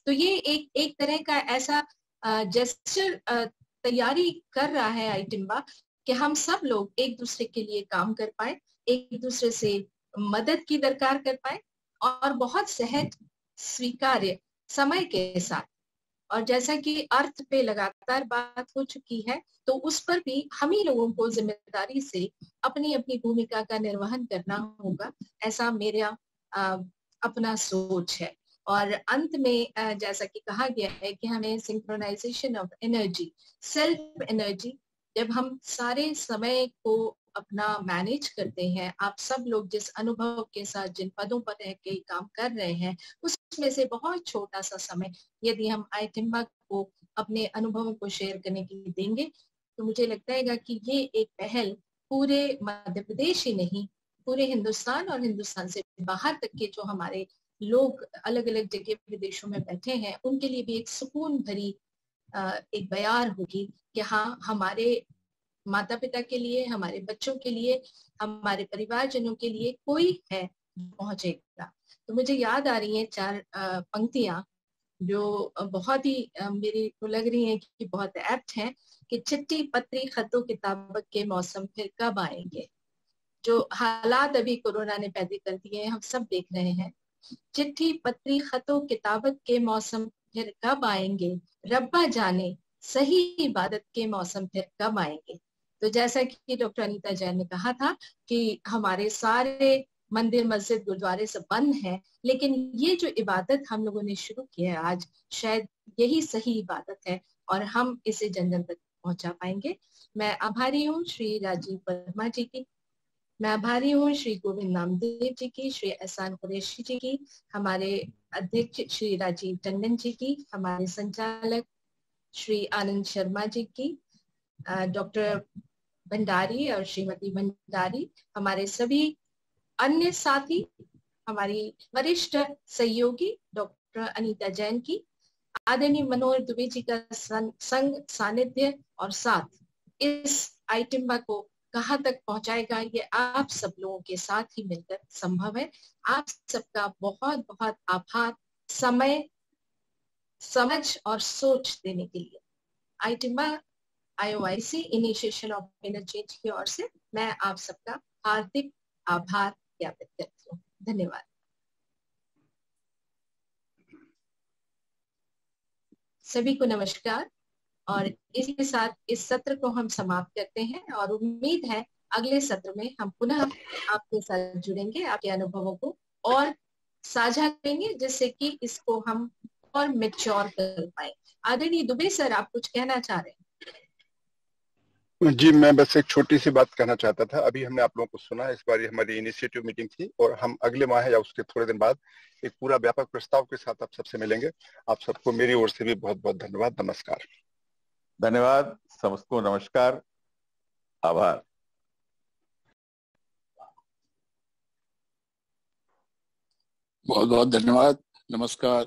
[SPEAKER 20] तो ये एक तरह का ऐसा जेस्चर तैयारी कर रहा है आई टिम्बा कि हम सब लोग एक दूसरे के लिए काम कर पाए, एक दूसरे से मदद की दरकार कर पाए और बहुत सहज स्वीकार्य समय के साथ। और जैसा कि अर्थ पे लगातार बात हो चुकी है तो उस पर भी हम ही लोगों को जिम्मेदारी से अपनी अपनी भूमिका का निर्वहन करना होगा, ऐसा मेरा अपना सोच है। और अंत में जैसा कि कहा गया है कि हमें synchronisation of energy, self energy, जब हम सारे समय को अपना मैनेज करते हैं, आप सब लोग जिस अनुभव के साथ जिन पदों पर रह के काम कर रहे हैं, उसमें से बहुत छोटा सा समय यदि हम आईटिम्बा को अपने अनुभवों को शेयर करने के लिए देंगे, तो मुझे लगता है कि ये एक पहल पूरे मध्य प्रदेश ही नहीं, पूरे हिंदुस्तान और हिंदुस्तान से बाहर तक के जो हमारे लोग अलग अलग जगह विदेशों में बैठे हैं, उनके लिए भी एक सुकून भरी एक बयार होगी कि हाँ, हमारे माता पिता के लिए, हमारे बच्चों के लिए, हमारे परिवारजनों के लिए कोई है पहुंचेगा। तो मुझे याद आ रही है 4 पंक्तियां जो बहुत ही मेरी को लग रही है कि बहुत एप्ट हैं कि चिट्ठी पत्री खतों किताबत के मौसम फिर कब आएंगे। जो हालात अभी कोरोना ने पैदा कर दिए हैं, हम सब देख रहे हैं। चिट्ठी पत्री खतों किताबत के मौसम फिर कब आएंगे, रब्बा जाने सही इबादत के मौसम फिर कब आएंगे। तो जैसा कि डॉक्टर अनीता जैन ने कहा था कि हमारे सारे मंदिर मस्जिद गुरुद्वारे सब बंद हैं, लेकिन ये जो इबादत हम लोगों ने शुरू की है आज, शायद यही सही इबादत है और हम इसे जन जन तक पहुंचा पाएंगे। मैं आभारी हूँ श्री राजीव वर्मा जी की, मैं आभारी हूँ श्री गोविंद नामदेव जी की, श्री एहसान कुरैशी जी की, हमारे अध्यक्ष श्री राजीव टंडन जी की, हमारे संचालक श्री आनंद शर्मा जी की, डॉक्टर भंडारी और श्रीमती भंडारी, हमारे सभी अन्य साथी, हमारी वरिष्ठ सहयोगी डॉक्टर अनीता जैन की, आदरणीय मनोहर दुबे जी का संग सानिध्य और साथ इस आईटिम्बा को कहाँ तक पहुंचाएगा, ये आप सब लोगों के साथ ही मिलकर संभव है। आप सबका बहुत बहुत आभार समय, समझ और सोच देने के लिए। आईटिम्बा IOIC इनिशिएशन ऑफ इंटरचेंज की ओर से मैं आप सबका हार्दिक आभार ज्ञापित करती हूँ। धन्यवाद। सभी को नमस्कार और इसी के साथ इस सत्र को हम समाप्त करते हैं और उम्मीद है अगले सत्र में हम पुनः आपके साथ जुड़ेंगे, आपके अनुभवों को और साझा करेंगे जिससे कि इसको हम और मैच्योर कर पाए। आदरणीय दुबे सर, आप कुछ कहना चाह रहे हैं?
[SPEAKER 3] जी, मैं बस एक छोटी सी बात कहना चाहता था। अभी हमने आप लोगों को सुना, इस बार हमारी इनिशिएटिव मीटिंग थी और हम अगले माह या उसके थोड़े दिन बाद एक पूरा व्यापक प्रस्ताव के साथ आप सबसे मिलेंगे। आप सबको मेरी ओर से भी बहुत बहुत धन्यवाद, नमस्कार।
[SPEAKER 11] धन्यवाद, सबको नमस्कार, आभार।
[SPEAKER 7] बहुत बहुत धन्यवाद, नमस्कार।